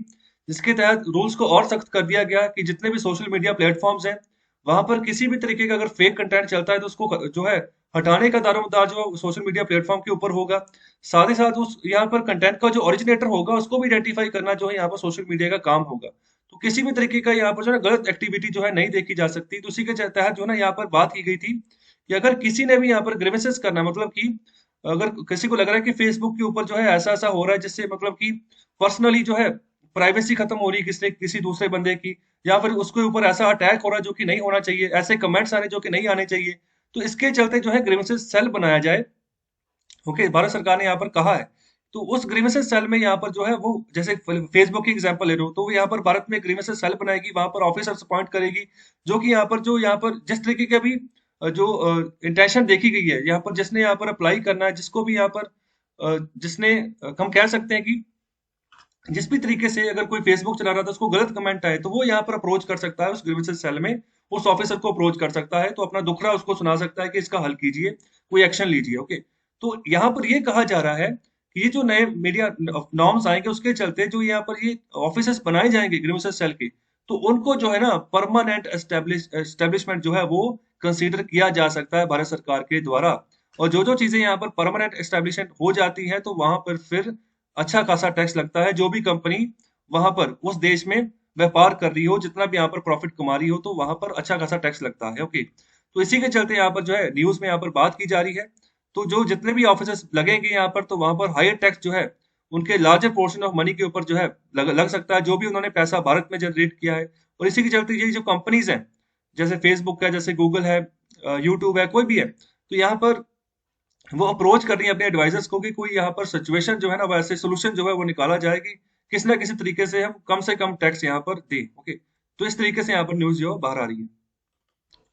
जिसके तहत रूल्स को और सख्त कर दिया गया कि जितने भी सोशल मीडिया प्लेटफॉर्म्स हैं वहां पर किसी भी तरीके का अगर फेक कंटेंट चलता है तो उसको जो है हटाने का दारोमदार जो सोशल मीडिया प्लेटफॉर्म के ऊपर होगा। साथ ही साथ उस यहाँ पर कंटेंट का जो ओरिजिनेटर होगा उसको भी आइडेंटिफाई करना जो है यहाँ पर सोशल मीडिया का काम होगा। तो किसी भी तरीके का यहाँ पर जो है गलत एक्टिविटी जो है नहीं देखी जा सकती। तो उसी के तहत जो है ना यहाँ पर बात की गई थी कि अगर किसी ने भी यहाँ पर ग्रीवेंसेस करना, मतलब कि अगर किसी को लग रहा है कि फेसबुक के ऊपर जो है ऐसा ऐसा हो रहा है जिससे मतलब कि पर्सनली जो है प्राइवेसी खत्म हो रही है किसी किसी दूसरे बंदे की, या फिर उसके ऊपर ऐसा अटैक हो रहा है जो कि नहीं होना चाहिए, ऐसे कमेंट्स आ रहे जो कि नहीं आने चाहिए, तो इसके चलते जो है ग्रीवेंसेस सेल बनाया जाए। ओके, भारत सरकार ने यहाँ पर कहा है। तो उस ग्रीवेंसेस सेल में यहाँ पर जो है वो जैसे फेसबुक की एग्जांपल ले रहे हो तो वो यहाँ पर भारत में ग्रीवेंसेस सेल बनाएगी, वहां पर ऑफिसर्स अपॉइंट करेगी जो कि यहाँ पर जिस तरीके के भी जो इंटेंशन देखी गई है, यहाँ पर जिसने यहाँ पर अप्लाई करना है, जिसको भी यहाँ पर जिसने हम कह सकते हैं कि जिस भी तरीके से अगर कोई फेसबुक चला रहा था उसको गलत कमेंट आए तो वो यहाँ पर अप्रोच कर सकता है उस ग्रीवेंसेस सेल में, उस ऑफिसर को अप्रोच कर सकता है, तो अपना दुखड़ा उसको सुना सकता है कि इसका हल कीजिए, कोई एक्शन लीजिए। ओके, तो यहाँ पर ये कहा जा रहा है कि ये जो नए मीडिया नॉर्म्स आएंगे उसके चलते जो यहाँ पर ये ऑफिसर्स बनाए जाएंगे ग्रीवेंसेस सेल के, तो उनको जो है ना परमानेंट एस्टेब्लिशमेंट जो है वो कंसीडर किया जा सकता है भारत सरकार के द्वारा। और जो जो चीजें यहाँ पर परमानेंट एस्टेब्लिशमेंट हो जाती हैं तो वहां पर फिर अच्छा खासा टैक्स लगता है। जो भी कंपनी वहां पर उस देश में व्यापार कर रही हो, जितना भी यहाँ पर प्रॉफिट कमा रही हो, तो वहां पर अच्छा खासा टैक्स लगता है। ओके, तो इसी के चलते यहाँ पर जो है न्यूज में यहाँ पर बात की जा रही है। तो जो जितने भी ऑफिसर्स लगेंगे यहाँ पर तो वहां पर हायर टैक्स जो है उनके लार्जर पोर्शन ऑफ मनी के ऊपर जो है लग सकता है, जो भी उन्होंने पैसा भारत में जनरेट किया है। और इसी के चलते ये जो कंपनीज हैं जैसे फेसबुक है, जैसे गूगल है, यूट्यूब है, कोई भी है, तो यहाँ पर वो अप्रोच कर रही है अपने एडवाइजर्स को कि कोई यहाँ पर सिचुएशन जो है ना वैसे सोल्यूशन जो है वो निकाला जाए कि किसी ना किसी तरीके से कम टैक्स यहाँ पर दे। ओके, तो इस तरीके से यहाँ पर न्यूज जो है बाहर आ रही है।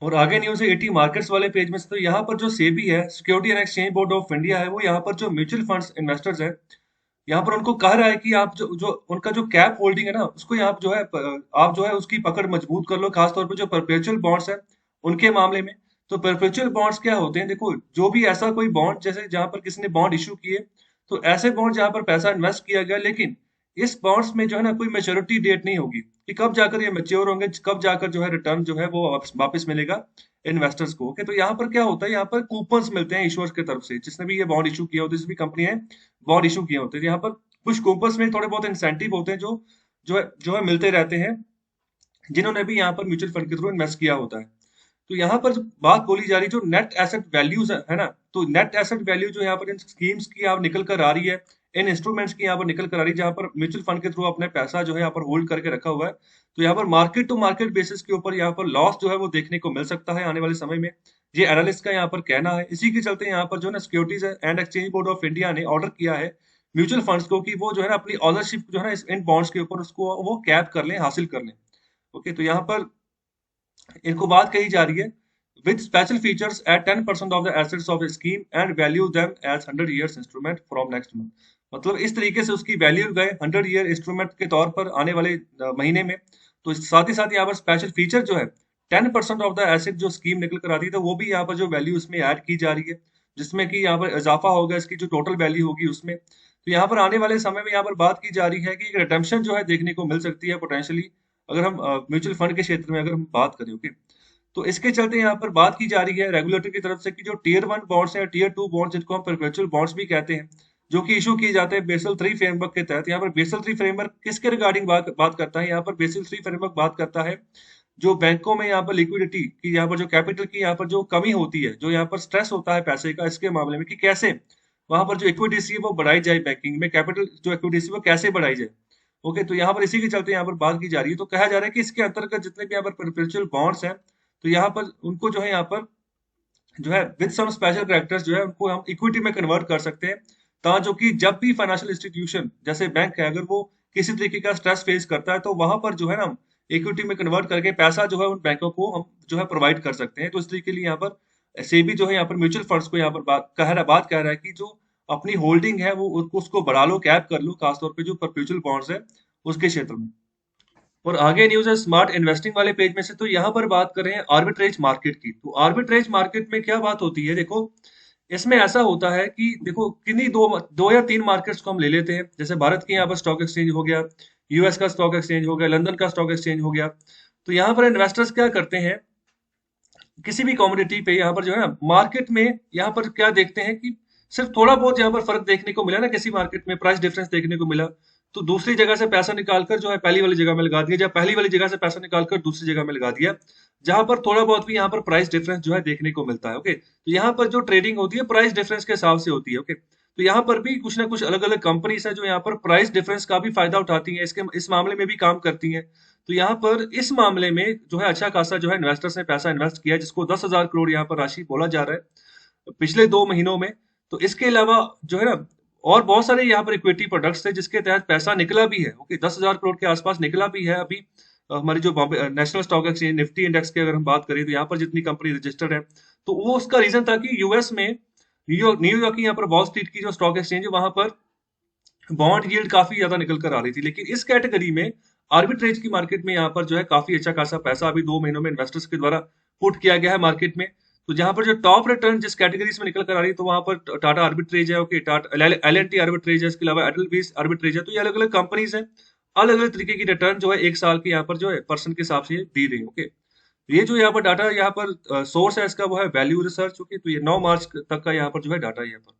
और आगे न्यूज है एटी मार्केट्स वाले पेज में से, तो यहाँ पर जो सेबी है, security and exchange board of India है, वो यहाँ पर जो म्यूचुअल फंड्स इन्वेस्टर्स है यहाँ पर उनको कह रहा है कि आप जो जो उनका जो कैप होल्डिंग है ना उसको यहाँ जो है आप जो है उसकी पकड़ मजबूत कर लो, खासतौर पे जो परपेचुअल बॉन्ड्स है उनके मामले में। तो परपेचुअल बॉन्ड्स क्या होते हैं, देखो जो भी ऐसा कोई बॉन्ड जैसे जहां पर किसी ने बॉन्ड इशू किए, तो ऐसे बॉन्ड जहां पर पैसा इन्वेस्ट किया गया लेकिन इस बॉन्ड्स में जो है ना कोई मेच्योरिटी डेट नहीं होगी कि कब जाकर ये मेच्योर होंगे, कब जाकर जो है रिटर्न जो है वो वापस मिलेगा इन्वेस्टर्स को। ओके, तो यहाँ पर क्या होता है, यहाँ पर कूपन्स मिलते हैं इशूअर्स की तरफ से, जिसने भी ये बॉन्ड इशू किया होता है, जिस भी कंपनी है बॉन्ड इशू किए होते हैं, यहाँ पर कुछ कूपन्स में थोड़े बहुत इंसेंटिव होते हैं जो है मिलते रहते हैं जिन्होंने भी यहाँ पर म्यूचुअल फंड के थ्रू इन्वेस्ट किया होता है। तो यहाँ पर जो बात बोली जा रही है जो नेट एसेट वैल्यूज है ना, तो नेट एसेट वैल्यू जो यहाँ पर इन स्कीम्स की यहाँ निकल कर आ रही है, इन इंस्ट्रूमेंट्स की यहाँ पर निकल कर आ रही है जहाँ पर म्यूचुअल फंड के थ्रू अपने पैसा जो है यहाँ पर होल्ड करके रखा हुआ है, तो यहाँ पर मार्केट टू मार्केट बेसिस के ऊपर यहाँ पर लॉस जो है वो देखने को मिल सकता है आने वाले समय में, ये एनालिस्ट का यहाँ पर कहना है। इसी के चलते यहाँ पर जो है ना securities and exchange board of India ने ऑर्डर किया है म्यूचुअल फंड्स को कि वो जो है ना अपनी ऑनरशिप जो है ना इन बॉन्ड्स के ऊपर उसको वो कैप कर लें, हासिल कर लें। ओके, तो यहाँ पर इनको बात कही जा रही है with special features at 10% of the assets of the scheme and value them as 100 years instrument from next month। मतलब इस तरीके से उसकी वैल्यू गए 100 ईयर इंस्ट्रूमेंट के तौर पर आने वाले महीने में। तो साथ ही साथ यहाँ पर स्पेशल फीचर जो है 10% ऑफ द एसेट जो स्कीम निकल कर आती है तो वो भी यहाँ पर जो वैल्यू इसमें ऐड की जा रही है, जिसमें कि यहाँ पर इजाफा होगा इसकी जो टोटल वैल्यू होगी उसमें। तो यहाँ पर आने वाले समय में यहाँ पर बात की जा रही है कि रिडेम्पशन जो है देखने को मिल सकती है पोटेंशियली, अगर हम म्यूचुअल फंड के क्षेत्र में अगर हम बात करें। ओके, तो इसके चलते यहाँ पर बात की जा रही है रेगुलेटर की तरफ से कि जो टीयर 1 बॉन्ड्स हैं, टीयर 2 बॉन्ड्स जिनको हम परपेचुअल बॉन्ड्स भी कहते हैं, जो कि इशू किए जाते हैं बेसल 3 फ्रेमवर्क के तहत। यहाँ पर बेसल 3 फ्रेमवर्क किसके रिगार्डिंग बात करता है, यहाँ पर बेसल 3 फ्रेमवर्क बात करता है जो बैंकों में यहाँ पर लिक्विडिटी की, यहाँ पर जो कैपिटल की यहाँ पर जो कमी होती है, जो यहाँ पर स्ट्रेस होता है पैसे का, इसके मामले में कि कैसे वहां पर जो इक्विटी है वो बढ़ाई जाए, बैंकिंग में कैपिटल जो इक्विटी वो कैसे बढ़ाई जाए। ओके, तो यहाँ पर इसी के चलते यहाँ पर बात की जा रही है। तो कहा जा रहा है कि इसके अंतर्गत जितने भी यहाँ पर परपेचुअल बॉन्ड्स हैं तो यहाँ पर उनको जो है यहाँ पर जो है विद सम स्पेशल कैरेक्टर्स जो है उनको हम इक्विटी में कन्वर्ट कर सकते हैं, जो कि जब भी फाइनेंशियल इंस्टीट्यूशन जैसे बैंक है अगर वो किसी तरीके का स्ट्रेस फेस करता है तो वहां पर जो है ना इक्विटी में कन्वर्ट करके पैसा जो है उन बैंकों को हम जो है प्रोवाइड कर सकते हैं। तो इस तरीके के लिए यहाँ पर सेबी जो है यहाँ पर म्यूचुअल फंड्स को यहाँ पर बात कह रहा है कि जो अपनी होल्डिंग है वो उसको बढ़ा लो, कैप कर लो, खासतौर पे जो परपेचुअल बॉन्ड्स है उसके क्षेत्र में। और आगे न्यूज़ है स्मार्ट इन्वेस्टिंग वाले पेज में से, तो यहाँ पर बात कर रहे हैं आर्बिट्रेज मार्केट की। तो आर्बिट्रेज मार्केट में क्या बात होती है, देखो इसमें ऐसा होता है कि देखो किन्हीं दो या तीन मार्केट्स को हम ले लेते हैं, जैसे भारत के यहाँ पर स्टॉक एक्सचेंज हो गया, यूएस का स्टॉक एक्सचेंज हो गया, लंदन का स्टॉक एक्सचेंज हो गया। तो यहाँ पर इन्वेस्टर्स क्या करते हैं, किसी भी कमोडिटी पे यहाँ पर जो है ना मार्केट में यहाँ पर क्या देखते हैं कि सिर्फ थोड़ा बहुत यहाँ पर फर्क देखने को मिला ना, किसी मार्केट में प्राइस डिफरेंस देखने को मिला, तो दूसरी जगह से पैसा निकालकर जो है पहली वाली जगह में लगा दिया, या पहली वाली जगह से पैसा निकालकर दूसरी जगह में लगा दिया, जहां पर थोड़ा बहुत भी यहाँ पर प्राइस डिफरेंस जो है देखने को मिलता है। ओके, तो यहाँ पर जो ट्रेडिंग होती है प्राइस डिफरेंस के हिसाब से होती है। ओके, तो यहाँ पर भी कुछ ना कुछ अलग अलग कंपनीज है जो यहाँ पर प्राइस डिफरेंस का भी फायदा उठाती है, इसके इस मामले में भी काम करती है। तो यहाँ पर इस मामले में जो है अच्छा खासा जो है इन्वेस्टर्स ने पैसा इन्वेस्ट किया है, जिसको 10,000 करोड़ यहाँ पर राशि बोला जा रहा है पिछले 2 महीनों में। तो इसके अलावा जो है ना और बहुत सारे यहाँ पर इक्विटी प्रोडक्ट्स थे जिसके तहत पैसा निकला भी है। ओके, 10,000 करोड़ के आसपास निकला भी है अभी। हमारी जो Bombay national stock exchange Nifty index की अगर हम बात करें तो यहाँ पर जितनी कंपनी रजिस्टर्ड है, तो वो उसका रीजन था कि यूएस में न्यूयॉर्क की यहाँ पर वॉल स्ट्रीट की जो स्टॉक एक्सचेंज है वहां पर बॉन्ड यील्ड काफी ज्यादा निकल कर आ रही थी। लेकिन इस कैटेगरी में आर्बिट्रेज की मार्केट में यहाँ पर जो है काफी अच्छा खासा पैसा अभी 2 महीनों में इन्वेस्टर्स के द्वारा पुट किया गया है मार्केट में। तो जहां पर जो टॉप रिटर्न जिस कैटेगरीज में निकल कर आ रही है, तो वहां पर टाटा आर्बिट्रेज है, ओके, टाटा एल आर्बिट्रेज है, इसके अलावा एडलबीस आर्बिट्रेज है। तो ये अलग अलग कंपनीज है, अलग अलग तरीके की रिटर्न जो है एक साल के यहाँ पर जो है पर्सन के हिसाब से दी रही है। ओके, ये जो यहाँ पर डाटा यहाँ पर सोर्स है इसका वो है वैल्यू रिसर्च। ओके, तो ये 9 मार्च तक का यहाँ पर जो है डाटा है यहाँ पर।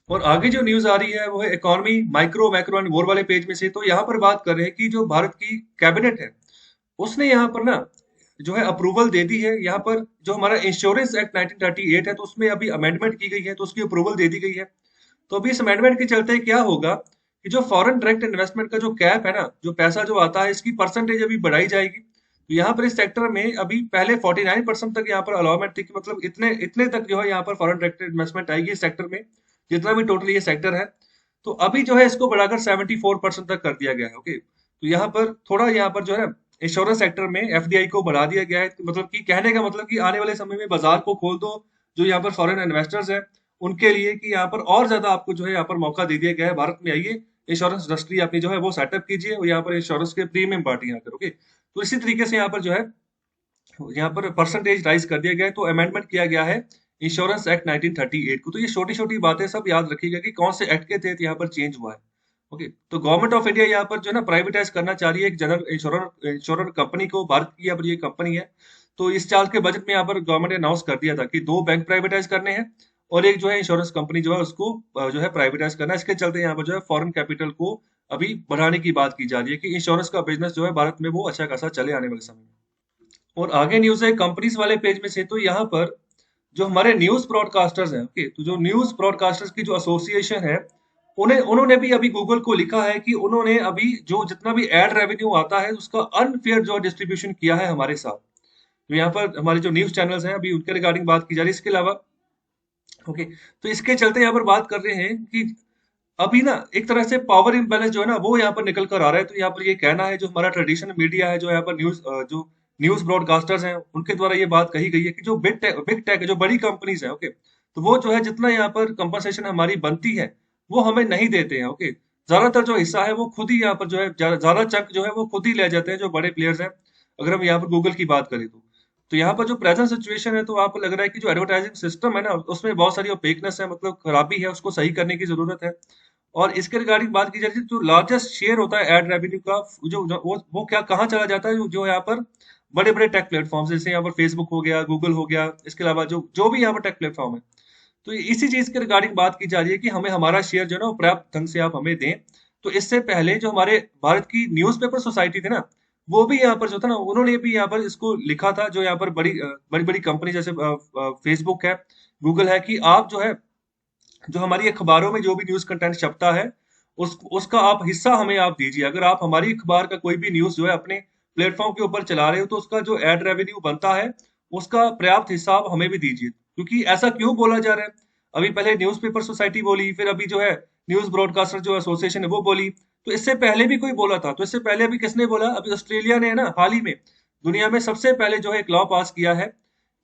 और आगे जो न्यूज आ रही है वो है economy micro macro and more वाले पेज में से। तो यहाँ पर बात कर रहे हैं कि जो भारत की कैबिनेट है उसने यहाँ पर ना जो है अप्रूवल दे दी है। यहाँ पर जो हमारा इंश्योरेंस एक्ट 1938 है तो उसमें अभी अमेंडमेंट की गई है, तो उसकी अप्रूवल दे दी गई है। तो अभी इस अमेंडमेंट के चलते क्या होगा कि जो फॉरेन डायरेक्ट इन्वेस्टमेंट का जो कैप है ना, जो पैसा जो आता है इसकी परसेंटेज अभी बढ़ाई जाएगी। तो यहाँ पर इस सेक्टर में अभी पहले 49% तक यहाँ पर अलाउमेंट थी कि मतलब इतने इतने तक जो है यहाँ पर फॉरेन डायरेक्ट इन्वेस्टमेंट आएगी इस सेक्टर में, जितना भी टोटल ये सेक्टर है। तो अभी जो है इसको बढ़ाकर 74% तक कर दिया गया है। ओके, तो यहाँ पर थोड़ा यहाँ पर जो है इंश्योरेंस सेक्टर में एफडीआई को बढ़ा दिया गया है। तो मतलब कि कहने का मतलब कि आने वाले समय में बाजार को खोल दो जो यहाँ पर फॉरेन इन्वेस्टर्स हैं उनके लिए, कि यहाँ पर और ज्यादा आपको जो है यहाँ पर मौका दे दिया गया है। भारत में आइए, इंश्योरेंस इंडस्ट्री अपनी जो है वो सेटअप कीजिए और यहाँ पर इंश्योरेंस के प्रीमियम बांटिए यहाँ पर। ओके, तो इसी तरीके से यहाँ पर जो है यहाँ पर परसेंटेज राइज कर दिया गया है। तो अमेंडमेंट किया गया है इंश्योरेंस एक्ट 1938 को। तो ये छोटी छोटी बातें सब याद रखिएगा कि कौन से एक्ट के तहत यहाँ पर चेंज हुआ है। ओके, तो गवर्नमेंट ऑफ इंडिया यहाँ पर जो है ना प्राइवेटाइज करना चाह रही है एक जनरल इंश्योरेंस कंपनी को। भारत की यहाँ पर ये कंपनी है। तो इस साल के बजट में यहाँ पर गवर्नमेंट ने अनाउंस कर दिया था कि 2 बैंक प्राइवेटाइज करने हैं और एक जो है इंश्योरेंस कंपनी जो है उसको जो है प्राइवेटाइज करना है। इसके चलते यहाँ पर जो है फॉरेन कैपिटल को अभी बढ़ाने की बात की जा रही है कि इंश्योरेंस का बिजनेस जो है भारत में वो अच्छा खासा चले आने वाले समय में। और आगे न्यूज है कंपनीज वाले पेज में से। तो यहाँ पर जो हमारे न्यूज ब्रॉडकास्टर्स हैं, ओके, तो जो न्यूज ब्रॉडकास्टर्स की जो एसोसिएशन है उन्होंने भी अभी गूगल को लिखा है कि उन्होंने अभी जो जितना भी एड रेवेन्यू आता है उसका अनफेयर जो डिस्ट्रीब्यूशन किया है हमारे साथ। तो यहाँ पर हमारे जो न्यूज चैनल्स हैं अभी उनके रिगार्डिंग बात की जा रही है। इसके अलावा ओके, तो इसके चलते यहाँ पर बात कर रहे हैं कि अभी ना एक तरह से पावर इम्बैलेंस जो है ना वो यहाँ पर निकल कर आ रहा है। तो यहाँ पर ये कहना है जो हमारा ट्रेडिशनल मीडिया है, जो यहाँ पर जो न्यूज ब्रॉडकास्टर्स हैं उनके द्वारा ये बात कही गई है कि जो बिग टेक जो बड़ी कंपनीज है, ओके, तो वो जो है जितना यहाँ पर कंपनसेशन हमारी बनती है वो हमें नहीं देते हैं। ओके, ज्यादातर जो हिस्सा है वो खुद ही यहाँ पर जो है ज्यादा चंक जो है वो खुद ही ले जाते हैं जो बड़े प्लेयर्स हैं। अगर हम यहाँ पर गूगल की बात करें तो यहाँ पर जो प्रेजेंट सिचुएशन है, तो वहां पर लग रहा है कि जो एडवर्टाइजिंग सिस्टम है ना उसमें बहुत सारी ओपेकनेस है, मतलब खराबी है, उसको सही करने की जरूरत है। और इसके रिगार्डिंग बात की जाए तो जो लार्जेस्ट शेयर होता है एड रेवेन्यू का, वो क्या कहाँ चला जाता है, जो यहाँ पर बड़े बड़े टेक प्लेटफॉर्म जैसे यहाँ पर फेसबुक हो गया, गूगल हो गया, इसके अलावा जो जो भी यहाँ पर टेक प्लेटफॉर्म है। तो इसी चीज के रिगार्डिंग बात की जा रही है कि हमें हमारा शेयर जो है ना वो पर्याप्त ढंग से आप हमें दें। तो इससे पहले जो हमारे भारत की न्यूज़पेपर सोसाइटी थी ना, वो भी यहाँ पर जो था ना उन्होंने भी यहाँ पर इसको लिखा था, जो यहाँ पर बड़ी बड़ी कंपनी जैसे फेसबुक है, गूगल है, कि आप जो है जो हमारी अखबारों में जो भी न्यूज कंटेंट छपता है उसका आप हिस्सा हमें आप दीजिए। अगर आप हमारी अखबार का कोई भी न्यूज जो है अपने प्लेटफॉर्म के ऊपर चला रहे हो तो उसका जो एड रेवेन्यू बनता है उसका पर्याप्त हिसाब हमें भी दीजिए। क्योंकि ऐसा क्यों बोला जा रहा है? अभी पहले न्यूज़पेपर सोसाइटी बोली, फिर अभी जो है न्यूज़ ब्रॉडकास्टर जो एसोसिएशन है वो बोली, तो इससे पहले भी कोई बोला था। तो इससे पहले अभी किसने बोला? अभी ऑस्ट्रेलिया ने है ना, हाल ही में दुनिया में सबसे पहले जो है एक लॉ पास किया है।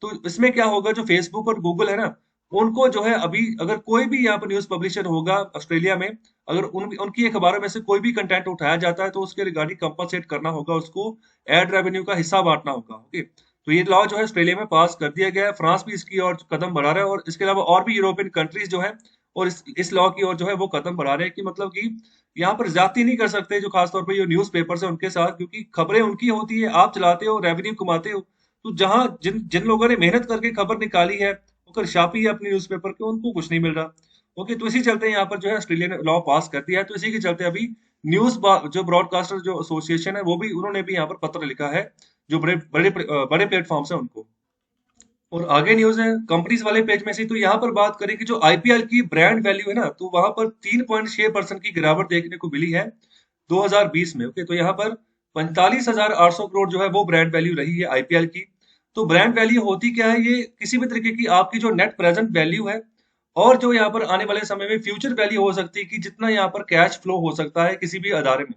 तो इसमें क्या होगा, जो फेसबुक और गूगल है ना, उनको जो है अभी अगर कोई भी यहाँ पर न्यूज़ पब्लिशर होगा ऑस्ट्रेलिया में, अगर उनकी अखबारों में से कोई भी कंटेंट उठाया जाता है तो उसके रिगार्डिंग कंपनसेट करना होगा उसको, एड रेवेन्यू का हिस्सा बांटना होगा। ओके, तो ये लॉ जो है ऑस्ट्रेलिया में पास कर दिया गया है। फ्रांस भी इसकी ओर कदम बढ़ा रहा है, और इसके अलावा और भी यूरोपियन कंट्रीज जो है और इस लॉ की ओर जो है वो कदम बढ़ा रहे हैं कि मतलब कि यहाँ पर ज्यादती नहीं कर सकते जो खासतौर पर जो न्यूज पेपर्स है उनके साथ, क्योंकि खबरें उनकी होती है, आप चलाते हो, रेवेन्यू कमाते हो। तो जहां जिन जिन लोगों ने मेहनत करके खबर निकाली है, अगर छापी है अपने न्यूज़पेपर के, उनको कुछ नहीं मिल रहा। ओके, तो इसी चलते यहाँ पर जो है ऑस्ट्रेलिया ने लॉ पास कर दिया है। तो इसी के चलते अभी जो ब्रॉडकास्टर जो एसोसिएशन है वो भी, उन्होंने भी यहाँ पर पत्र लिखा है जो बड़े बड़े बड़े प्लेटफॉर्म्स हैं उनको। और आगे न्यूज है कंपनीज वाले पेज में से, तो यहाँ पर बात करें कि जो आईपीएल की ब्रांड वैल्यू है ना, तो वहां पर 3.6% की गिरावट देखने को मिली है 2020 में। ओके, तो यहाँ पर 45,800 करोड़ जो है वो ब्रांड वैल्यू रही है आईपीएल की। तो ब्रांड वैल्यू होती क्या है? ये किसी भी तरीके की आपकी जो नेट प्रेजेंट वैल्यू है, और जो यहाँ पर आने वाले समय में फ्यूचर वैल्यू हो सकती है कि जितना यहाँ पर कैश फ्लो हो सकता है किसी भी अदारे में।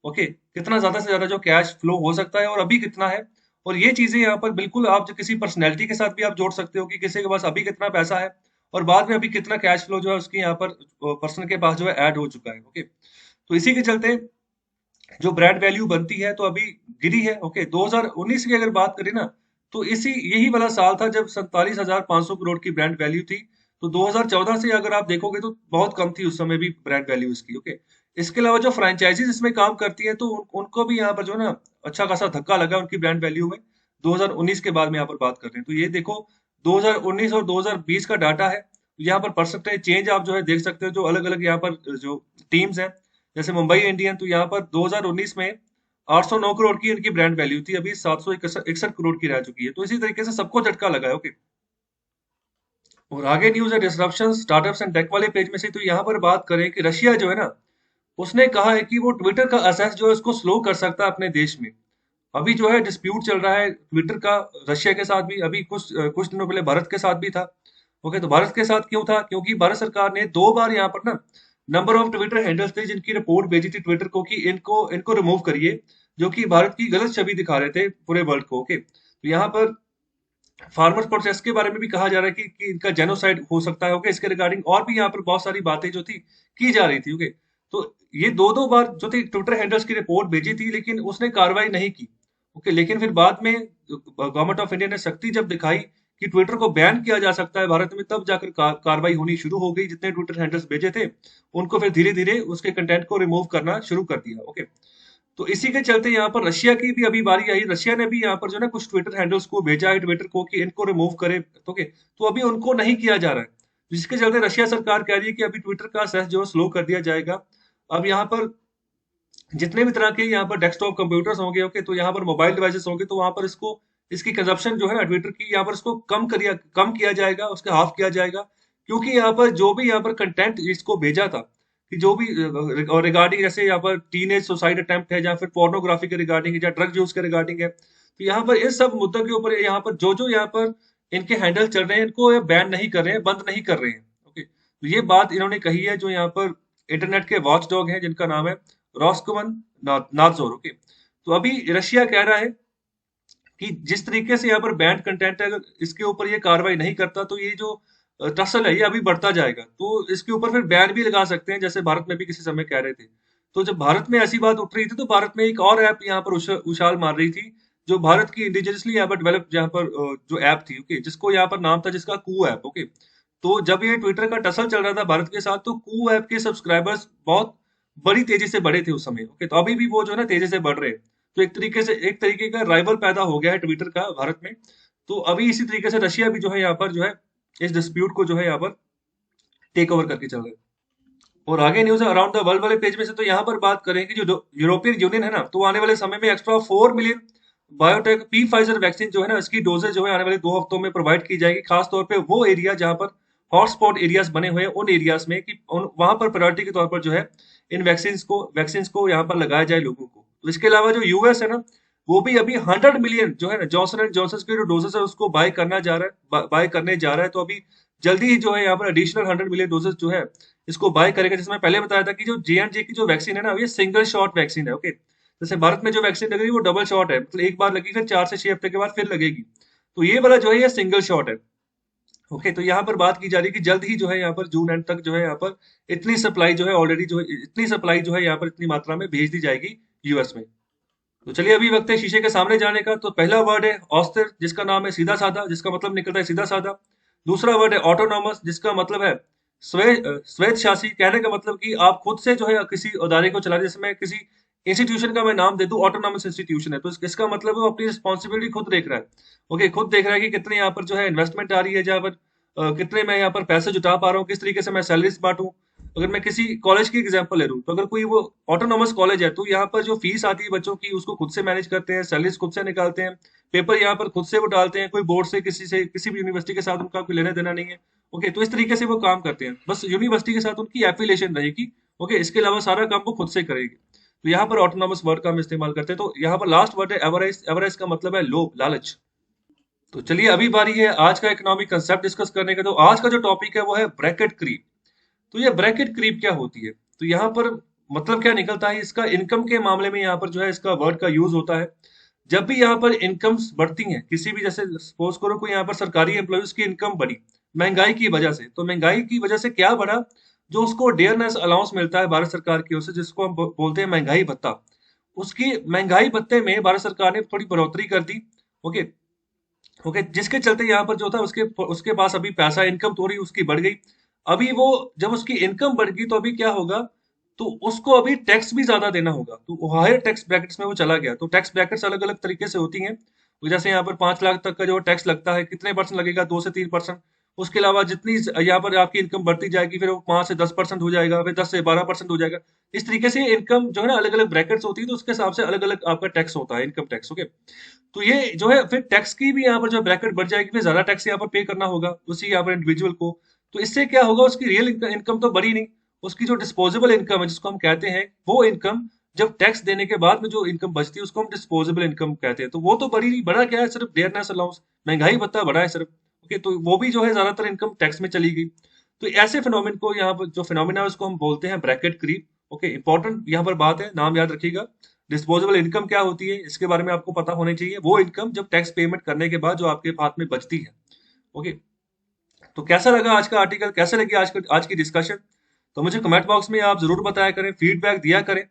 ओके, कितना ज्यादा से ज्यादा जो कैश फ्लो हो सकता है और अभी कितना है। और ये चीजें यहाँ पर बिल्कुल आप जो किसी पर्सनैलिटी के साथ भी आप जोड़ सकते हो कि किसी के पास अभी कितना पैसा है और बाद में अभी कितना कैश फ्लो जो है उसकी यहाँ पर पर्सन के पास जो है ऐड हो चुका है। ओके, तो इसी के चलते जो ब्रांड वैल्यू बनती है तो अभी गिरी है। ओके, 2019 की अगर बात करें ना, तो इसी यही वाला साल था जब 47,500 करोड़ की ब्रांड वैल्यू थी। तो 2014 से अगर आप देखोगे तो बहुत कम थी उस समय भी ब्रांड वैल्यू इसकी। ओके, इसके अलावा जो फ्रेंचाइजीज इसमें काम करती है तो उनको भी यहाँ पर जो है ना अच्छा खासा धक्का लगा उनकी ब्रांड वैल्यू में। 2019 के बाद में यहाँ पर बात कर रहे हैं, तो ये देखो 2019 और 2020 का डाटा है। यहाँ पर परसेंटेज चेंज आप जो है देख सकते हो, जो अलग अलग यहाँ पर जो टीम्स हैं, जैसे मुंबई इंडियन, तो यहाँ पर 2019 में 809 करोड़ की इनकी ब्रांड वैल्यू थी, अभी 761 करोड़ की रह चुकी है। तो इसी तरीके से सबको झटका लगा है। ओके, और आगे न्यूज है डिसरप्शन स्टार्टअप्स एंड टेक वाले पेज में से, तो यहाँ पर बात करें कि रशिया जो है ना, उसने कहा है कि वो ट्विटर का असेस जो है उसको स्लो कर सकता है अपने देश में। अभी जो है डिस्प्यूट चल रहा है ट्विटर का रशिया के साथ भी, अभी कुछ दिनों पहले भारत के साथ भी था। ओके, तो भारत के साथ क्यों था? क्योंकि भारत सरकार ने 2 बार यहाँ पर ना नंबर ऑफ ट्विटर हैंडल्स थे जिनकी रिपोर्ट भेजी थी ट्विटर को कि इनको इनको रिमूव करिए, जो कि भारत की गलत छवि दिखा रहे थे पूरे वर्ल्ड को। ओके, तो यहाँ पर फार्मर्स प्रोटेस्ट के बारे में भी कहा जा रहा है कि इनका जेनोसाइड हो सकता है। ओके, इसके रिगार्डिंग और भी यहाँ पर बहुत सारी बातें जो थी की जा रही थी। ओके, तो ये दो दो बार जो थी ट्विटर हैंडल्स की रिपोर्ट भेजी थी, लेकिन उसने कार्रवाई नहीं की। ओके, लेकिन फिर बाद में गवर्नमेंट ऑफ इंडिया ने सख्ती जब दिखाई कि ट्विटर को बैन किया जा सकता है भारत में, तब जाकर कार्रवाई होनी शुरू हो गई। जितने ट्विटर हैंडल्स भेजे थे उनको फिर धीरे धीरे उसके कंटेंट को रिमूव करना शुरू कर दिया। ओके, तो इसी के चलते यहाँ पर रशिया की भी अभी बारी आई। रशिया ने भी यहाँ पर जो है ना कुछ ट्विटर हैंडल्स को भेजा है ट्विटर को कि इनको रिमूव करे। ओके, तो अभी उनको नहीं किया जा रहा है, जिसके चलते रशिया सरकार कह रही है कि अभी ट्विटर का एक्सेस जो है स्लो कर दिया जाएगा। अब यहाँ पर जितने भी तरह के यहाँ पर डेस्कटॉप कंप्यूटर्स होंगे, ओके, तो यहाँ पर मोबाइल डिवाइसेस होंगे, तो वहां पर इसको इसकी कंजप्शन जो है ना ट्विटर की, यहाँ पर इसको कम किया जाएगा, उसका हाफ किया जाएगा। क्योंकि यहाँ पर जो भी यहाँ पर कंटेंट इसको भेजा था कि जो भी रिगार्डिंग, जैसे यहाँ पर टीनेज सुसाइड अटेम्प्ट है, या फिर पोर्नोग्राफी के रिगार्डिंग है, या ड्रग यूज के रिगार्डिंग है, तो यहाँ पर इन सब मुद्दों के ऊपर यहाँ पर जो यहाँ पर इनके हैंडल चल रहे हैं इनको बैन नहीं कर रहे हैं, बंद नहीं कर रहे हैं। ओके, तो ये बात इन्होंने कही है जो यहाँ पर इंटरनेट के वॉच डॉग हैं जिनका नाम है रॉस्कोमन नादजोर। ओके, तो अभी रशिया कह रहा है कि जिस तरीके से यहाँ पर बैंड कंटेंट है, अगर इसके ऊपर ये कार्रवाई नहीं करता तो ये जो टसल है ये अभी बढ़ता जाएगा, तो इसके ऊपर फिर बैन भी लगा सकते हैं, जैसे भारत में भी किसी समय कह रहे थे। तो जब भारत में ऐसी बात उठ रही थी तो भारत में एक और ऐप यहाँ पर उछाल मार रही थी, जो भारत की इंडिजिनसली यहाँ पर डेवलप यहाँ पर जो ऐप थी, ओके, जिसको यहाँ पर नाम था जिसका कू ऐप। ओके, तो जब ये ट्विटर का टसल चल रहा था भारत के साथ, तो कू ऐप के सब्सक्राइबर्स बहुत बड़ी तेजी से बढ़े थे उस समय। ओके, तो अभी भी वो जो है ना तेजी से बढ़ रहे हैं। तो एक तरीके का राइवल पैदा हो गया है ट्विटर का भारत में। तो अभी इसी तरीके से रशिया भी जो है यहाँ पर जो है इस डिस्प्यूट को जो है यहाँ पर टेक ओवर करके चल रहे हैं। और आगे न्यूज है अराउंड द वर्ल्ड वाले पेज में से, तो यहाँ पर बात करें कि जो यूरोपियन यूनियन है ना, तो आने वाले समय में extra 4 million biotech P Pfizer vaccine जो है ना, इसकी डोजेज जो है आने वाले 2 हफ्तों में प्रोवाइड की जाएगी, खासतौर पे वो एरिया जहां पर हॉटस्पॉट एरियाज बने हुए हैं, उन एरियाज में कि वहां पर प्रायोरिटी के तौर पर जो है इन वैक्सीन को यहाँ पर लगाया जाए लोगों को। तो इसके अलावा जो यूएस है ना, वो भी अभी 100 मिलियन जो है ना जॉनसन एंड जॉनसन के जो डोजेस है उसको बाय करना जा रहा है, बाय करने जा रहा है। तो अभी जल्दी ही जो है यहाँ पर एडिशनल 100 मिलियन डोजेस जो है इसको बाय करेगा। जिसमें पहले बताया था कि जो J&J की जो वैक्सीन है ना ये सिंगल शॉट वैक्सीन है। ओके, जैसे भारत में जो वैक्सीन लग रही है वो डबल शॉट है, मतलब एक बार लगी फिर 4 से 6 हफ्ते के बाद फिर लगेगी। तो ये वाला जो है ये सिंगल शॉट है। ओके, तो यहाँ पर बात की जा रही है कि जल्द ही जो है यहाँ पर जून एंड तक जो है यहाँ पर इतनी सप्लाई जो है ऑलरेडी जो है इतनी सप्लाई जो है यहाँ पर इतनी मात्रा में भेज दी जाएगी यूएस में। तो चलिए अभी वक्त है शीशे के सामने जाने का। तो पहला वर्ड है ऑस्टर, जिसका नाम है सीधा साधा, जिसका मतलब निकलता है सीधा साधा। दूसरा वर्ड है ऑटोनॉमस, जिसका मतलब है स्वेत शासी। कहने का मतलब कि आप खुद से जो है किसी अदारे को चला, जैसे मैं किसी इंस्टीट्यूशन का मैं नाम दे दूं ऑटोनॉमस इंस्टीट्यूशन है, तो इसका मतलब वो अपनी रिस्पॉन्सिबिलिटी खुद देख रहा है। ओके, खुद देख रहा है कि कितने यहाँ पर जो है इन्वेस्टमेंट आ रही है, जहाँ पर कितने मैं यहाँ पर पैसे जुटा पा रहा हूँ, किस तरीके से मैं सैलरीज बांटूं। अगर मैं किसी कॉलेज की एग्जांपल ले लूं, तो अगर कोई वो ऑटोनॉमस कॉलेज है तो यहाँ पर जो फीस आती है बच्चों की उसको खुद से मैनेज करते हैं, सैलरीज खुद से निकालते हैं, पेपर यहाँ पर खुद से वो डालते हैं। कोई बोर्ड से किसी भी यूनिवर्सिटी के साथ उनका कोई लेना देना नहीं है। ओके, तो इस तरीके से वो काम करते हैं, बस यूनिवर्सिटी के साथ उनकी एफिलिएशन रहेगी। ओके, इसके अलावा सारा काम वो खुद से करेगी। तो यहाँ पर ऑटोनॉमस वर्ड का हम इस्तेमाल करते हैं। तो यहाँ पर लास्ट वर्ड है एवरेज। एवरेज का मतलब है लोभ, लालच। तो चलिए अभी बारी है आज का इकोनॉमिक कंसेप्ट डिस्कस करने का। तो आज का जो टॉपिक है वो है ब्रैकेट क्रीप। तो ये ब्रैकेट क्रीप क्या होती है, तो यहाँ पर मतलब क्या निकलता है इसका। इनकम के मामले में यहाँ पर जो है इसका वर्ड का यूज होता है। जब भी यहाँ पर इनकम्स बढ़ती हैं किसी भी, जैसे सपोज करो कोई यहाँ पर सरकारी एम्प्लॉयज की इनकम बढ़ी महंगाई की वजह से, तो महंगाई की वजह से क्या बढ़ा, जो उसको डेयरनेस अलाउंस मिलता है भारत सरकार की ओर से, जिसको हम बोलते हैं महंगाई भत्ता। उसकी महंगाई भत्ते में भारत सरकार ने थोड़ी बढ़ोतरी कर दी। ओके, ओके, जिसके चलते यहाँ पर जो था उसके उसके पास अभी पैसा, इनकम थोड़ी उसकी बढ़ गई। अभी वो जब उसकी इनकम बढ़ गई तो अभी क्या होगा, तो उसको अभी टैक्स भी ज्यादा देना होगा। तो हायर टैक्स ब्रैकेट्स में वो चला गया। तो टैक्स ब्रैकेट्स अलग अलग तरीके से होती हैं। तो जैसे यहाँ पर 5 लाख तक का जो टैक्स लगता है, कितने परसेंट लगेगा, 2 से 3%। उसके अलावा जितनी यहाँ पर आपकी इनकम बढ़ती जाएगी फिर वो 5 से 10% हो जाएगा, फिर 10 से 12% हो जाएगा। इस तरीके से इनकम जो है ना अलग अलग ब्रैकेट्स होती है, तो उसके हिसाब से अलग अलग आपका टैक्स होता है, इनकम टैक्स। ओके, तो ये जो है फिर टैक्स की भी यहाँ पर जो ब्रैकेट बढ़ जाएगी, फिर ज्यादा टैक्स यहाँ पर पे करना होगा उसी यहाँ पर इंडिविजुअल को। तो इससे क्या होगा, उसकी रियल इनकम तो बढ़ी नहीं, उसकी जो डिस्पोजेबल इनकम है जिसको हम कहते हैं, वो इनकम जब टैक्स देने के बाद में जो इनकम बचती है उसको हम डिस्पोजेबल इनकम कहते हैं। तो वो तो बढ़ी नहीं, बढ़ा क्या है, सिर्फ डेयरनेस अलाउंस, महंगाई भत्ता बढ़ा है सिर्फ। ओके, तो वो भी जो है ज्यादातर इनकम टैक्स में चली गई। तो ऐसे फिनोमिन को यहाँ पर जो फिनोमिना है उसको हम बोलते हैं ब्रैकेट क्रीप। ओके, इंपॉर्टेंट यहाँ पर बात है, नाम याद रखिएगा। डिस्पोजेबल इनकम क्या होती है इसके बारे में आपको पता होनी चाहिए। वो इनकम जब टैक्स पेमेंट करने के बाद जो आपके हाथ में बचती है। ओके, तो कैसा लगा आज का आर्टिकल, कैसे लगी आज की डिस्कशन, तो मुझे कमेंट बॉक्स में आप जरूर बताया करें, फीडबैक दिया करें।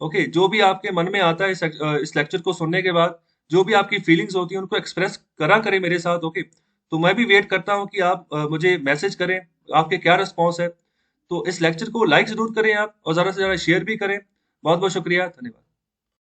ओके, जो भी आपके मन में आता है इस लेक्चर को सुनने के बाद, जो भी आपकी फीलिंग्स होती हैं उनको एक्सप्रेस करा करें मेरे साथ। ओके, तो मैं भी वेट करता हूँ कि आप मुझे मैसेज करें, आपके क्या रिस्पॉन्स है। तो इस लेक्चर को लाइक जरूर करें आप, और ज्यादा से ज्यादा शेयर भी करें। बहुत बहुत शुक्रिया, धन्यवाद।